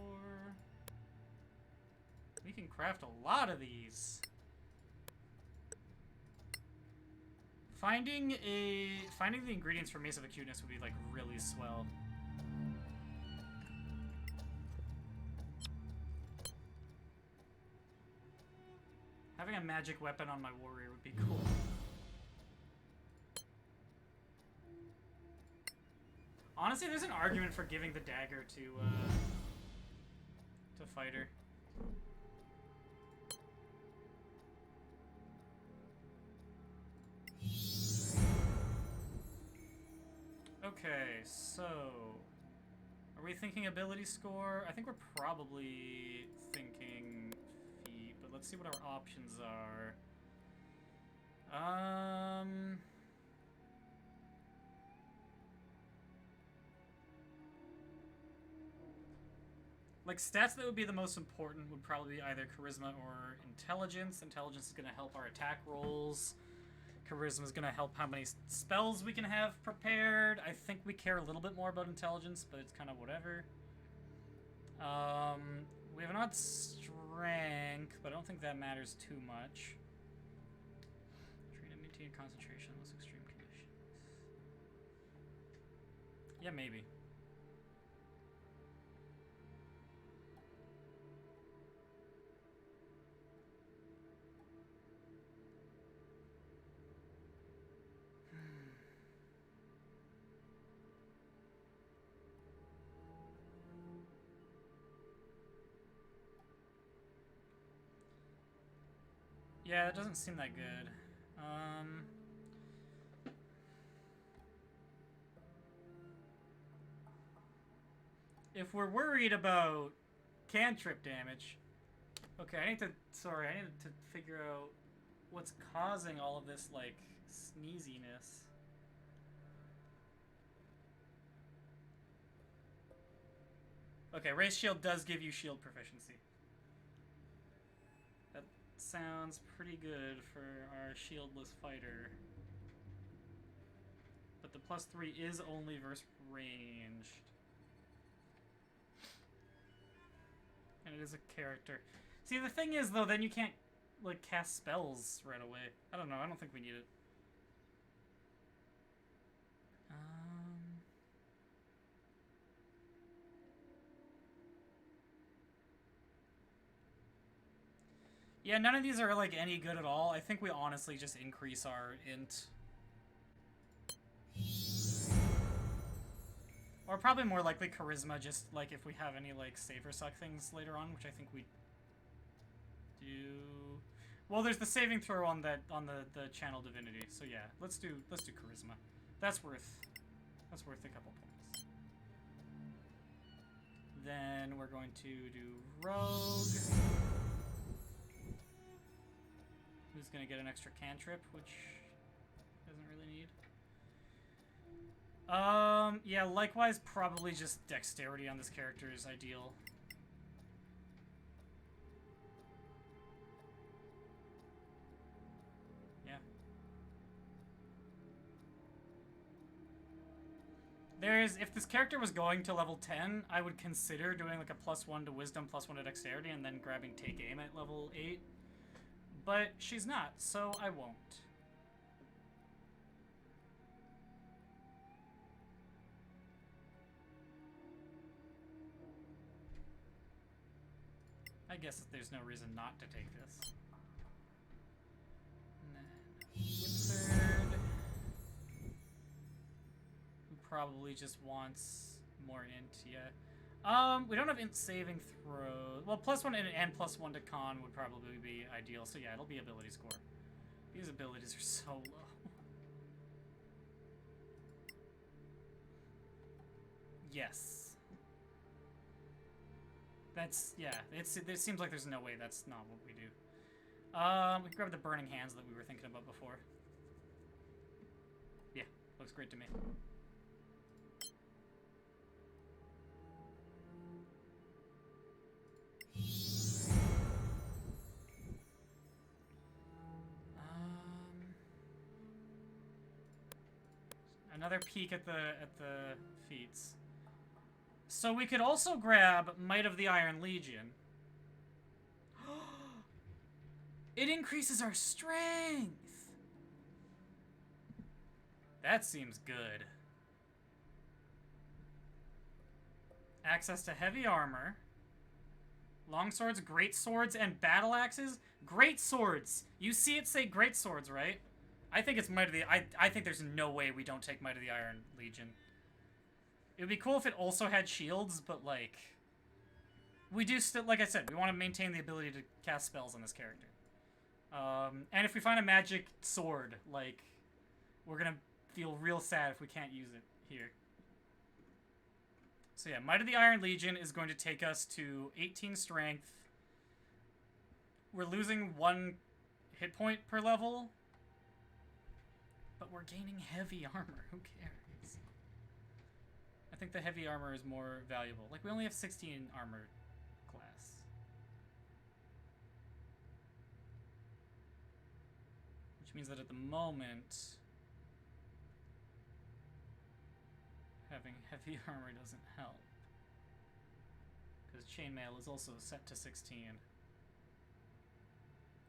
We can craft a lot of these. Finding the ingredients for Mace of Acuteness would be like really swell. Having a magic weapon on my warrior would be cool. Honestly, there's an argument for giving the dagger to fighter. Okay, so are we thinking ability score? I think we're probably thinking feat, but let's let's see what our options are. Like, stats that would be the most important would probably be either charisma or intelligence. Intelligence is going to help our attack rolls. Charisma is going to help how many spells we can have prepared. I think we care a little bit more about intelligence, but it's kind of whatever. We have an odd strength, but I don't think that matters too much. Train and maintain concentration in those extreme conditions. Yeah, maybe. Yeah, it doesn't seem that good. If we're worried about cantrip damage... Okay, I need to figure out what's causing all of this, like, sneeziness. Okay, Race Shield does give you shield proficiency. That sounds pretty good for our shieldless fighter. But the +3 is only versus ranged. And it is a character. See, the thing is, though, then you can't, like, cast spells right away. I don't know, I don't think we need it. Yeah, none of these are, like, any good at all. I think we honestly just increase our int. Or probably more likely charisma, just, like, if we have any, like, save or suck things later on, which I think we do. Well, there's the saving throw on that, on the channel divinity, so yeah, let's do charisma. That's worth a couple points. Then we're going to do rogue. Who's gonna get an extra cantrip, which doesn't really need. Yeah, likewise, probably just dexterity on this character is ideal. Yeah. If this character was going to level 10, I would consider doing like a +1 to wisdom, +1 to dexterity, and then grabbing take aim at level 8. But she's not, so I won't. I guess there's no reason not to take this. And then Whipthird, who probably just wants more int, yeah. We don't have int saving throw. Well, +1 and +1 to con would probably be ideal. So yeah, it'll be ability score. These abilities are so low. Yes. That's, yeah, it seems like there's no way that's not what we do. We can grab the burning hands that we were thinking about before. Yeah, looks great to me. Another peek at the feats. So we could also grab Might of the Iron Legion. It increases our strength! That seems good. Access to heavy armor. Long swords, great swords, and battle axes? Great swords! You see it say great swords, right? I think it's Might of the... I think there's no way we don't take Might of the Iron Legion. It would be cool if it also had shields, but, like... We do still... Like I said, we want to maintain the ability to cast spells on this character. And if we find a magic sword, like... We're gonna feel real sad if we can't use it here. So yeah, Might of the Iron Legion is going to take us to 18 strength... we're losing 1 hit point per level, but we're gaining heavy armor. Who cares? I think the heavy armor is more valuable. Like, we only have 16 armor class. Which means that at the moment, having heavy armor doesn't help. Because chainmail is also set to 16.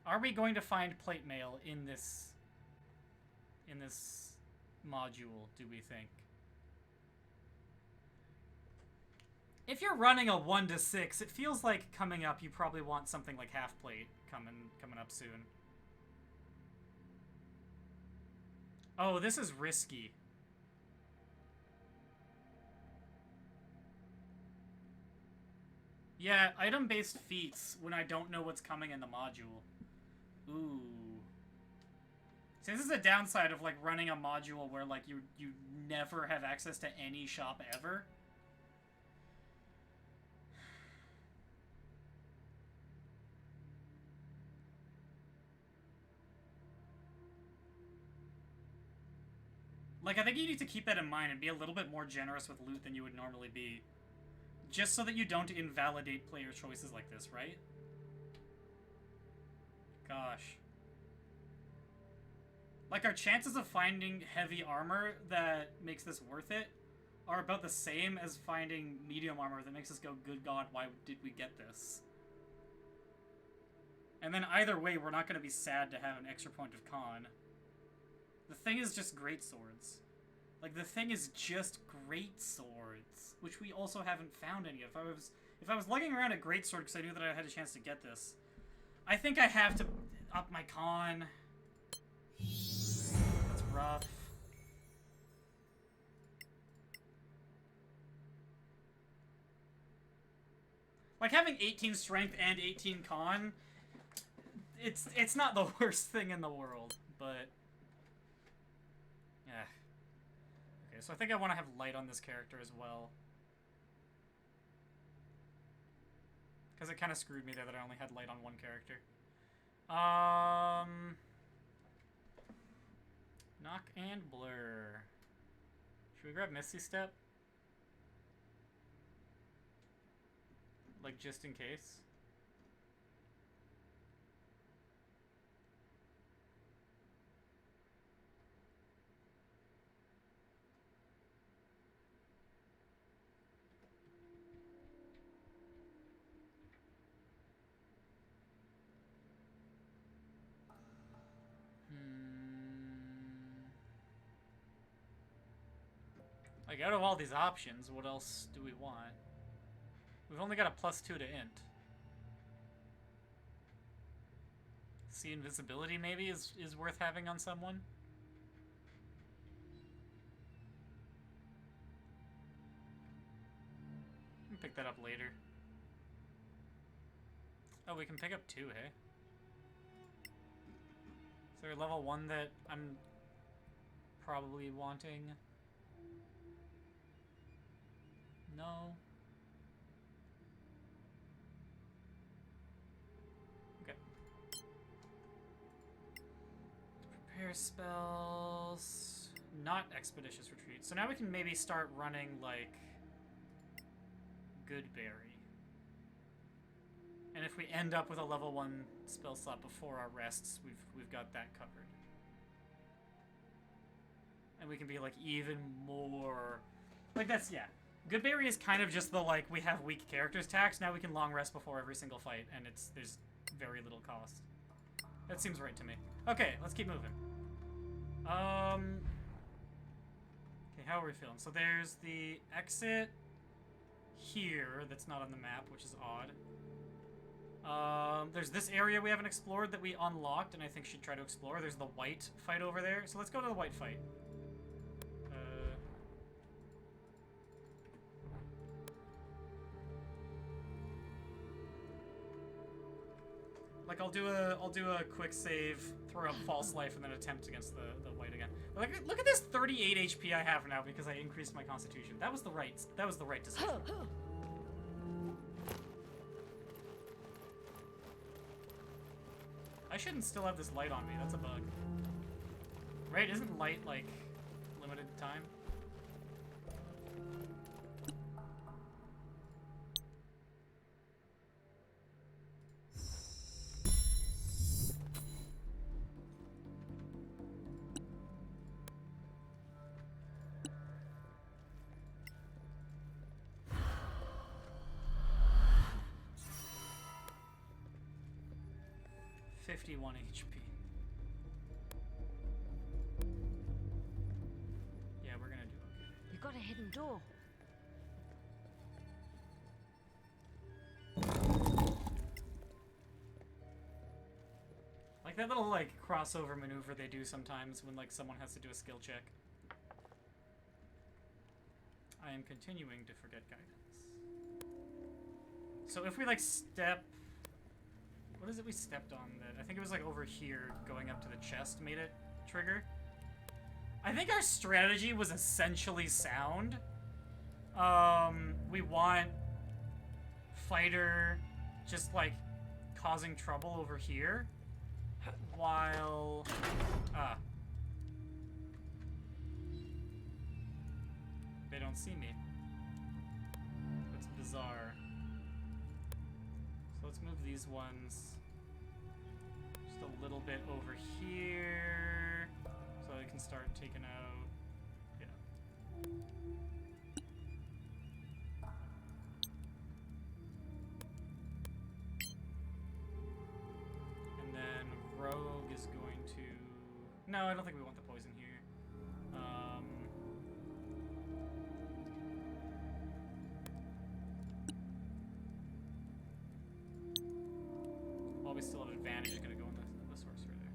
Are we going to find plate mail in this module, do we think? If you're running a 1 to 6, it feels like coming up you probably want something like half plate coming up soon. Oh, this is risky. Yeah, item-based feats when I don't know what's coming in the module. Ooh. See, this is a downside of, like, running a module where, like, you never have access to any shop ever. Like, I think you need to keep that in mind and be a little bit more generous with loot than you would normally be. Just so that you don't invalidate player choices like this, right? Gosh. Like, our chances of finding heavy armor that makes this worth it are about the same as finding medium armor that makes us go, good god, why did we get this? And then either way, we're not going to be sad to have an extra point of con. The thing is just great swords. Like, the thing is just great swords, which we also haven't found any of. If I was lugging around a great sword because I knew that I had a chance to get this, I think I have to up my con. That's rough. Like, having 18 strength and 18 con, it's not the worst thing in the world, but yeah. Okay, so I think I want to have light on this character as well. Because it kind of screwed me there that I only had light on one character. Knock and blur. Should we grab Misty Step? Like, just in case? Like, out of all these options, what else do we want? We've only got a +2 to int. See, invisibility maybe is worth having on someone. We can pick that up later. Oh, we can pick up 2, hey? Is there a level 1 that I'm probably wanting? No. Okay. Prepare spells. Not Expeditious Retreat. So now we can maybe start running, like, Goodberry. And if we end up with a level 1 spell slot before our rests, we've got that covered. And we can be, like, even more... Like, that's, yeah. Goodberry is kind of just the, like, we have weak characters tax, now we can long rest before every single fight, and there's very little cost. That seems right to me. Okay, let's keep moving. Okay, how are we feeling? So there's the exit here that's not on the map, which is odd. There's this area we haven't explored that we unlocked, and I think should try to explore. There's the white fight over there, so let's go to the white fight. Like, I'll do a quick save, throw up false life, and then attempt against the white again. Look at this 38 HP I have now because I increased my constitution. That was the right decision. I shouldn't still have this light on me. That's a bug. Right? Isn't light, like, limited time? $51 HP. Yeah, we're gonna do okay. You got a hidden door. Like that little, like, crossover maneuver they do sometimes when, like, someone has to do a skill check. I am continuing to forget guidance. So if we, like, step... What is it we stepped on that? I think it was, like, over here, going up to the chest made it trigger. I think our strategy was essentially sound. We want fighter just, like, causing trouble over here. While... They don't see me. That's bizarre. So let's move these ones just a little bit over here so I can start taking out... Yeah. And then Rogue is going to... No, I don't think we want the poison here. While we still have advantage, is going to go in the sorcerer there.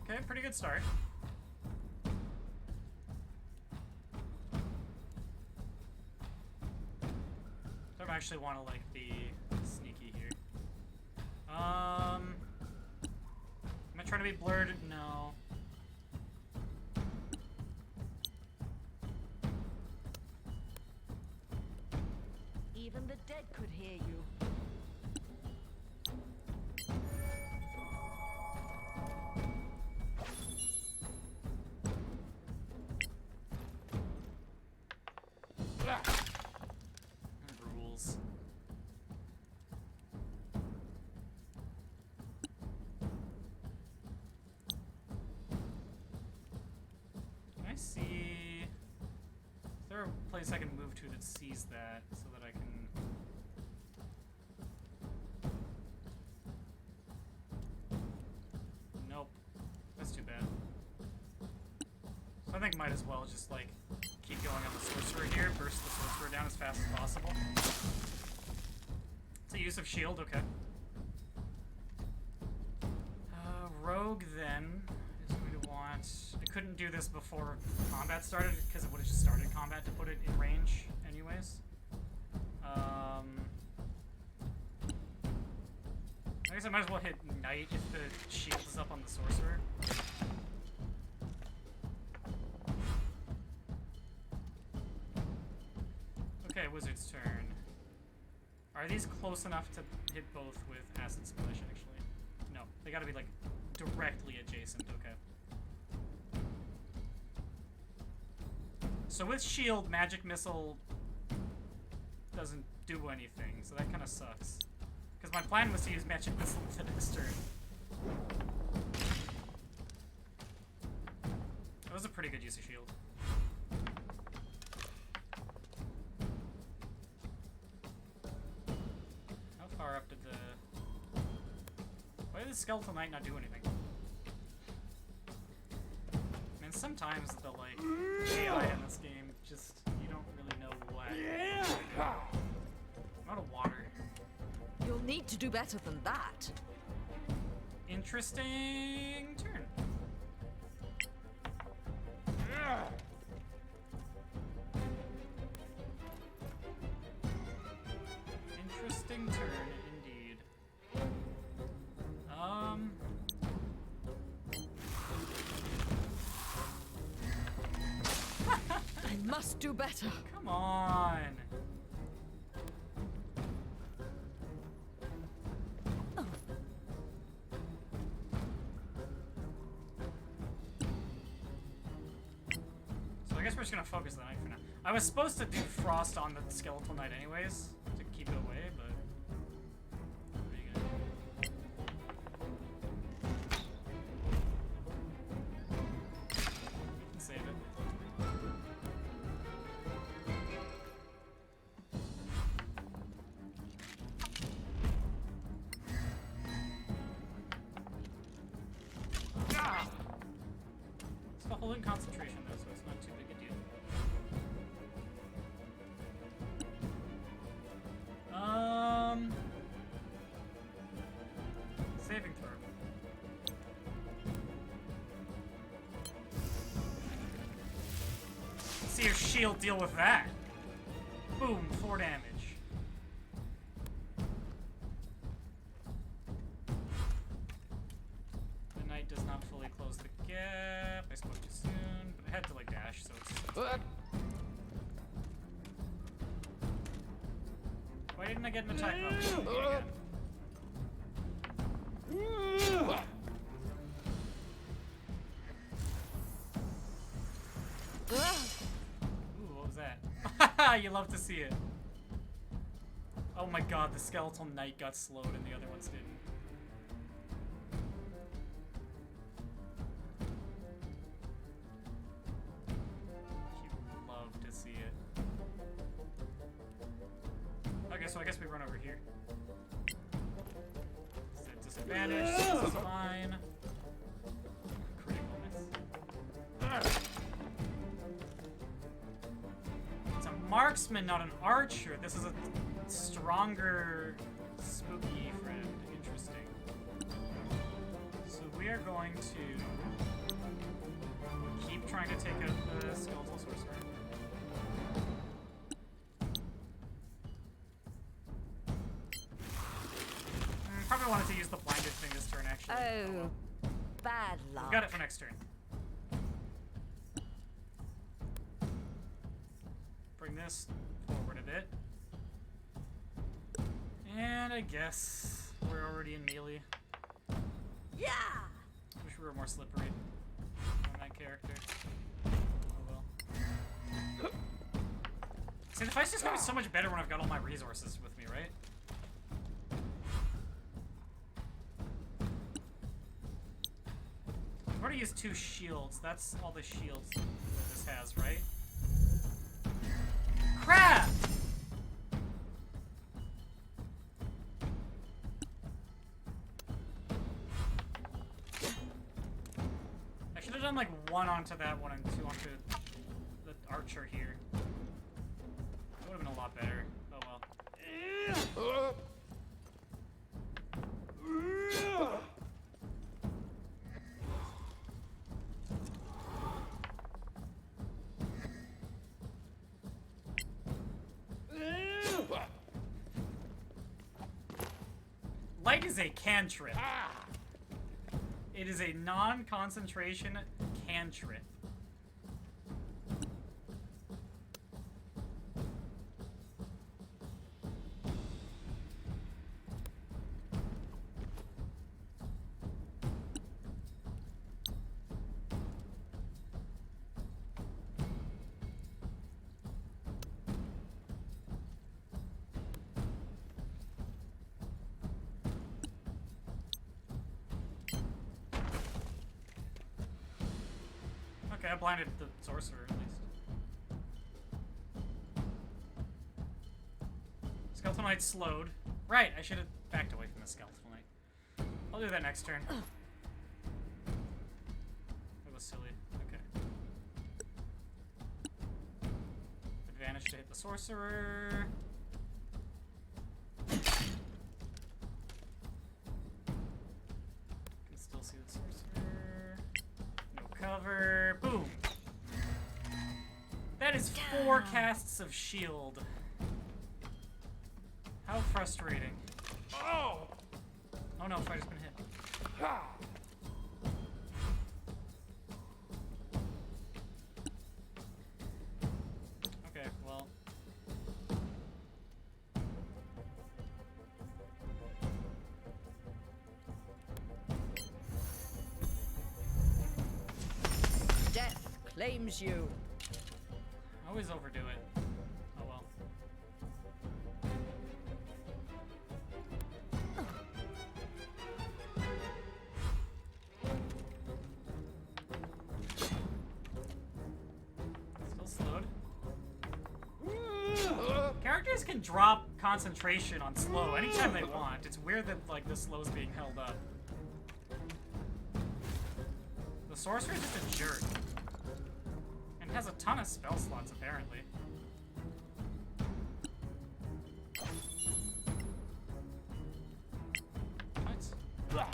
Okay, pretty good start. Don't actually want to, like, be sneaky here. Am I trying to be blurred? No. Even the dead could hear you. Rules. Can I see... Is there a place I can move to that sees that so that I can... Nope. That's too bad. So I think might as well just, like, keep going on the sorcerer here, burst the sorcerer down as fast as possible. It's a use of shield, okay. Rogue, then, is going to want... I couldn't do this before combat started, because it would have just started combat to put it in range anyways. I guess I might as well hit Knight if the shield is up on the sorcerer. Okay, Wizard's turn. Are these close enough to hit both with Acid Splash, actually? No, they gotta be, like, directly adjacent, okay. So with Shield, Magic Missile doesn't do anything, so that kind of sucks. Because my plan was to use Magic Missile the next turn. That was a pretty good use of Shield. How far up did the... Why did the Skeletal Knight not do anything? Man, sometimes the, like, AI in this game just... You don't really know what... I'm out of water. You'll need to do better than that. Interesting. Interesting turn. Interesting turn, indeed. I must do better. Come on. So I guess we're just gonna focus the knight for now. I was supposed to do frost on the skeletal knight anyways, to keep it away, but what are you gonna do? You can save it. Ah! It's the holding concentration though, so it's not too big a deal. Saving throw. Let's see if shield deal with that. Boom, 4 damage. The knight does not fully close the gap. I spoke too soon, but I had to like dash, so it's. Why didn't I get an attack bonus? Ooh, what was that? You love to see it. Oh my god, the skeletal knight got slowed and the other ones didn't. You love to see it. Okay, so I guess we run over here. It's a disadvantage, so this is fine. Critical miss. It's a marksman, not an archer. This is a stronger, spooky friend. Interesting. So we are going to keep trying to take out the skeletal sorcerer. Probably wanted to use the blinded thing this turn, actually. Oh, bad luck. We've got it for next turn. Bring this forward a bit. And I guess we're already in melee. Yeah. Wish we were more slippery on that character. Oh well. See, the fight's just gonna be so much better when I've got all my resources with me, right? I've already used 2 shields. That's all the shields that this has, right? Crap! I should have done like 1 onto that one and 2 onto the archer here. That would have been a lot better. Oh well. Light is a cantrip. It is a non-concentration cantrip. Okay, I blinded the sorcerer at least. Skeletal Knight slowed. Right, I should have backed away from the Skeletal Knight. I'll do that next turn. That was silly. Okay. Advantage to hit the sorcerer. see the sorcerer. No cover. Boom. That is 4 casts of shield. How frustrating. Oh! Oh no, fighter's been hit. Ah. Okay, well. Death claims you. I always overdo it. Oh well. Still slowed. Characters can drop concentration on slow anytime they want. It's weird that like the slow is being held up. The sorcerer is just a jerk. And has a ton of spell slots apparently. What?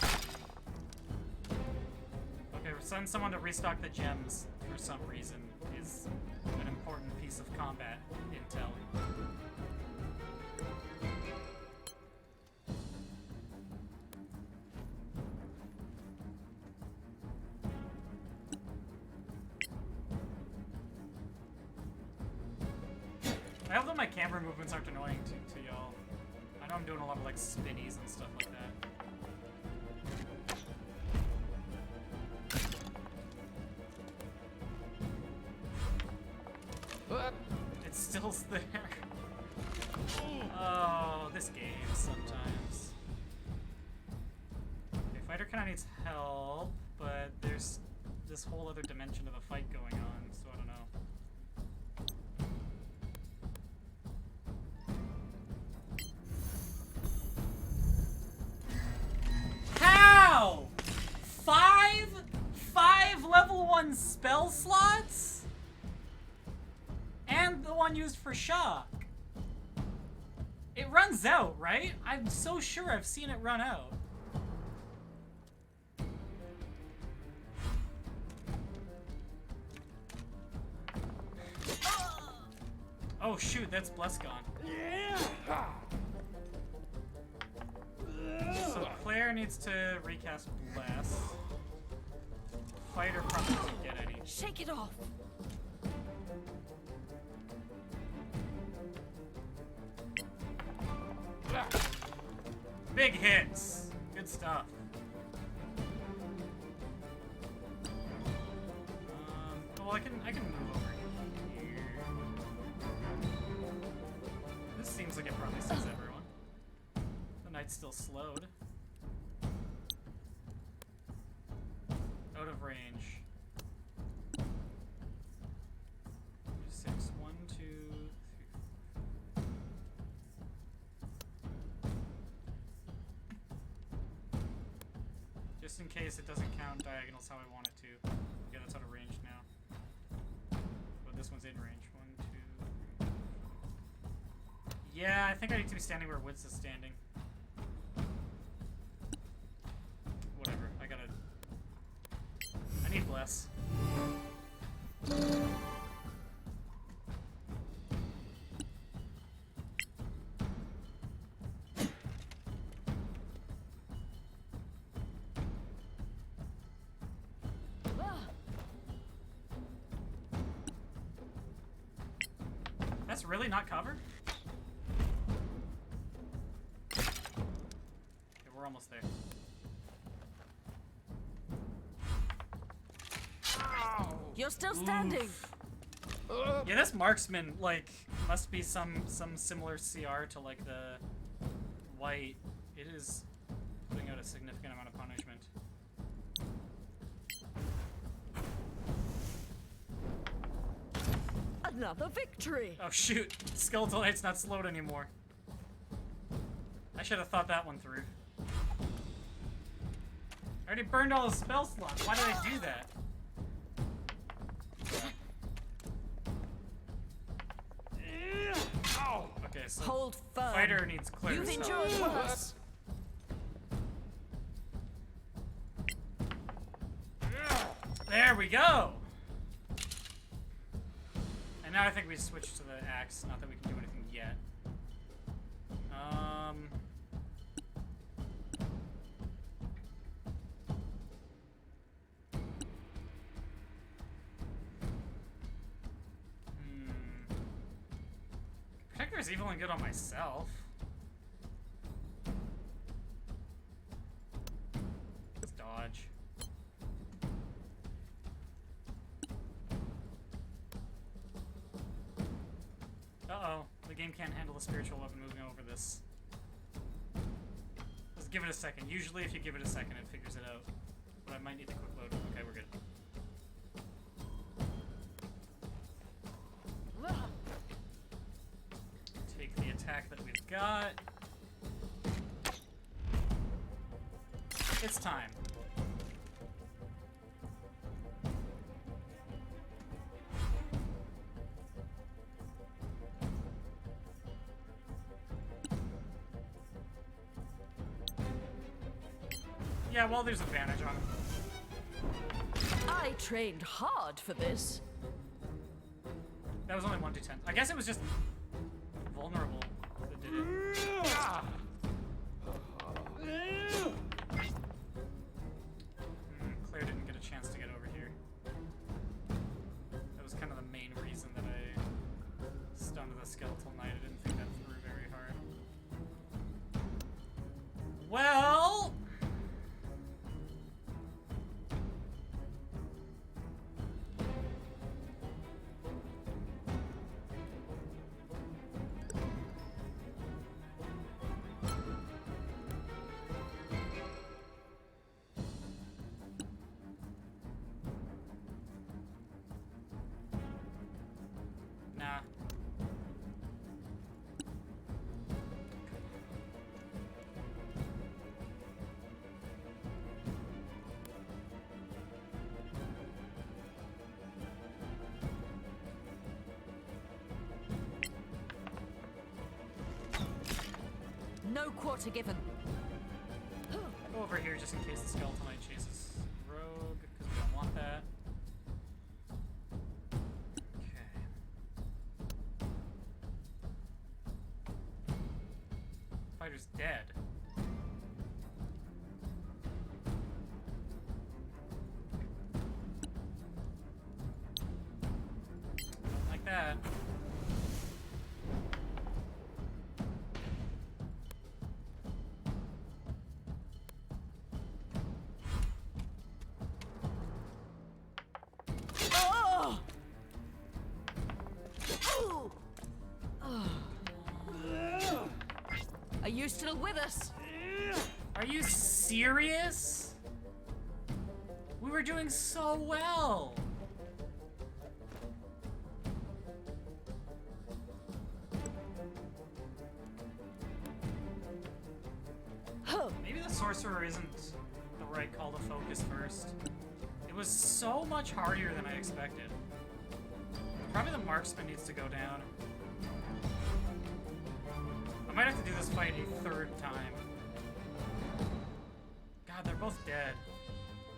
Okay, send someone to restock the gems for some reason is an important piece of combat intel. I hope that my camera movements aren't annoying to y'all. I know I'm doing a lot of like spinnies and stuff like that. It's still there. Oh, this game sometimes. Okay, fighter kinda needs help, but there's this whole other dimension of the fight going on, so I don't know. How? Five level 1 spell slots? And the one used for shock. It runs out, right? I'm so sure I've seen it run out. Oh shoot, that's Bless gone. So Claire needs to recast Bless. Fighter probably doesn't get any. Shake it off. Big hits. Good stuff. Well, I can move over here. This seems like it probably sees everyone. The knight's still slowed. Out of range. 6, 1, 2, 3. Just in case it doesn't count diagonals how I want it to. Yeah, that's out of range now. But this one's in range. 1, 2, 3. Yeah, I think I need to be standing where Woods is standing. Whatever, I need Bless. That's really not covered? Okay, we're almost there. You're still standing. Oof. Yeah, this marksman, like, must be some similar CR to, like, the white. It is putting out a significant amount of punishment. Another victory. Oh shoot, Skeletal Knight's not slowed anymore. I should have thought that one through. I already burned all the spell slots. Why did I do that? Okay, so Hold firm. fighter needs clear You've stuff. endured worse. There we go! And now I think we switch to the axe, not that we can do anything yet. Protector is evil and good on myself. Let's dodge. Uh-oh. The game can't handle a spiritual weapon moving over this. Let's give it a second. Usually if you give it a second, it figures it out. But I might need to quick load. Okay, we're good. Take the attack that we've got. It's time. Yeah, well, there's advantage on it. I trained hard for this. That was only 1d10. I guess it was just vulnerable that did it. Claire didn't get a chance to get over here. That was kind of the main reason that I stunned the skeletal knight. I didn't think that through very hard. Well... Nah. No quarter given. Go over here just in case the skeletal knight chases rogue, because we don't want that. Fighter's dead. Like that. Oh! Oh! Oh. Are you still with us? Are you serious? We were doing so well. Maybe the sorcerer isn't the right call to focus first. It was so much harder than I expected. Probably the marksman needs to go down. I might have to do this fight a third time. God, they're both dead.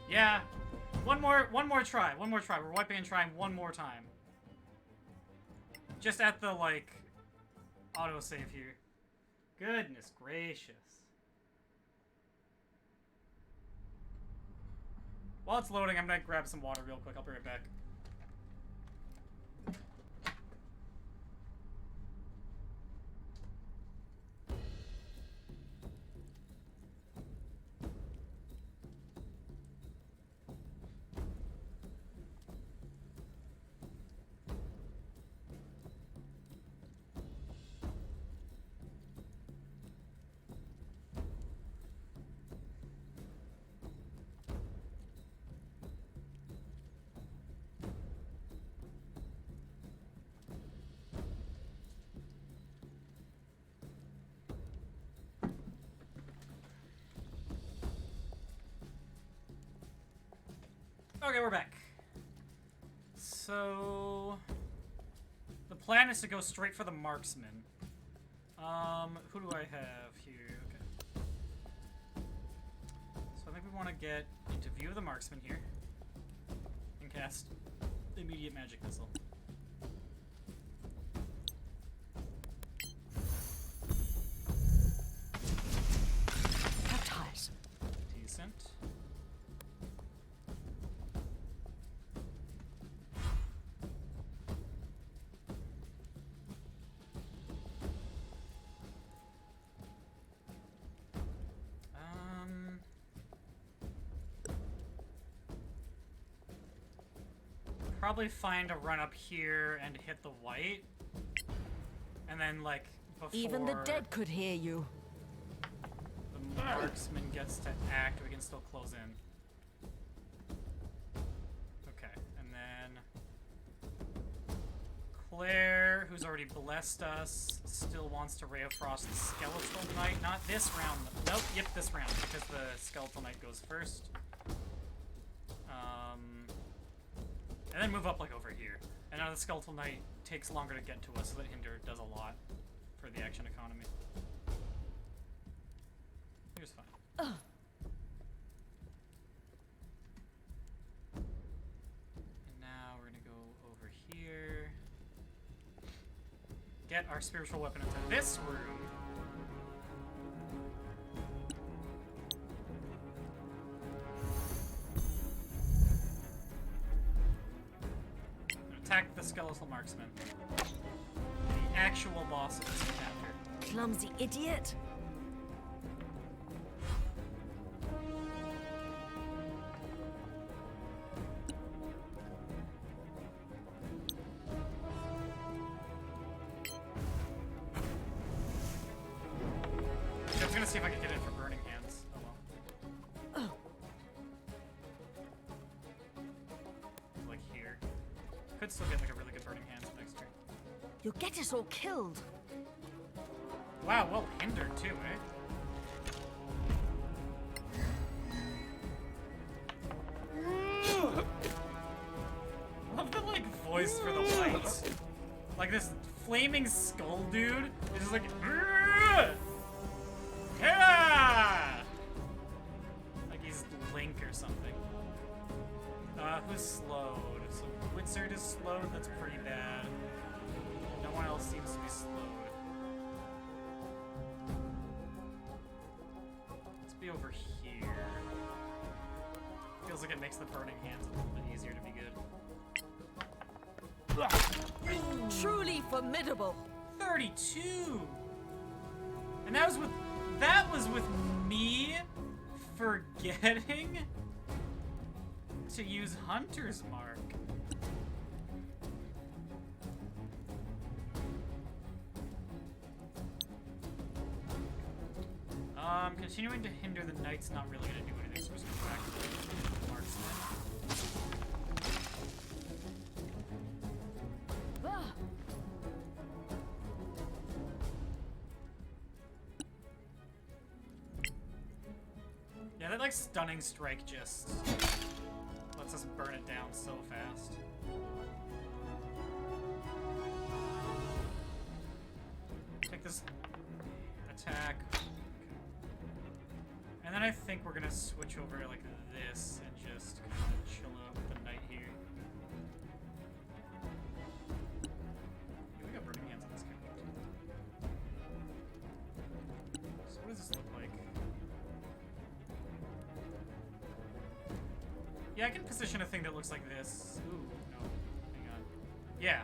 Yeah. One more try. One more try. We're wiping and trying one more time. Just at the, like, autosave here. Goodness gracious. While it's loading, I'm gonna grab some water real quick. I'll be right back. Okay, we're back. So the plan is to go straight for the marksman. Who do I have here? Okay. So I think we want to get into view of the marksman here. cast immediate magic missile. Baptize. Decent. Probably find a run up here and hit the white. And then, like, before Even the dead could hear you. the marksman gets to act, we can still close in. Okay, and then Claire, who's already blessed us, still wants to Ray of Frost the Skeletal Knight. Not this round. Nope, yep, this round, because the Skeletal Knight goes first. And then move up, like, over here. And now the Skeletal Knight takes longer to get to us, so that Hinder does a lot for the action economy. Here's fine. And now we're gonna go over here. Get our spiritual weapon into this room. Attack the skeletal marksman. The actual boss of this chapter. Clumsy idiot. I was gonna see if I could get in for burning hands. Oh well. Like here. Could still get like a really good burning hands next turn. You'll get us all killed. Wow, well hindered too, eh? Love the like voice for the lights. Like this flaming skull dude is just like yeah! Like he's Link or something. Who's slowed? So Wizard is slowed, that's pretty bad. No one else seems to be slowed. Let's be over here. Feels like it makes the burning hands a little bit easier to be good. Truly formidable. 32! And that was with me forgetting to use Hunter's Mark. Continuing to hinder the knight's not really gonna do anything, so we're just gonna go back to the marksman. Yeah, that like stunning strike just lets us burn it down so fast. Take this attack. And then I think we're gonna switch over like this and just kind of chill out with the knight here. Yeah, we got burning hands on this character. So what does this look like? Yeah, I can position a thing that looks like this. Ooh, no. Hang on. Yeah.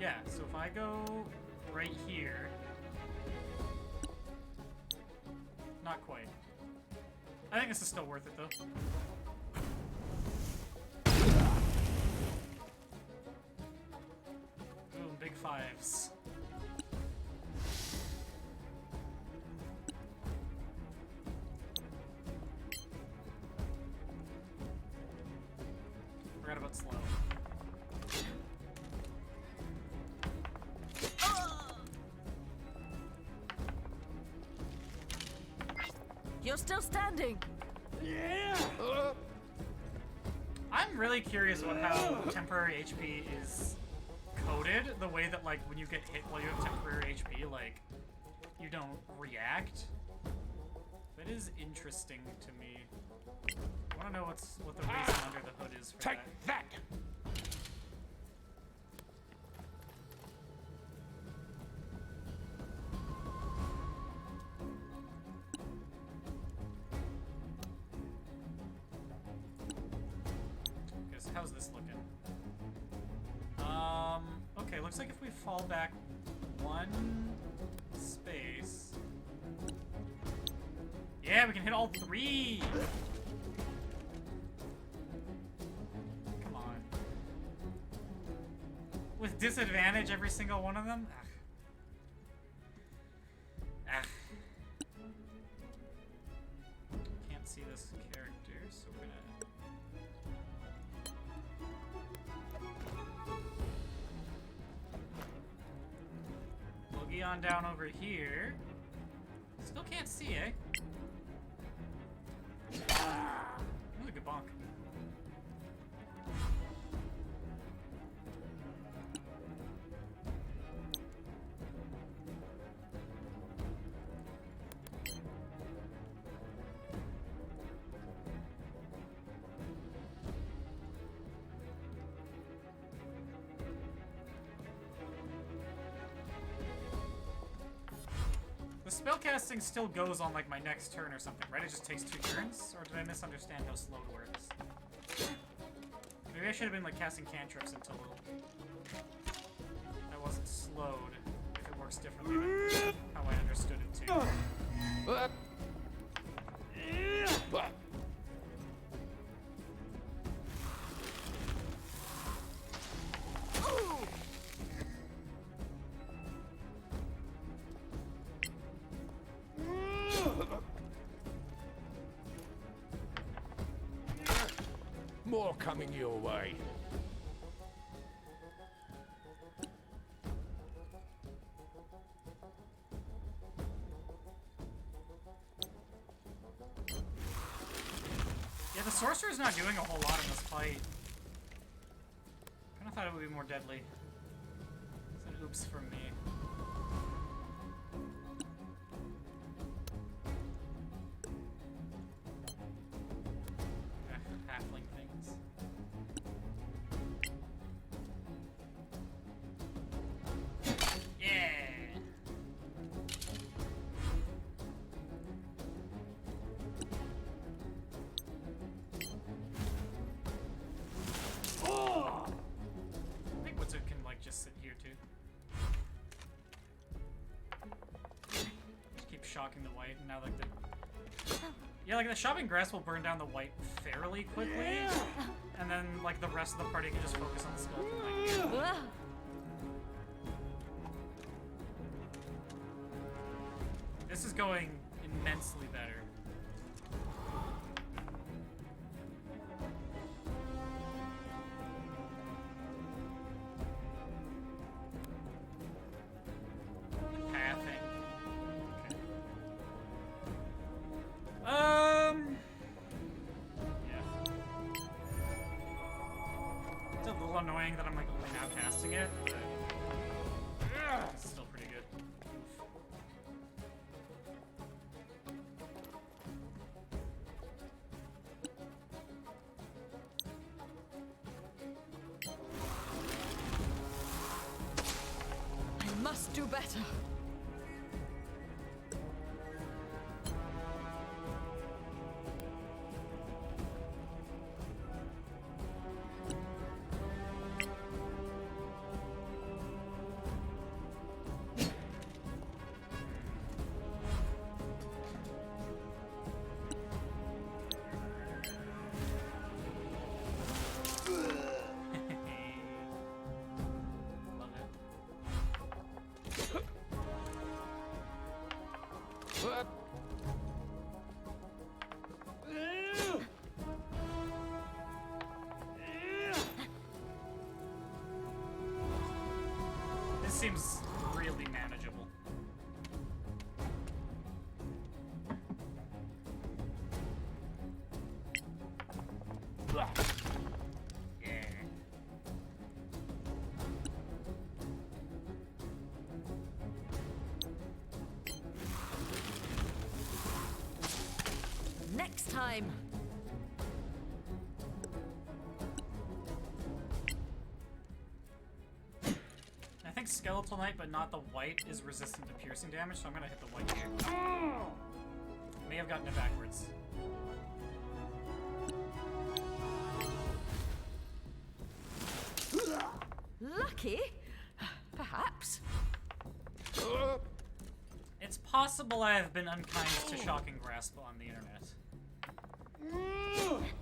Yeah, so if I go right here... Not quite. I think this is still worth it, though. Ooh, big fives. Forgot about slow. You're still standing. Yeah. I'm really curious about how temporary HP is coded. The way that, like, when you get hit while you have temporary HP, like, you don't react. That is interesting to me. I want to know what the reason under the hood is for Take that. that! Okay, so how's this looking? Okay, looks like if we fall back one space. Yeah, we can hit all three! Come on. With disadvantage, every single one of them? Ugh. Can't see this character, so we're gonna... Boogie on down over here. Still can't see, eh? That was a good bonk. The spellcasting still goes on like my next turn or something, right? It just takes 2 turns? Or did I misunderstand how slow it works? Maybe I should have been like casting cantrips until I wasn't slowed, if it works differently than how I understood it to. More coming your way. Yeah, the sorcerer's not doing a whole lot in this fight. Kinda thought it would be more deadly. It's an oops from me. Halfling things. Yeah! I think Wizard can like just sit here too. Just keep shocking the white, and now like the yeah, like the shopping grass will burn down the white fairly quickly, and then like the rest of the party can just focus on the skeleton. Like, this is going immensely better. Pathing. Yeah. It's a little annoying that I'm like only now casting it, but it's still pretty good. I must do better. Love it. This seems really manageable. Yeah. time. I think Skeletal Knight, but not the white, is resistant to piercing damage, so I'm gonna hit the white here. May have gotten it backwards. Lucky? Perhaps. It's possible I have been unkind to Shocking Grasp on the internet.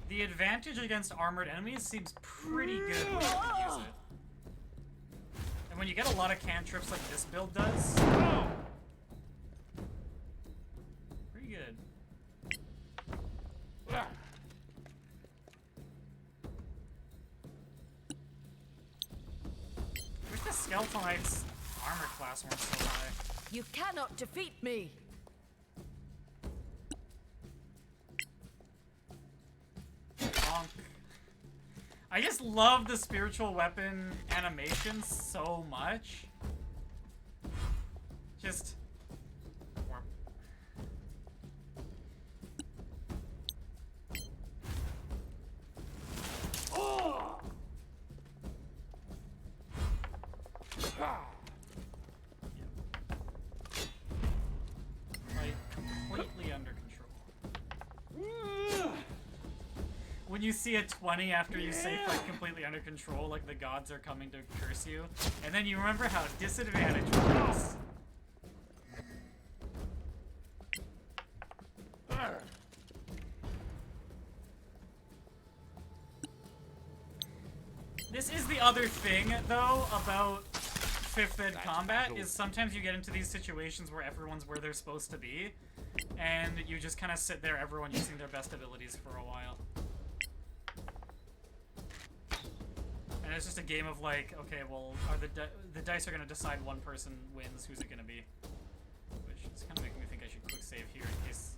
The advantage against armored enemies seems pretty good when you can use it. And when you get a lot of cantrips like this build does, pretty good. Wish the Skeletal Knight's armor class weren't so high. You cannot defeat me. Bonk. I just love the spiritual weapon animation so much. Just... warp. Like, completely under control. When you see a 20 after you say fight completely under control, like the gods are coming to curse you, and then you remember how disadvantage works. This is the other thing, though, about 5th Ed combat, is sometimes you get into these situations where everyone's where they're supposed to be, and you just kind of sit there, everyone using their best abilities for a while. And it's just a game of like, okay, well, are the dice are going to decide one person wins, who's it going to be? Which is kind of making me think I should quick save here in case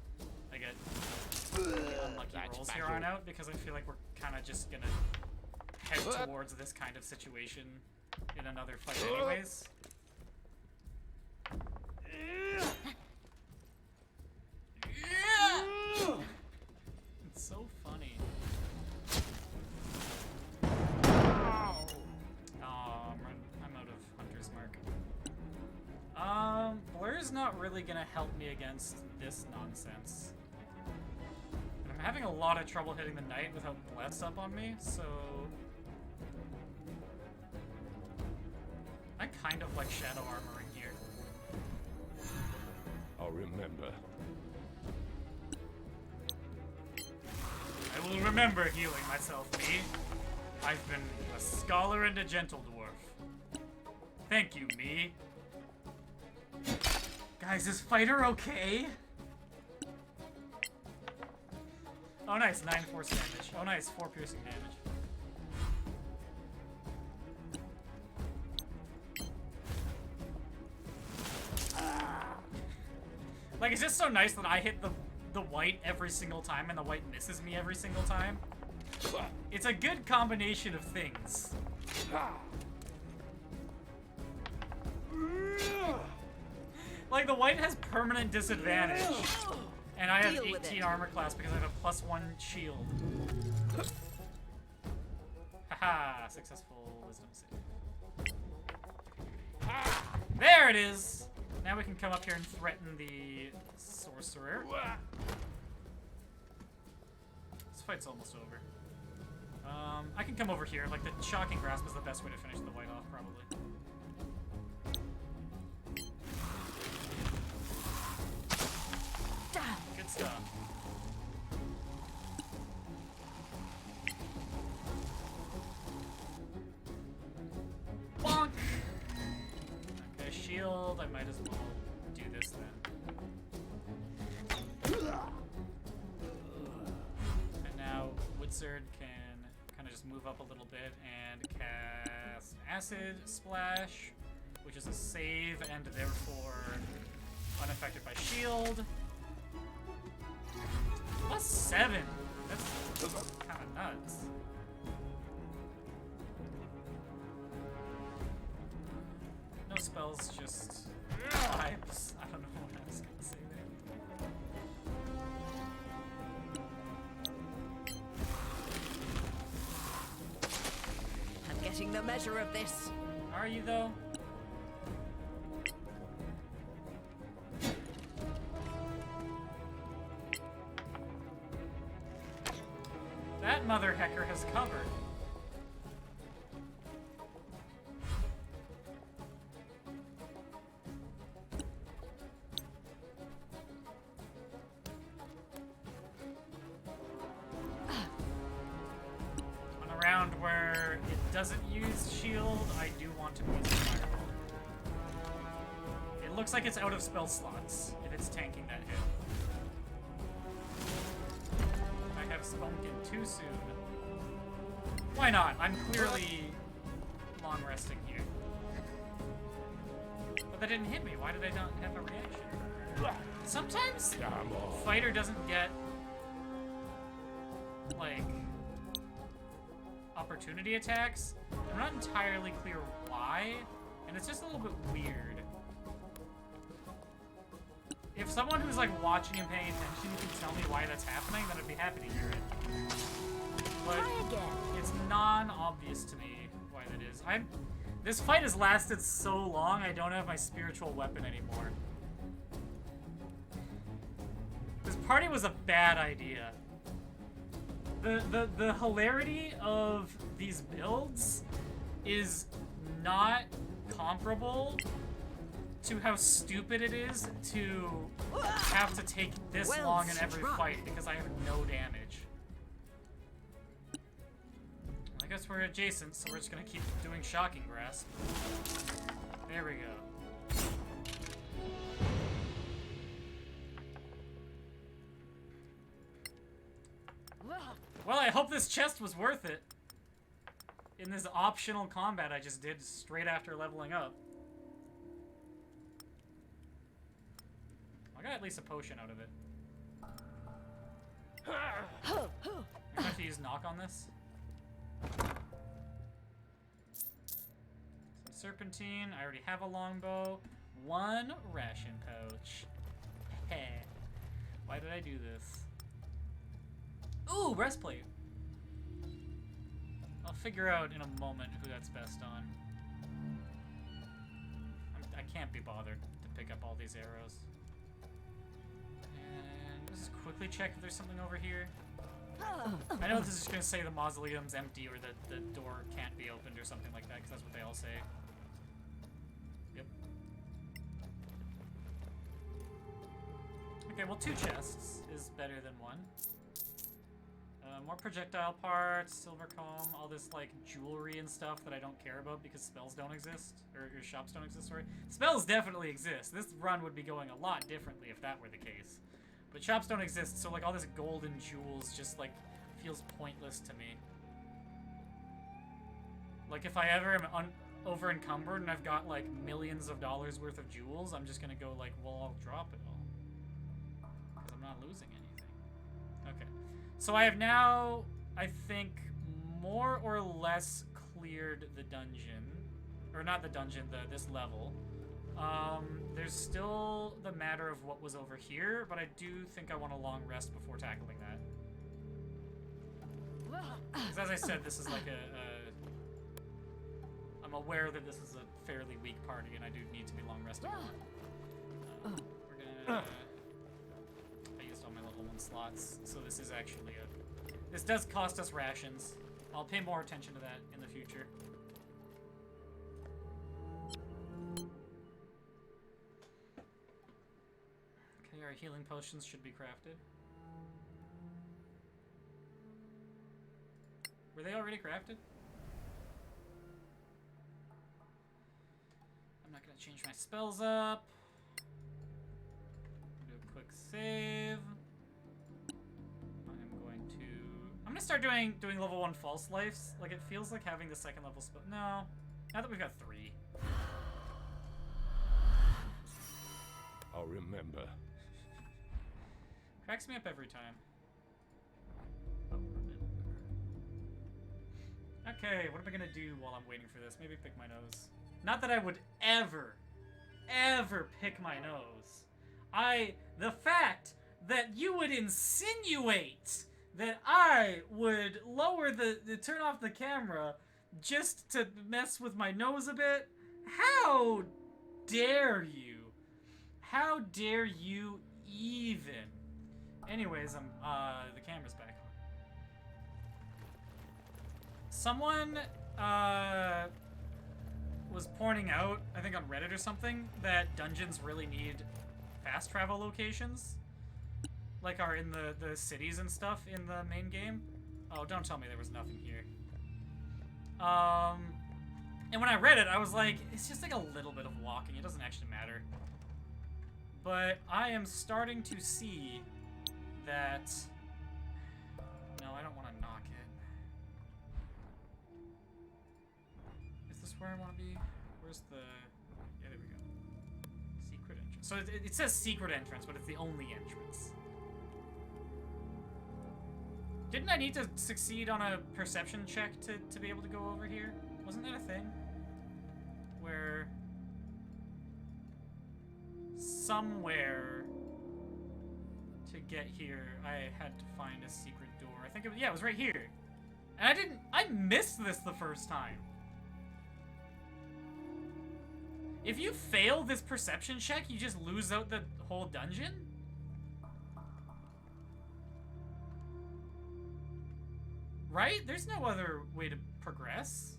I get unlucky rolls here on out, because I feel like we're kind of just going to head towards this kind of situation in another fight anyways. It's so funny. I'm out of Hunter's Mark. Blur's not really gonna help me against this nonsense. And I'm having a lot of trouble hitting the knight without Bless up on me, so... I kind of like shadow armoring here. I'll remember. I will remember healing myself, me. I've been a scholar and a gentle dwarf. Thank you, me. Guys, is Fighter okay? Oh nice, 9 force damage. Oh nice, 4 piercing damage. Like, it's just so nice that I hit the white every single time and the white misses me every single time. It's a good combination of things. Like, the white has permanent disadvantage. And I have 18 armor class because I have a +1 shield. Haha, successful wisdom save. There it is! Now we can come up here and threaten the sorcerer. This fight's almost over. I can come over here. Like, the Shocking Grasp is the best way to finish the white off, probably. Good stuff. Bonk! Okay, shield. I might as well do this then. And now Woodsard can kind of just move up a little bit and cast Acid Splash, which is a save and therefore unaffected by shield. +7! That's kind of nuts. No spells, just vibes. I don't know what I was gonna say there. the measure of this. Are you, though? That mother hecker has covered. On a round where it doesn't use shield, I do want to use fireball. It looks like it's out of spell slots if it's tanking that hit. I have spunken too soon. Why not? I'm clearly long resting here. But that didn't hit me. Why did I not have a reaction? Sometimes fighter doesn't get like opportunity attacks. I'm not entirely clear why, and it's just a little bit weird. If someone who's like watching and paying attention can tell me why that's happening, then I'd be happy to hear it. But it's non-obvious to me why that is. This fight has lasted so long, I don't have my spiritual weapon anymore. This party was a bad idea. The hilarity of these builds is not comparable to how stupid it is to have to take this long in every fight because I have no damage. I guess we're adjacent, so we're just gonna keep doing Shocking Grasp. There we go. Well, I hope this chest was worth it. In this optional combat I just did straight after leveling up. I got at least a potion out of it. I have to use knock on this. Some serpentine. I already have a longbow. 1 ration pouch. Heh. Why did I do this? Ooh, breastplate. I'll figure out in a moment who that's best on. I can't be bothered to pick up all these arrows. And let's just quickly check if there's something over here. I know this is just gonna say the mausoleum's empty or that the door can't be opened or something like that, because that's what they all say. Yep. Okay, well 2 chests is better than 1. More projectile parts, silver comb, all this like jewelry and stuff that I don't care about because spells don't exist, or shops don't exist, sorry. Spells definitely exist. This run would be going a lot differently if that were the case. But shops don't exist, so like all this gold and jewels just like feels pointless to me. Like if I ever am over encumbered and I've got like millions of dollars worth of jewels, I'm just gonna go like, well, I'll drop it all. Because I'm not losing anything. Okay. So I have now, I think, more or less cleared the dungeon. Or not the dungeon, this level. There's still the matter of what was over here, but I do think I want a long rest before tackling that. Because as I said, this is like I'm aware that this is a fairly weak party, and I do need to be long rested. We're gonna... I used all my level 1 slots, so this is actually this does cost us rations. I'll pay more attention to that in the future. Okay, our healing potions should be crafted. Were they already crafted? I'm not gonna change my spells up. Do a quick save. I'm gonna start doing level 1 false lives. Like it feels like having the 2nd level spell. No, now that we've got 3. I'll remember. Cracks me up every time. Okay, what am I gonna do while I'm waiting for this? Maybe pick my nose. Not that I would ever pick my nose. The fact that you would insinuate that I would turn off the camera just to mess with my nose a bit? How dare you? How dare you even? Anyways, the camera's back on. Someone, was pointing out, I think on Reddit or something, that dungeons really need fast travel locations. Like are in the cities and stuff in the main game. Oh, don't tell me there was nothing here. And when I read it, I was like, it's just like a little bit of walking. It doesn't actually matter. But I am starting to see that... No, I don't want to knock it. Is this where I want to be? Where's the... Yeah, there we go. Secret entrance. So it says secret entrance, but it's the only entrance. Didn't I need to succeed on a perception check to be able to go over here? Wasn't that a thing? Where... somewhere to get here, I had to find a secret door. I think it was, yeah, it was right here. And I missed this the first time. If you fail this perception check, you just lose out the whole dungeon? Right? There's no other way to progress.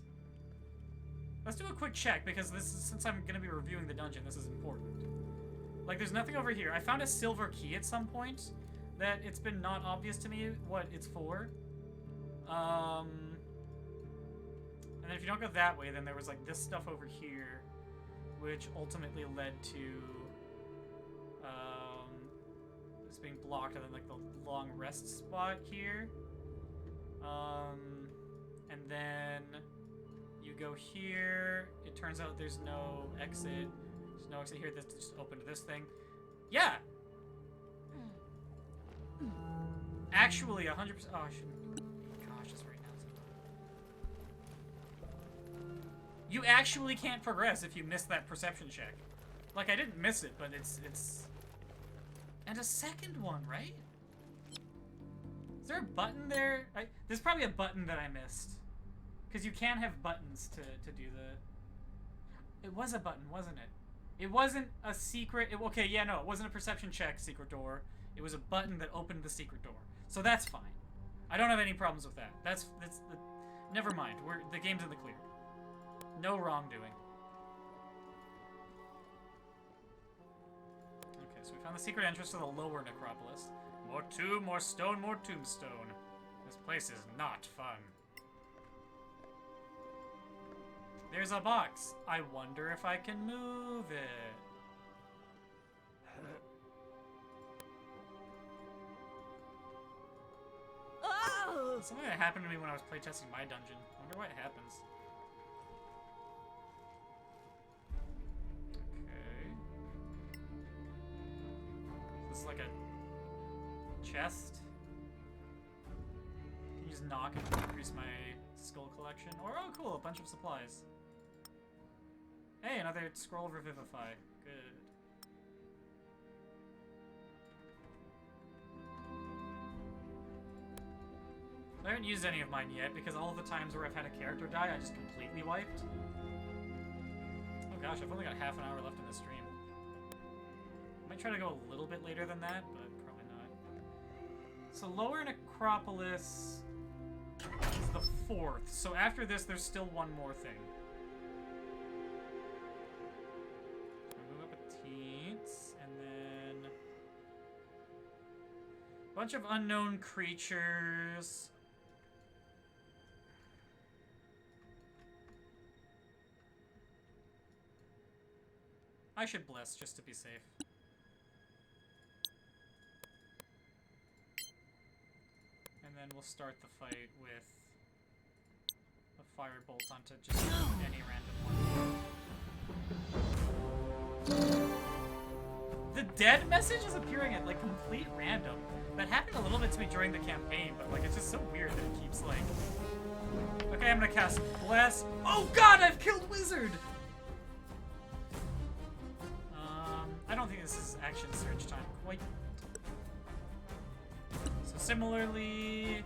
Let's do a quick check, because this is, since I'm gonna be reviewing the dungeon, this is important. Like, there's nothing over here. I found a silver key at some point that it's been not obvious to me what it's for. And then if you don't go that way, then there was, like, this stuff over here, which ultimately led to, this being blocked, and then, like, the long rest spot here. And then you go here. It turns out there's no exit. There's no exit here. This just open to this thing. Yeah. Actually, 100%. Oh, I shouldn't be cautious right now. You actually can't progress if you miss that perception check. Like, I didn't miss it, but it's. And a second one, right? Is there a button there? There's probably a button that I missed. Because you can have buttons to do the... It was a button, wasn't it? It wasn't a secret... okay, yeah, no, it wasn't a perception check secret door. It was a button that opened the secret door. So that's fine. I don't have any problems with that. That's never mind. The game's in the clear. No wrongdoing. Okay, so we found the secret entrance to the lower necropolis. More tomb, more stone, more tombstone. This place is not fun. There's a box. I wonder if I can move it. Oh! Something that happened to me when I was playtesting my dungeon. I wonder what happens. Okay. Is this like a chest? Can you just knock and increase my skull collection? Or, oh cool, a bunch of supplies. Hey, another scroll revivify. Good. I haven't used any of mine yet, because all of the times where I've had a character die, I just completely wiped. Oh gosh, I've only got half an hour left in this stream. Might try to go a little bit later than that, but probably not. So Lower Necropolis is the 4th. So after this, there's still one more thing. Move up a teens, and then a bunch of unknown creatures. I should bless just to be safe. And then we'll start the fight with a firebolt onto just any random one. The dead message is appearing at like complete random. That happened a little bit to me during the campaign, but like it's just so weird that it keeps like... Okay, I'm gonna cast Bless. Oh god, I've killed Wizard! I don't think this is action surge time quite. So similarly,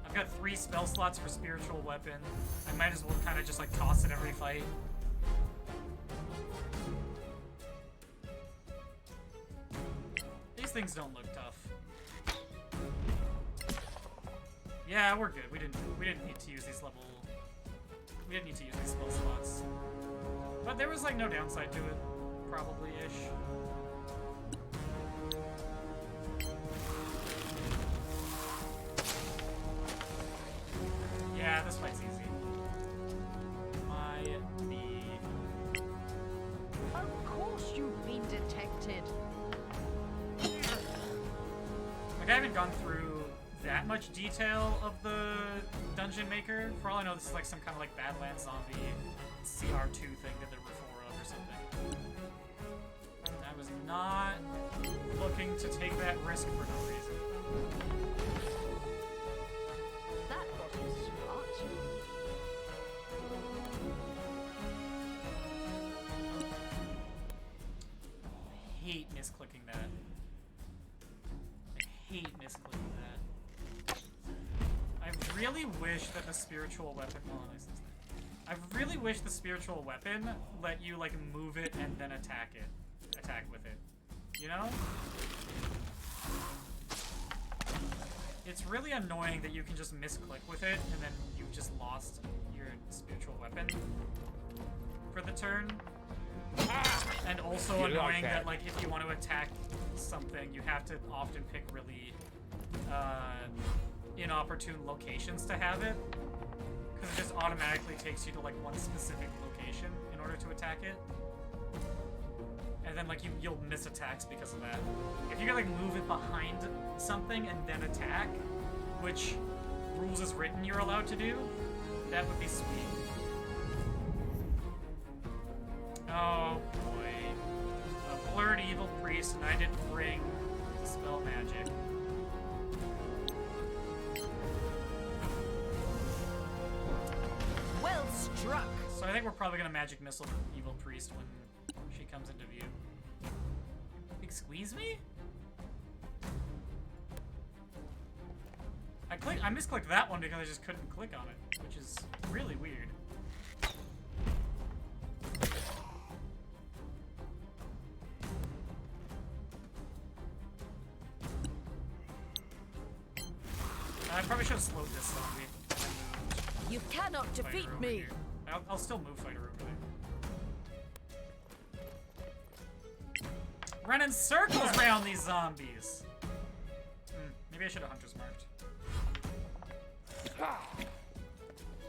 I've got 3 spell slots for spiritual weapon. I might as well kind of just like toss it every fight. These things don't look tough. Yeah, we're good. We didn't need to use these level. We didn't need to use these spell slots. But there was like no downside to it, probably-ish. Yeah, this fight's easy. Of course you've been detected. Like, I haven't gone through that much detail of the Dungeon Maker. For all I know, this is like some kind of like Badlands zombie CR2 thing that there were 4 of or something. I was not looking to take that risk for no reason. That wasn't smart. I hate misclicking that. I hate misclicking that. I really wish that the spiritual weapon. Oh, nice. I really wish the spiritual weapon let you like move it and then attack with it. You know? It's really annoying that you can just misclick with it and then you've just lost your spiritual weapon for the turn. And also annoying that like if you want to attack something, you have to often pick really inopportune locations to have it. Because it just automatically takes you to like one specific location in order to attack it. And then like you'll miss attacks because of that. If you can like move it behind something and then attack, which rules as written you're allowed to do, that would be sweet. Oh boy. A blurred evil priest and I didn't bring dispel magic. Well struck. So I think we're probably gonna magic missile the evil priest when she comes into view. Big squeeze me? I misclicked that one because I just couldn't click on it, which is really weird. I probably should have slowed this zombie. You cannot defeat me. I'll still move fighter over there. Run in circles around these zombies. Maybe I should have Hunter's Marked.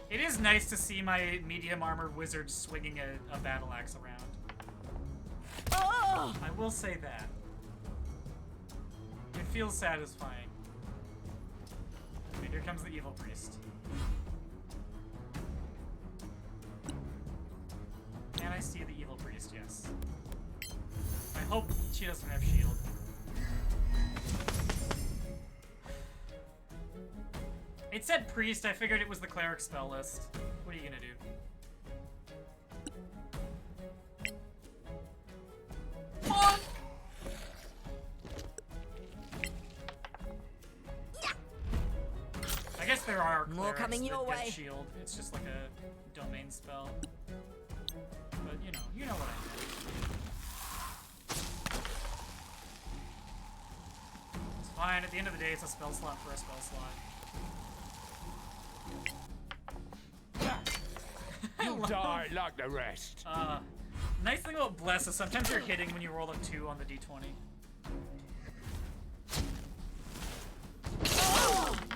It is nice to see my medium armored wizard swinging a battle axe around. Oh! I will say that. It feels satisfying. Okay, here comes the evil priest. Can I see the evil priest? Yes. I hope she doesn't have shield. It said priest, I figured it was the cleric spell list. What are you gonna do? Oh! I guess there are clerics More coming your that get way. shield. It's just like a domain spell. But you know what I meant. It's fine. At the end of the day, it's a spell slot for a spell slot. You die like the rest. Nice thing about Bless is sometimes you're hitting when you roll a 2 on the d20.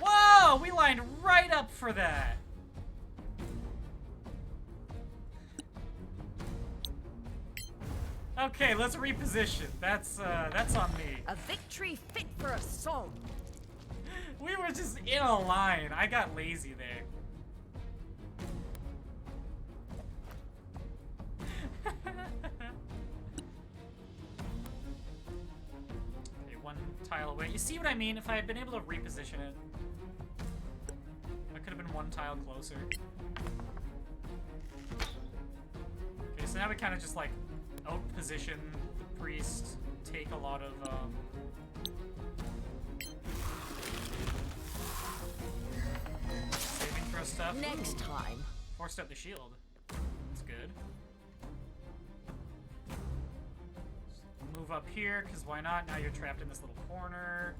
Whoa! We lined right up for that! Okay, let's reposition. That's on me. A victory fit for a song. We were just in a line. I got lazy there. Okay, one tile away. You see what I mean? If I had been able to reposition it, I could have been one tile closer. Okay, so now we kind of just like out-position the priest, take a lot of camera stuff. Next time. Forced out the shield. That's good. Move up here, because why not? Now you're trapped in this little corner.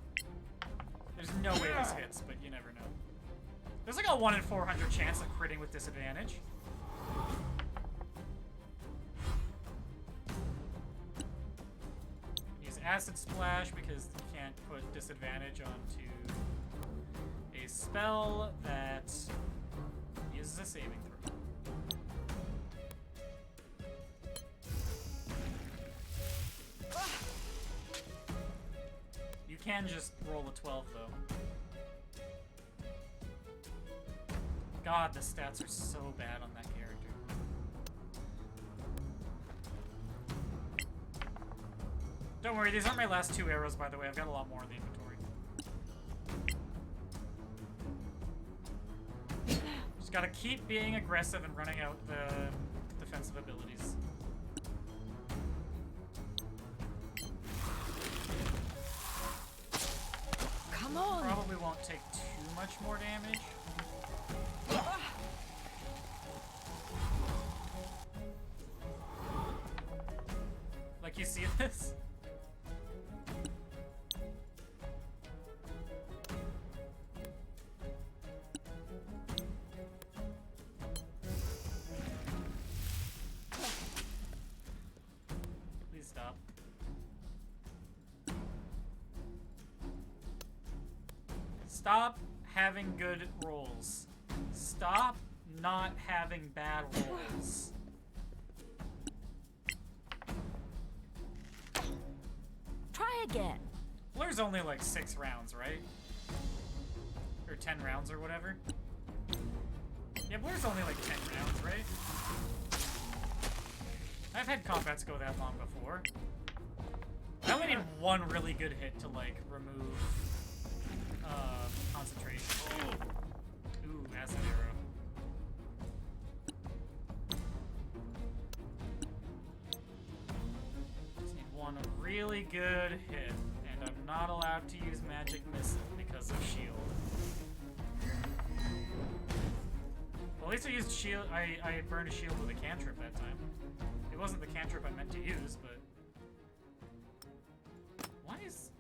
There's no way this hits, but you never know. There's like a 1 in 400 chance of critting with disadvantage. Use Acid Splash because you can't put disadvantage onto a spell that uses a saving throw. You can just roll a 12 though. God, the stats are so bad on that character. Don't worry, these aren't my last 2 arrows, by the way. I've got a lot more in the inventory. Just gotta keep being aggressive and running out the defensive abilities. Come on. Probably won't take too much more damage. Like, you see this? Please stop. Stop having good rolls. Stop not having bad rolls. Try again. Blur's only like 6 rounds, right? Or 10 rounds or whatever. Yeah, Blur's only like 10 rounds, right? I've had combats go that long before. I only need 1 really good hit to like remove concentration. Ooh, acid arrow. Just need 1 really good hit, and I'm not allowed to use magic missile because of shield. Well, at least I used shield. I burned a shield with a cantrip that time. It wasn't the cantrip I meant to use, but why is?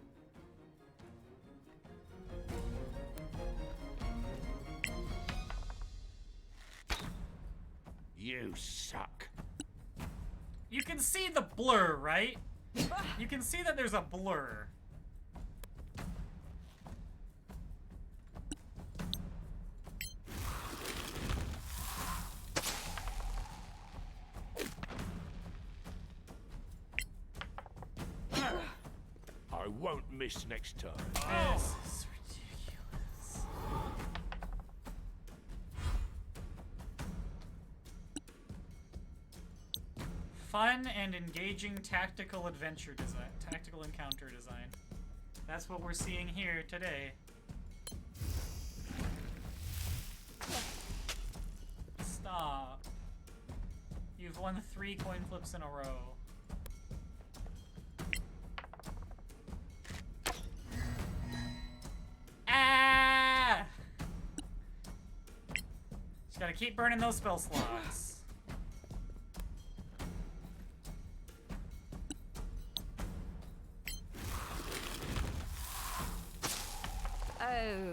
You suck. You can see the blur, right? You can see that there's a blur. I won't miss next time. This is ridiculous. Fun and engaging tactical adventure design, tactical encounter design. That's what we're seeing here today. Stop. You've won 3 coin flips in a row. Ah! Just gotta keep burning those spell slots. Oh,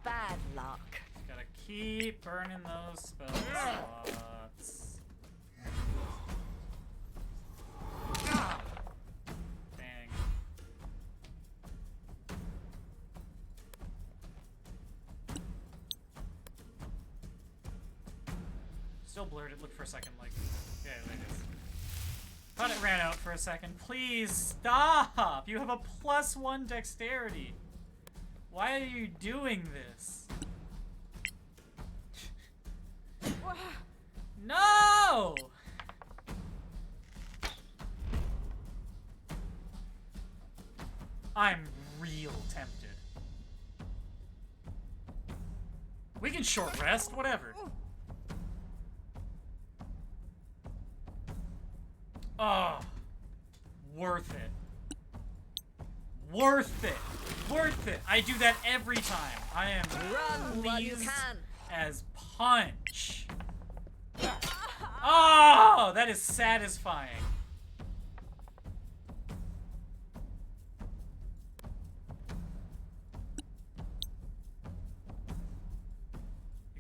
bad luck. Gotta keep burning those spell slots. Dang. Still blurred. It looked for a second like, yeah, there it is. Thought it ran out for a second. Please stop! You have a +1 dexterity. Why are you doing this? No! I'm real tempted. We can short rest, whatever. Oh, worth it. Worth it. Worth it. I do that every time. I am Run while you pleased can. as punch. Oh, that is satisfying.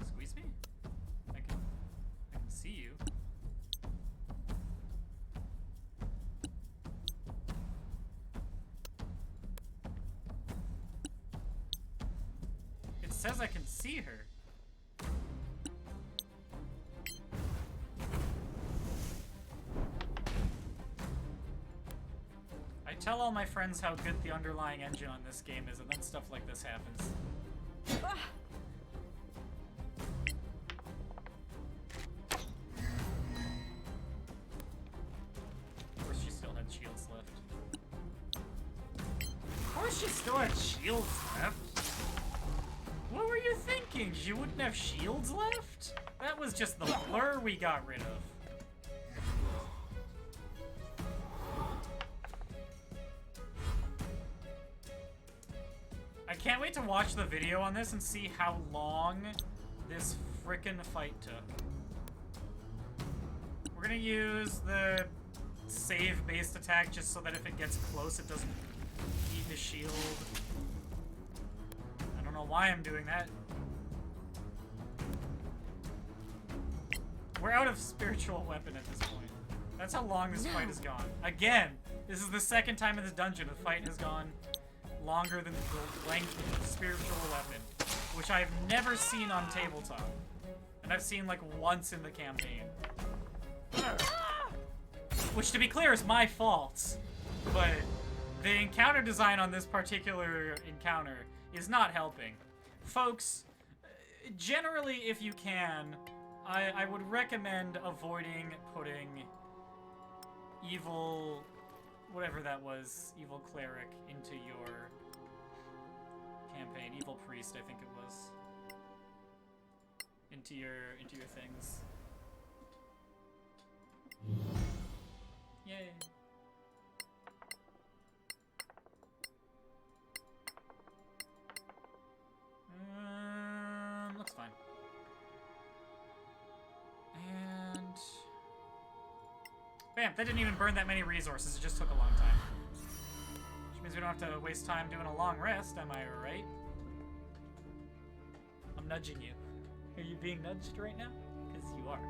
Excuse me? I can see you. It says I can see her. I tell all my friends how good the underlying engine on this game is, and then stuff like this happens. Of course she still had shields left. Of course she still had shields left. What were you thinking? She wouldn't have shields left? That was just the blur we got rid of. I can't wait to watch the video on this and see how long this frickin' fight took. We're gonna use the save-based attack just so that if it gets close, it doesn't eat his shield. I don't know why I'm doing that. We're out of spiritual weapon at this point. That's how long this fight has gone. Again, this is the second time in this dungeon the fight has gone longer than the length of the spiritual weapon, which I've never seen on tabletop. And I've seen like once in the campaign. Which, to be clear, is my fault. But the encounter design on this particular encounter is not helping. Folks, generally, if you can, I would recommend avoiding putting evil, whatever that was, evil cleric into your campaign. Evil priest, I think it was. Into your things. Yay. Looks fine. And bam, that didn't even burn that many resources, it just took a long time. Which means we don't have to waste time doing a long rest, am I right? I'm nudging you. Are you being nudged right now? Because you are.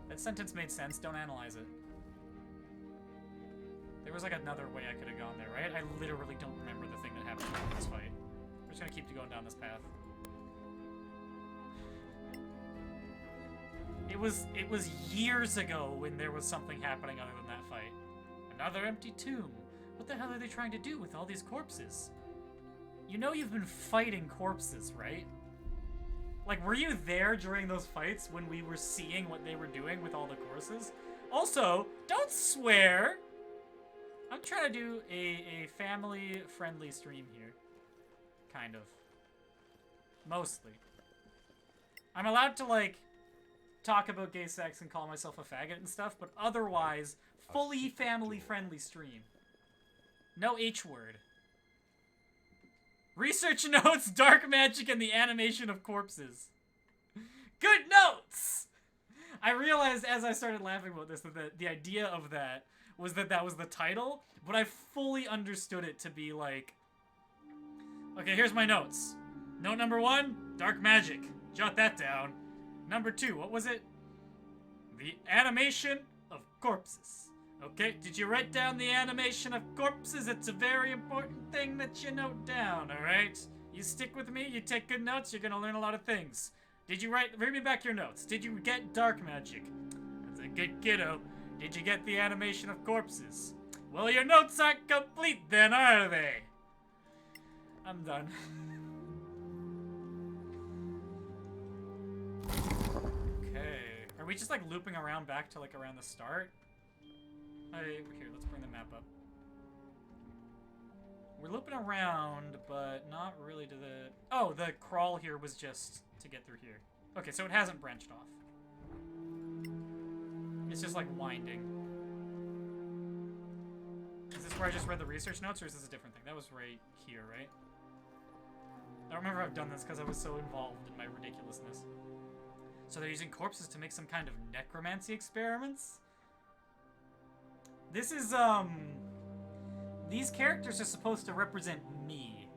That sentence made sense, don't analyze it. There was like another way I could have gone there, right? I literally don't remember the thing that happened in this fight. We're just gonna keep going down this path. It was years ago when there was something happening other than that fight. Another empty tomb. What the hell are they trying to do with all these corpses? You know you've been fighting corpses, right? Like, were you there during those fights when we were seeing what they were doing with all the corpses? Also, don't swear! I'm trying to do a family-friendly stream here. Kind of. Mostly. I'm allowed to, like, talk about gay sex and call myself a faggot and stuff, but otherwise, fully family-friendly stream. No H word. Research notes, dark magic, and the animation of corpses. Good notes! I realized as I started laughing about this that the idea of that was the title, but I fully understood it to be like, okay, here's my notes. Note number 1, dark magic. Jot that down. Number 2, what was it? The animation of corpses. Okay, did you write down the animation of corpses? It's a very important thing that you note down, alright? You stick with me, you take good notes, you're gonna learn a lot of things. Did you read me back your notes. Did you get dark magic? That's a good kiddo. Did you get the animation of corpses? Well, your notes aren't complete then, are they? I'm done. Okay. Are we just like looping around back to like around the start? Here, let's bring the map up. We're looping around, but not really to the... Oh, the crawl here was just to get through here. Okay, so it hasn't branched off. It's just like winding. Is this where I just read the research notes, or is this a different thing? That was right here, right? I don't remember if I've done this because I was so involved in my ridiculousness. So they're using corpses to make some kind of necromancy experiments? This is, these characters are supposed to represent me.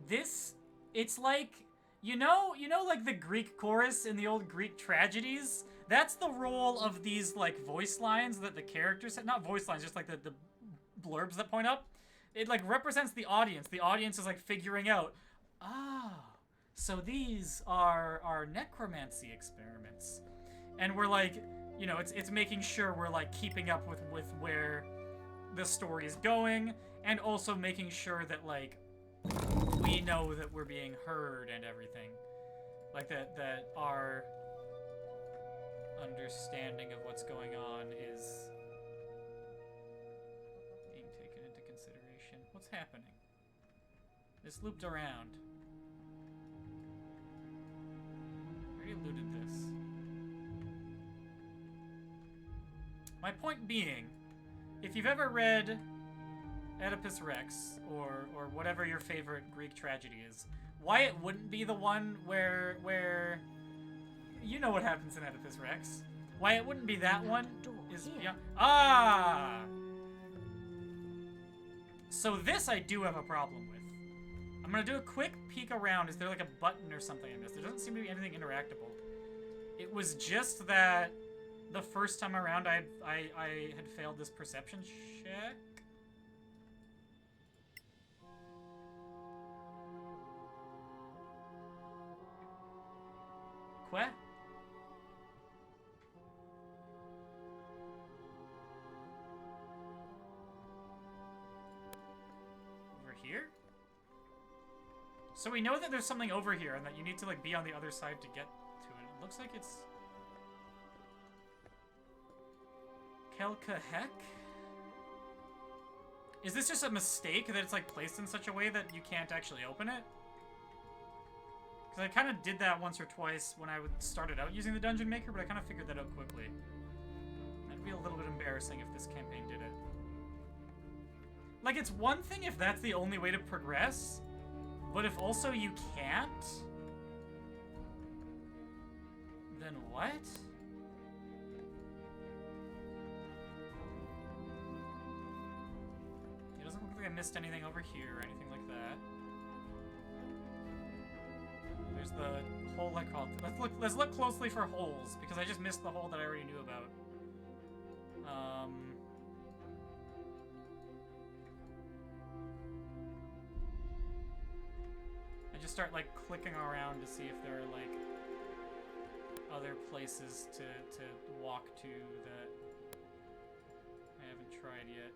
It's like, you know, like the Greek chorus in the old Greek tragedies? That's the role of these, like, voice lines that the characters have. Not voice lines, just like the blurbs that point up. It, like, represents the audience. The audience is, like, figuring out, so these are necromancy experiments. And we're, like, you know, it's making sure we're, like, keeping up with where the story is going, and also making sure that, like, we know that we're being heard and everything. Like, that our understanding of what's going on is being taken into consideration. What's happening? This looped around. I already looted this. My point being, if you've ever read Oedipus Rex, or whatever your favorite Greek tragedy is, why it wouldn't be the one where you know what happens in Oedipus Rex. Why it wouldn't be that one is beyond. So this I do have a problem with. I'm gonna do a quick peek around. Is there like a button or something I missed? There doesn't seem to be anything interactable. It was just that the first time around I had failed this perception check. What? Over here? So we know that there's something over here and that you need to like be on the other side to get to it. It looks like it's Kelkahek? Is this just a mistake that it's like placed in such a way that you can't actually open it? Because I kind of did that once or twice when I started out using the Dungeon Maker, but I kind of figured that out quickly. That'd be a little bit embarrassing if this campaign did it. Like, it's one thing if that's the only way to progress, but if also you can't, then what? It doesn't look like I missed anything over here or anything like that. There's the hole I called. Let's look closely for holes, because I just missed the hole that I already knew about. I just start like clicking around to see if there are like other places to walk to that I haven't tried yet.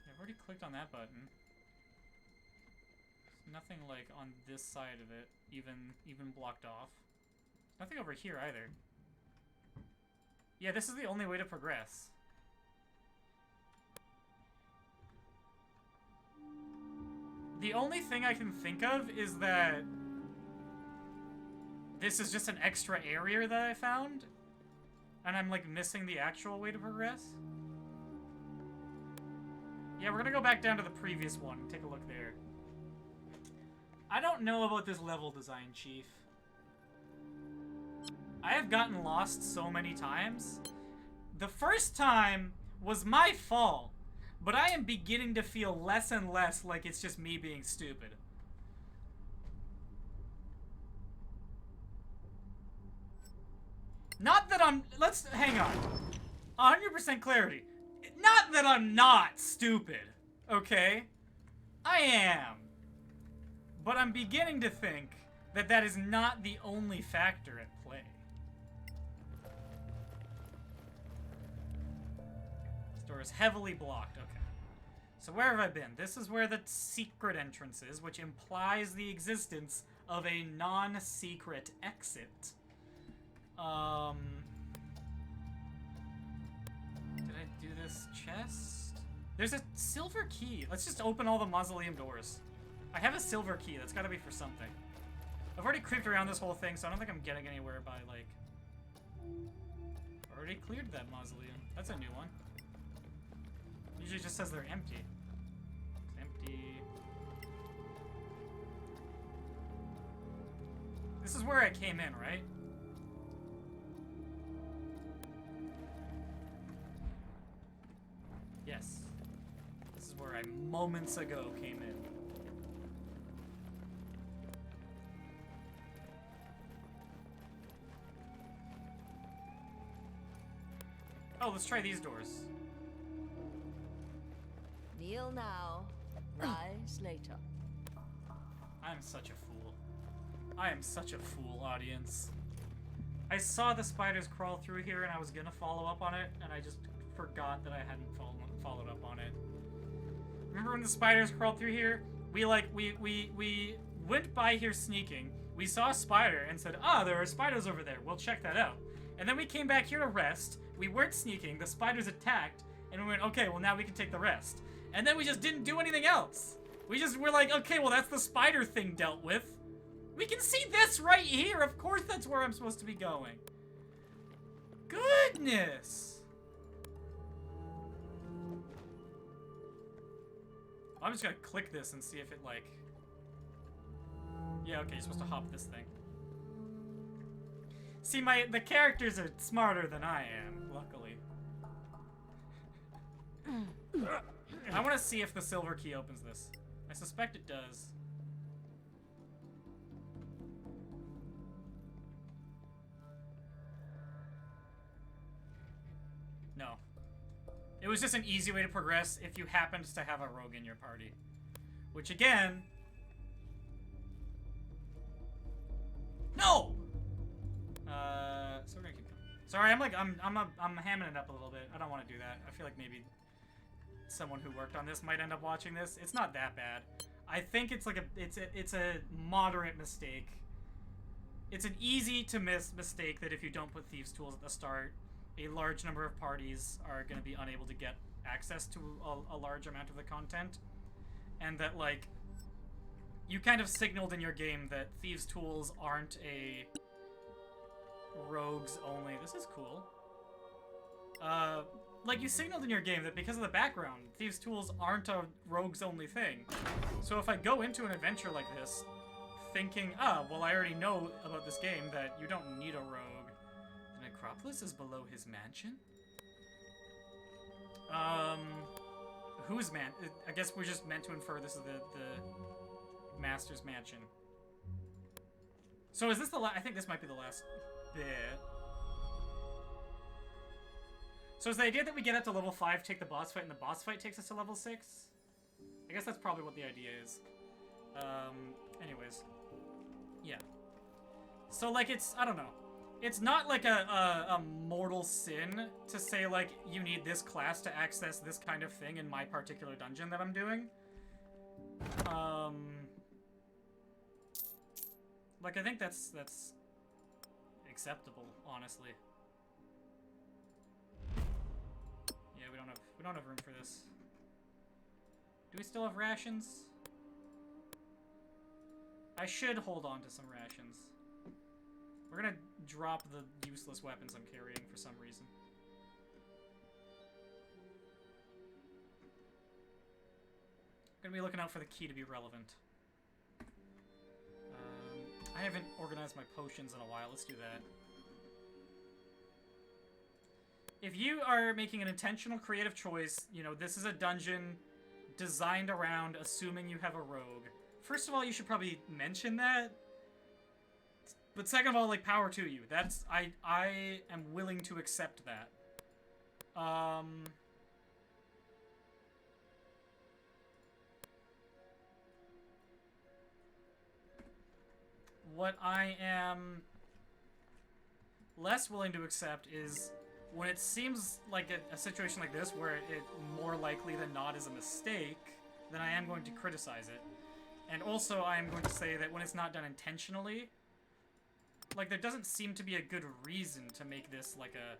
I've already clicked on that button. There's nothing like on this side of it, even blocked off. Nothing over here either. Yeah, this is the only way to progress. The only thing I can think of is that this is just an extra area that I found, and I'm like missing the actual way to progress. Yeah, we're gonna go back down to the previous one and take a look there. I don't know about this level design, Chief. I have gotten lost so many times. The first time was my fault, but I am beginning to feel less and less like it's just me being stupid. Not that I'm... Let's... Hang on. 100% clarity. Not that I'm not stupid, okay? I am. But I'm beginning to think that that is not the only factor at play. This door is heavily blocked, okay. So where have I been? This is where the secret entrance is, which implies the existence of a non-secret exit. Did I do this chest? There's a silver key. Let's just open all the mausoleum doors. I have a silver key. That's gotta be for something. I've already creeped around this whole thing, so I don't think I'm getting anywhere by, like... Already cleared that mausoleum. That's a new one. Usually it just says they're empty. It's empty. This is where I came in, right? Yes. This is where I moments ago came in. Oh, let's try these doors. Kneel now, rise later. I'm such a fool. I am such a fool, audience. I saw the spiders crawl through here and I was gonna follow up on it, and I just forgot that I hadn't followed up on it. Remember when the spiders crawled through here? We went by here sneaking. We saw a spider and said, ah, there are spiders over there. We'll check that out. And then we came back here to rest. We weren't sneaking. The spiders attacked. And we went, okay, well, now we can take the rest. And then we just didn't do anything else. We're like, okay, well, that's the spider thing dealt with. We can see this right here. Of course that's where I'm supposed to be going. Goodness. I'm just gonna click this and see if it, like... Yeah, okay, you're supposed to hop this thing. See, the characters are smarter than I am, luckily. I want to see if the silver key opens this. I suspect it does. No. It was just an easy way to progress if you happened to have a rogue in your party. Which, again... No! So we're gonna keep going. Sorry, I'm hamming it up a little bit. I don't want to do that. I feel like maybe someone who worked on this might end up watching this. It's not that bad. I think it's like it's a moderate mistake. It's an easy to miss mistake that if you don't put Thieves' Tools at the start, a large number of parties are going to be unable to get access to a large amount of the content, and that, like, you kind of signaled in your game that Thieves' Tools aren't a rogues only. This is cool. Like, you signaled in your game that because of the background, Thieves' Tools aren't a rogues only thing. So if I go into an adventure like this, thinking, ah, well, I already know about this game that you don't need a rogue. The necropolis is below his mansion? Whose man? I guess we're just meant to infer this is the Master's mansion. So is this the I think this might be the last bit. So is the idea that we get up to level 5, take the boss fight, and the boss fight takes us to level 6? I guess that's probably what the idea is. Anyways. Yeah. So, like, it's, I don't know. It's not like a mortal sin to say, like, you need this class to access this kind of thing in my particular dungeon that I'm doing. Like, I think that's acceptable, honestly. Yeah, we don't have room for this. Do we still have rations? I should hold on to some rations. We're gonna drop the useless weapons I'm carrying for some reason. Gonna be looking out for the key to be relevant. I haven't organized my potions in a while. Let's do that. If you are making an intentional creative choice, you know, this is a dungeon designed around assuming you have a rogue. First of all, you should probably mention that. But second of all, like, power to you. That's, I am willing to accept that. What I am less willing to accept is when it seems like a situation like this, where it more likely than not is a mistake, then I am going to criticize it. And also, I am going to say that when it's not done intentionally, like, there doesn't seem to be a good reason to make this, like, a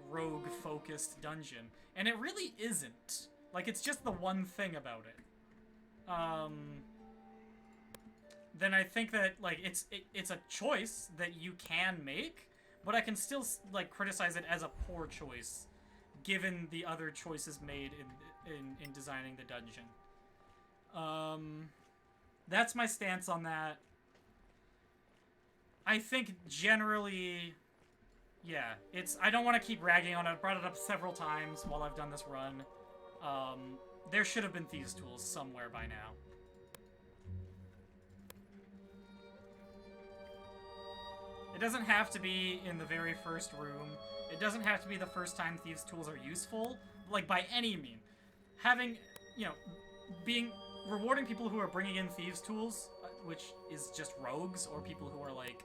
rogue-focused dungeon. And it really isn't. Like, it's just the one thing about it. then I think that like it's a choice that you can make, but I can still like criticize it as a poor choice, given the other choices made in designing the dungeon. That's my stance on that. I think generally, yeah, I don't want to keep ragging on it. I've brought it up several times while I've done this run. There should have been thieves' tools somewhere by now. It doesn't have to be in the very first room. It doesn't have to be the first time thieves' tools are useful, like by any means. Having, you know, rewarding people who are bringing in thieves' tools, which is just rogues or people who are like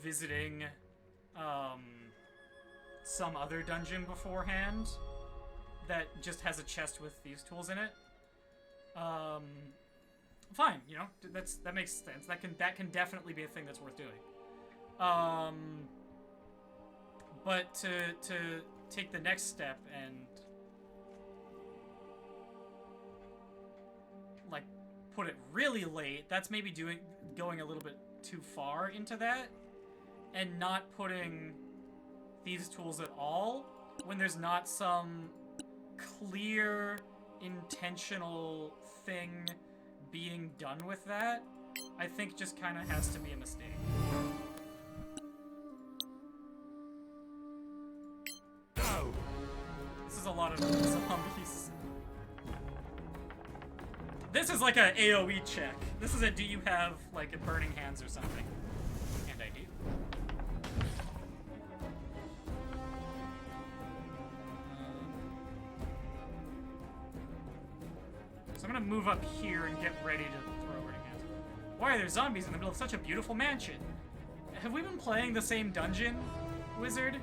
visiting some other dungeon beforehand that just has a chest with thieves' tools in it. Fine, you know, that makes sense. That can definitely be a thing that's worth doing. But to take the next step and like put it really late, that's maybe going a little bit too far into that, and not putting these tools at all when there's not some clear intentional thing being done with that, I think just kind of has to be a mistake. No! This is a lot of zombies. This is like a AoE check. This is a do you have like a burning hands or something? And I do. So I'm gonna move up here and get ready to throw burning hands. Why are there zombies in the middle of such a beautiful mansion? Have we been playing the same dungeon, wizard?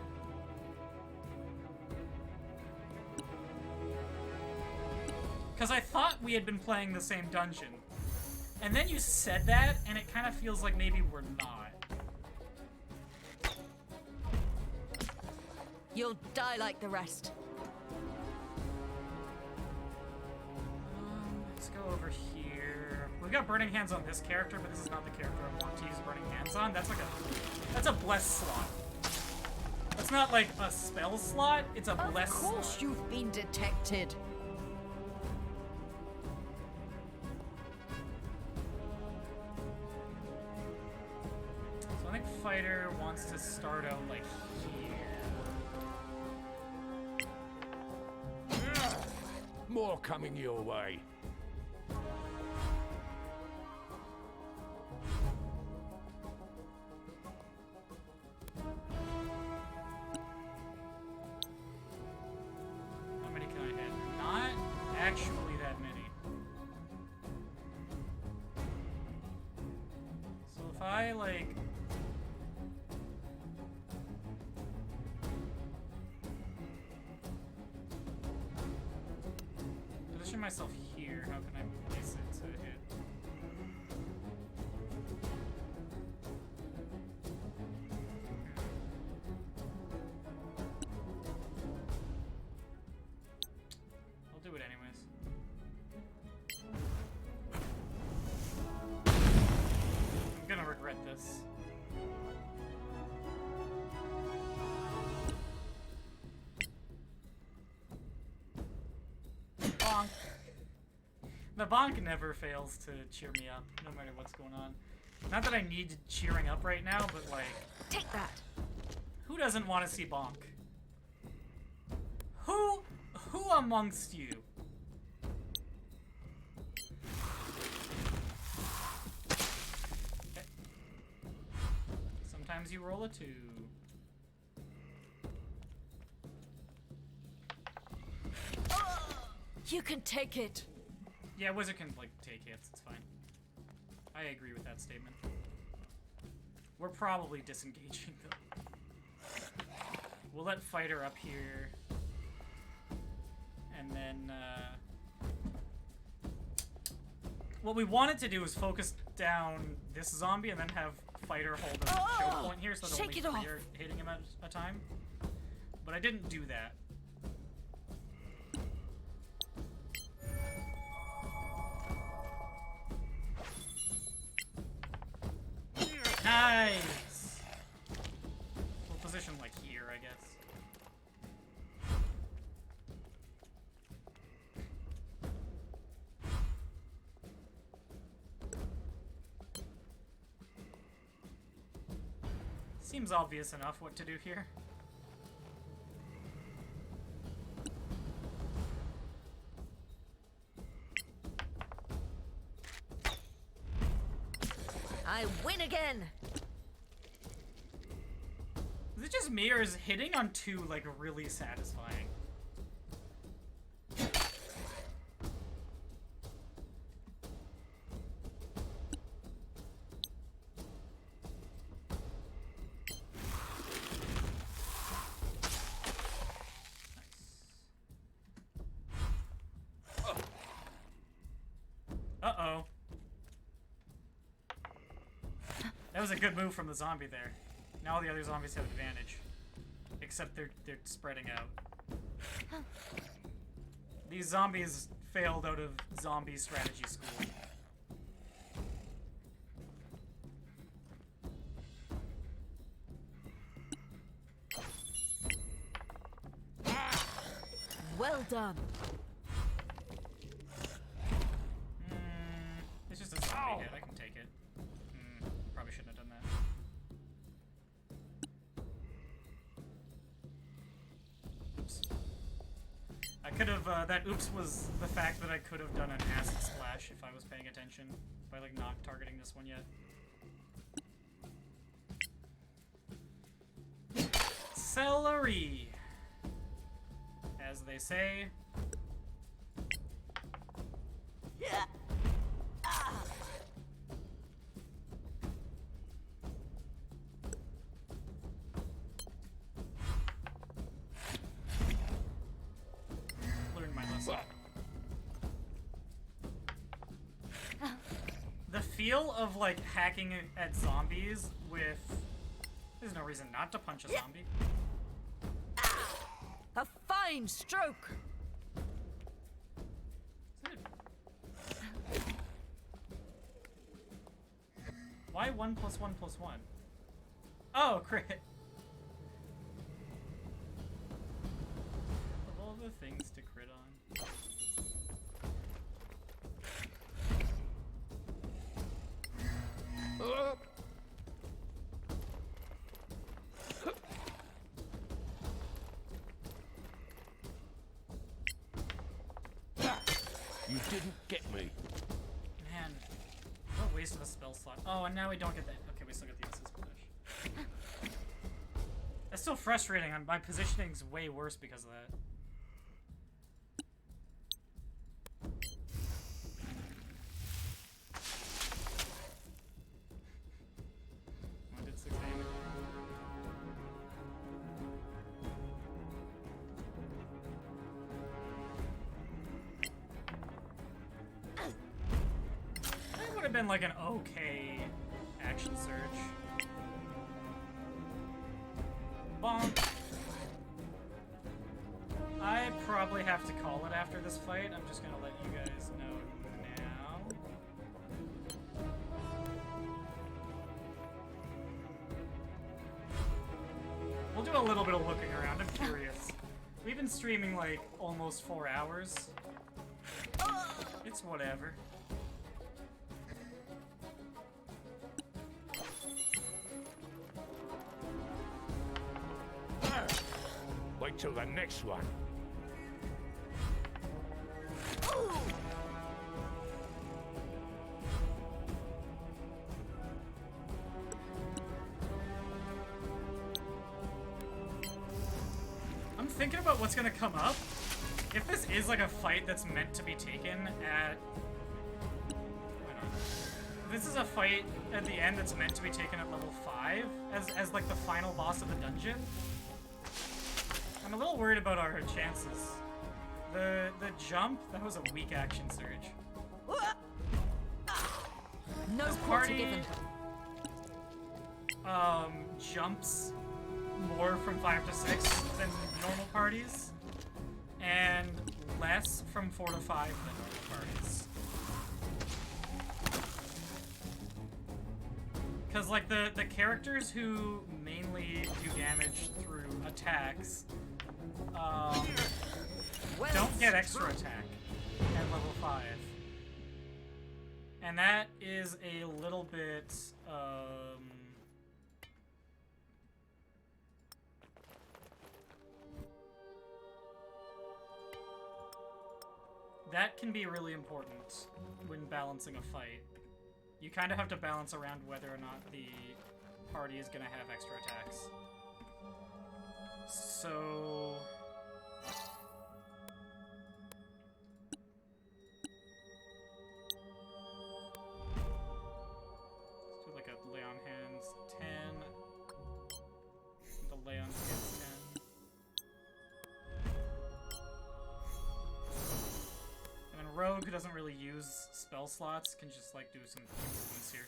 Because I thought we had been playing the same dungeon. And then you said that, and it kind of feels like maybe we're not. You'll die like the rest. Let's go over here. We've got Burning Hands on this character, but this is not the character I want to use Burning Hands on. That's a bless slot. That's not like a spell slot, it's a bless slot. Of course you've been detected. I think Fighter wants to start out like here. More coming your way. How many can I hit? Not actually that many. So if I like position myself here, how can I place it to hit? I'll do it anyways. I'm gonna regret this. Bonk. The bonk never fails to cheer me up, no matter what's going on. Not that I need cheering up right now, but like, Take that. who doesn't want to see bonk? Who amongst you? Okay. Sometimes you roll a 2. You can take it. Yeah, wizard can like take hits, it's fine. I agree with that statement. We're probably disengaging though. We'll let fighter up here. And then what we wanted to do is focus down this zombie and then have fighter hold a choke point here so that only 3 are hitting him at a time. But I didn't do that. Nice! We'll position like here, I guess. Seems obvious enough what to do here. I win again! Is it just me, or is hitting on 2, like, really satisfying? Uh-oh. That was a good move from the zombie there. Now all the other zombies have advantage. Except they're spreading out. These zombies failed out of zombie strategy school. Well done. It's just a zombie hit. I can take it. Probably shouldn't have done that. Oops. I could have, that oops was the fact that I could have done an acid splash if I was paying attention. By, like, not targeting this one yet. Celery! As they say. Yeah. Learned my lesson. The feel of, like, hacking at zombies with... There's no reason not to punch a zombie. A fine stroke! Why 1 + 1 + 1? Oh, crit! Of all the things to crit on. You didn't get me. Man, what a waste of a spell slot. Oh, and now we don't get that. Okay, we still get the assist splash. That's still frustrating. My positioning's way worse because of that. I did 6 damage. That would have been like an okay action surge. Bonk. I probably have to call it after this fight. I'm just gonna let you guys know now. We'll do a little bit of looking around. I'm curious. We've been streaming like almost 4 hours. It's whatever. Wait till the next one. I'm thinking about what's gonna come up. If this is like a fight that's meant to be taken at... I don't know. If this is a fight at the end that's meant to be taken at level 5, as like the final boss of the dungeon, I'm a little worried about our chances. The jump, that was a weak action surge. No This quarter party given. jumps more from 5 to 6 than normal parties, and less from 4 to 5 than normal parties. Because, like, the characters who mainly do damage through attacks, don't get extra attack at level 5. And that is a little bit, that can be really important when balancing a fight. You kind of have to balance around whether or not the party is going to have extra attacks. So... let's do like a lay on hands 10. The lay on hands 10. And then Rogue, who doesn't really use spell slots, can just like do some movements here.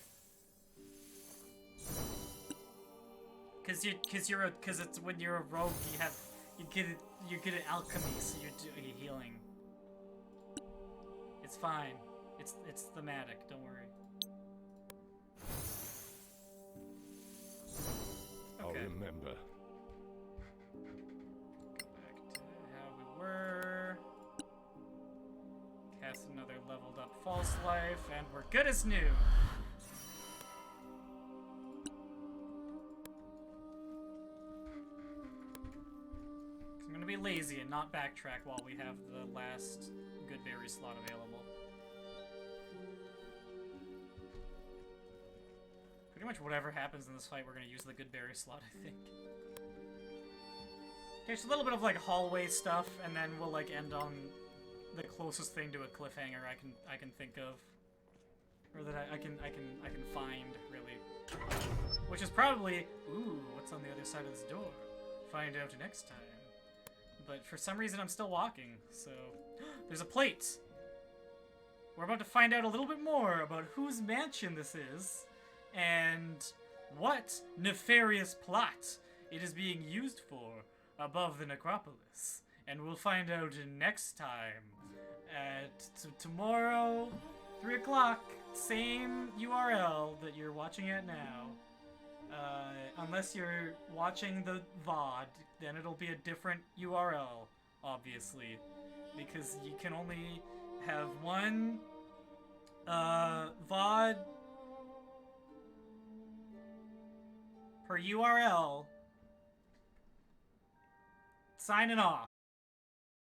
Cause it's when you're a rogue, you get an alchemy, so you're healing. It's fine. It's thematic. Don't worry. I'll Okay. remember. Go back to how we were. Cast another leveled up false life, and we're good as new. I'm gonna be lazy and not backtrack while we have the last good berry slot available. Pretty much whatever happens in this fight, we're gonna use the good berry slot, I think. Okay, so a little bit of like hallway stuff, and then we'll like end on the closest thing to a cliffhanger I can think of, or that I can find really, which is probably what's on the other side of this door. Find out next time. But for some reason I'm still walking, so there's a plate. We're about to find out a little bit more about whose mansion this is and what nefarious plot it is being used for above the necropolis. And we'll find out next time at tomorrow, 3 o'clock, same URL that you're watching at now. Unless you're watching the VOD, then it'll be a different URL, obviously. Because you can only have one VOD per URL. Signing off.